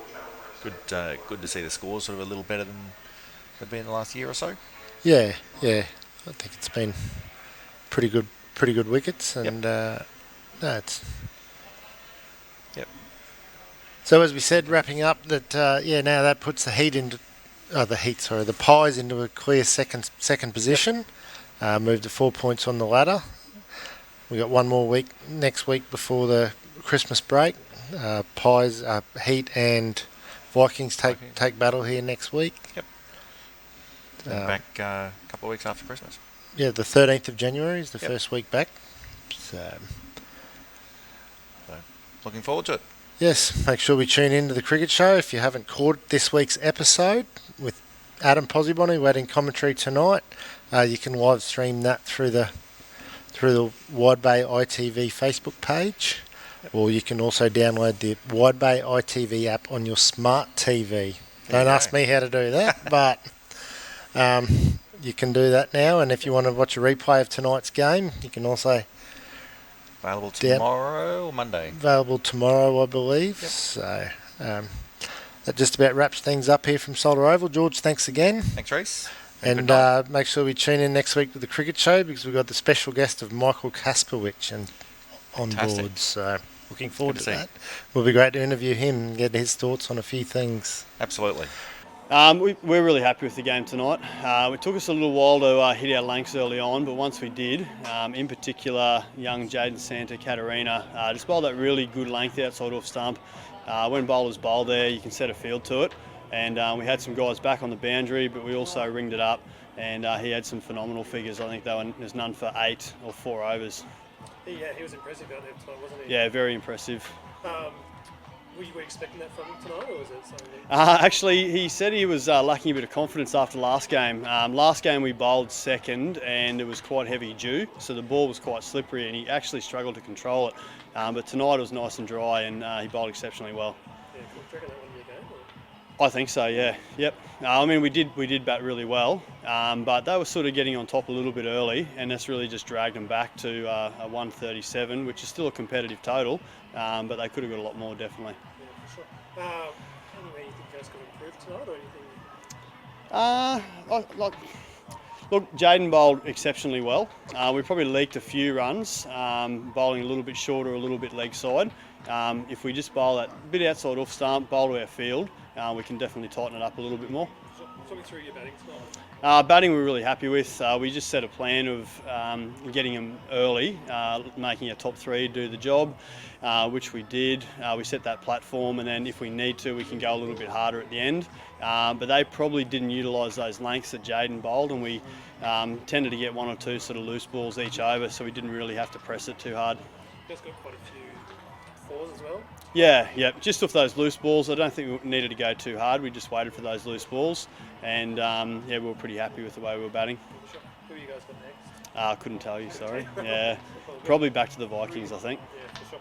good to see the scores sort of a little better than they've been the last year or so. Yeah. I think it's been pretty good wickets, and it's. Yep. So as we said, wrapping up that now that puts the Pies into a clear second position. Moved to 4 points on the ladder. We got one more week next week before the Christmas break. Pies, Heat and Vikings take battle here next week. Yep. Back a couple of weeks after Christmas. Yeah, the 13th of January is the first week back. So, looking forward to it. Yes, make sure we tune into the cricket show. If you haven't caught this week's episode with Adam Posibon, who had in commentary tonight, you can live stream that through the Wide Bay ITV Facebook page, or you can also download the Wide Bay ITV app on your smart TV. Don't ask me how to do that, but you can do that now. And if you want to watch a replay of tonight's game, you can also... Available tomorrow or Monday? Available tomorrow, I believe. Yep. So that just about wraps things up here from Solder Oval. George, thanks again. Thanks, Reece. And make sure we tune in next week with the cricket show, because we've got the special guest of Michael Kasperwich on board. So looking forward to that. It will be great to interview him and get his thoughts on a few things. Absolutely. We're really happy with the game tonight. It took us a little while to hit our lengths early on, but once we did, in particular, young Jaden Santa Catarina just bowled that really good length outside off stump. When bowlers bowl there, you can set a field to it. And we had some guys back on the boundary, but we also ringed it up, and he had some phenomenal figures. I think there's none for 8 or 4 overs. Yeah, he was impressive out there tonight, wasn't he? Yeah, very impressive. Were you expecting that from him tonight, or was it something? Actually, he said he was lacking a bit of confidence after last game. Last game we bowled second, and it was quite heavy dew, so the ball was quite slippery, and he actually struggled to control it. But tonight it was nice and dry, and he bowled exceptionally well. Yeah, cool. Do you reckon that won your game? I think so, yeah. Yep. I mean, we did bat really well, but they were sort of getting on top a little bit early, and that's really just dragged them back to a 137, which is still a competitive total, but they could have got a lot more, definitely. Yeah, for sure. Anyway, you think you guys could improve tonight, or anything? Look, Jaden bowled exceptionally well. We probably leaked a few runs, bowling a little bit shorter, a little bit leg side. If we just bowl that bit outside off stump, bowl to our field, we can definitely tighten it up a little bit more. Talk me through your batting tonight. Batting we're really happy with. We just set a plan of getting them early, making a top 3 do the job, which we did. We set that platform, and then if we need to, we can go a little bit harder at the end. But they probably didn't utilise those lengths that Jaden bowled, and we tended to get 1 or 2 sort of loose balls each over, so we didn't really have to press it too hard. You guys got quite a few 4s as well? Yeah, just off those loose balls. I don't think we needed to go too hard. We just waited for those loose balls, and we were pretty happy with the way we were batting. Sure. Who you guys got next? I couldn't tell you, sorry. Yeah, probably back to the Vikings, I think. Yeah, for sure.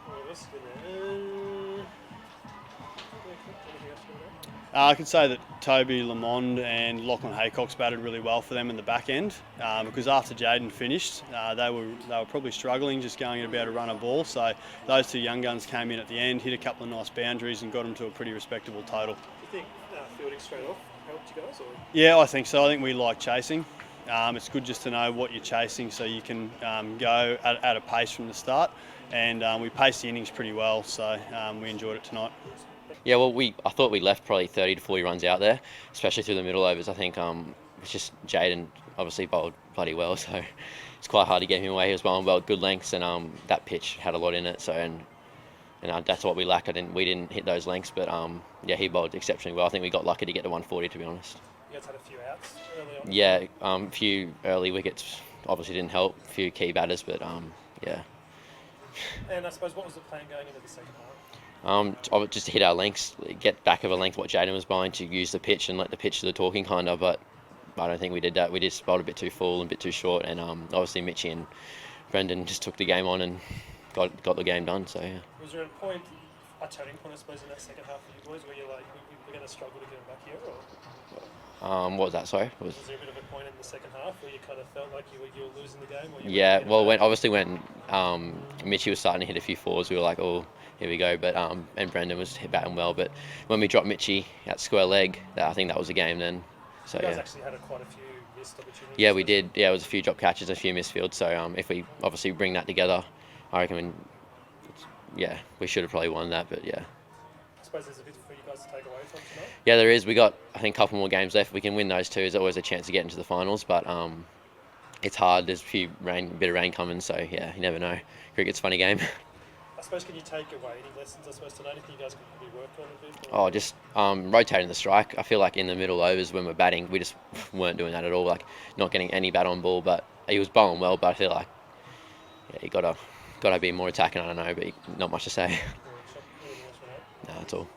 What else is there? I could say that Toby Lamond and Lachlan Haycock's batted really well for them in the back end, because after Jaden finished, they were probably struggling just going at about a run a ball. So those 2 young guns came in at the end, hit a couple of nice boundaries, and got them to a pretty respectable total. Do you think fielding straight off helped you guys? Or? Yeah, I think so. I think we like chasing. It's good just to know what you're chasing, so you can go at a pace from the start. And we paced the innings pretty well, so we enjoyed it tonight. Yeah, well, I thought we left probably 30 to 40 runs out there, especially through the middle overs. I think it's just Jaden obviously bowled bloody well, so it's quite hard to get him away. He was bowling well, good lengths, and that pitch had a lot in it. So and that's what we lack. We didn't hit those lengths, but yeah, he bowled exceptionally well. I think we got lucky to get to 140, to be honest. You guys had a few outs early on? Yeah, a few early wickets obviously didn't help. A few key batters, but yeah. And I suppose what was the plan going into the second half? Just to hit our lengths, get back of a length what Jaden was buying, to use the pitch and let the pitch do the talking kind of, but I don't think we did that. We just bowled a bit too full and a bit too short, and obviously Mitchie and Brendan just took the game on and got the game done. So yeah. Was there a turning point, I suppose, in that second half for you boys, where you're like, we're going to struggle to get them back here, or? What was that? Sorry. Was there a bit of a point in the second half where you kind of felt like you were losing the game? Or Yeah. Well, when Mitchie was starting to hit a few fours, we were like, oh, here we go. But and Brendan was batting well. But when we dropped Mitchie at square leg, I think that was the game then. So you guys yeah. actually had quite a few missed opportunities. Yeah, we did. Yeah, it was a few drop catches, a few missed fields. So if we obviously bring that together, I reckon, we should have probably won that. But yeah. I suppose there's a bit for you guys to take away from tonight. Yeah, there is. We got, I think, a couple more games left. If we can win those two, there's always a chance to get into the finals. But it's hard. There's a bit of rain coming. So yeah, you never know. Cricket's a funny game. I suppose, can you take away any lessons, I suppose, tonight? Anything you guys could probably work on a bit? Oh, just rotating the strike. I feel like in the middle overs when we're batting, we just weren't doing that at all. Like not getting any bat on ball. But he was bowling well. But I feel like you gotta be more attacking. I don't know, but not much to say. No, that's all.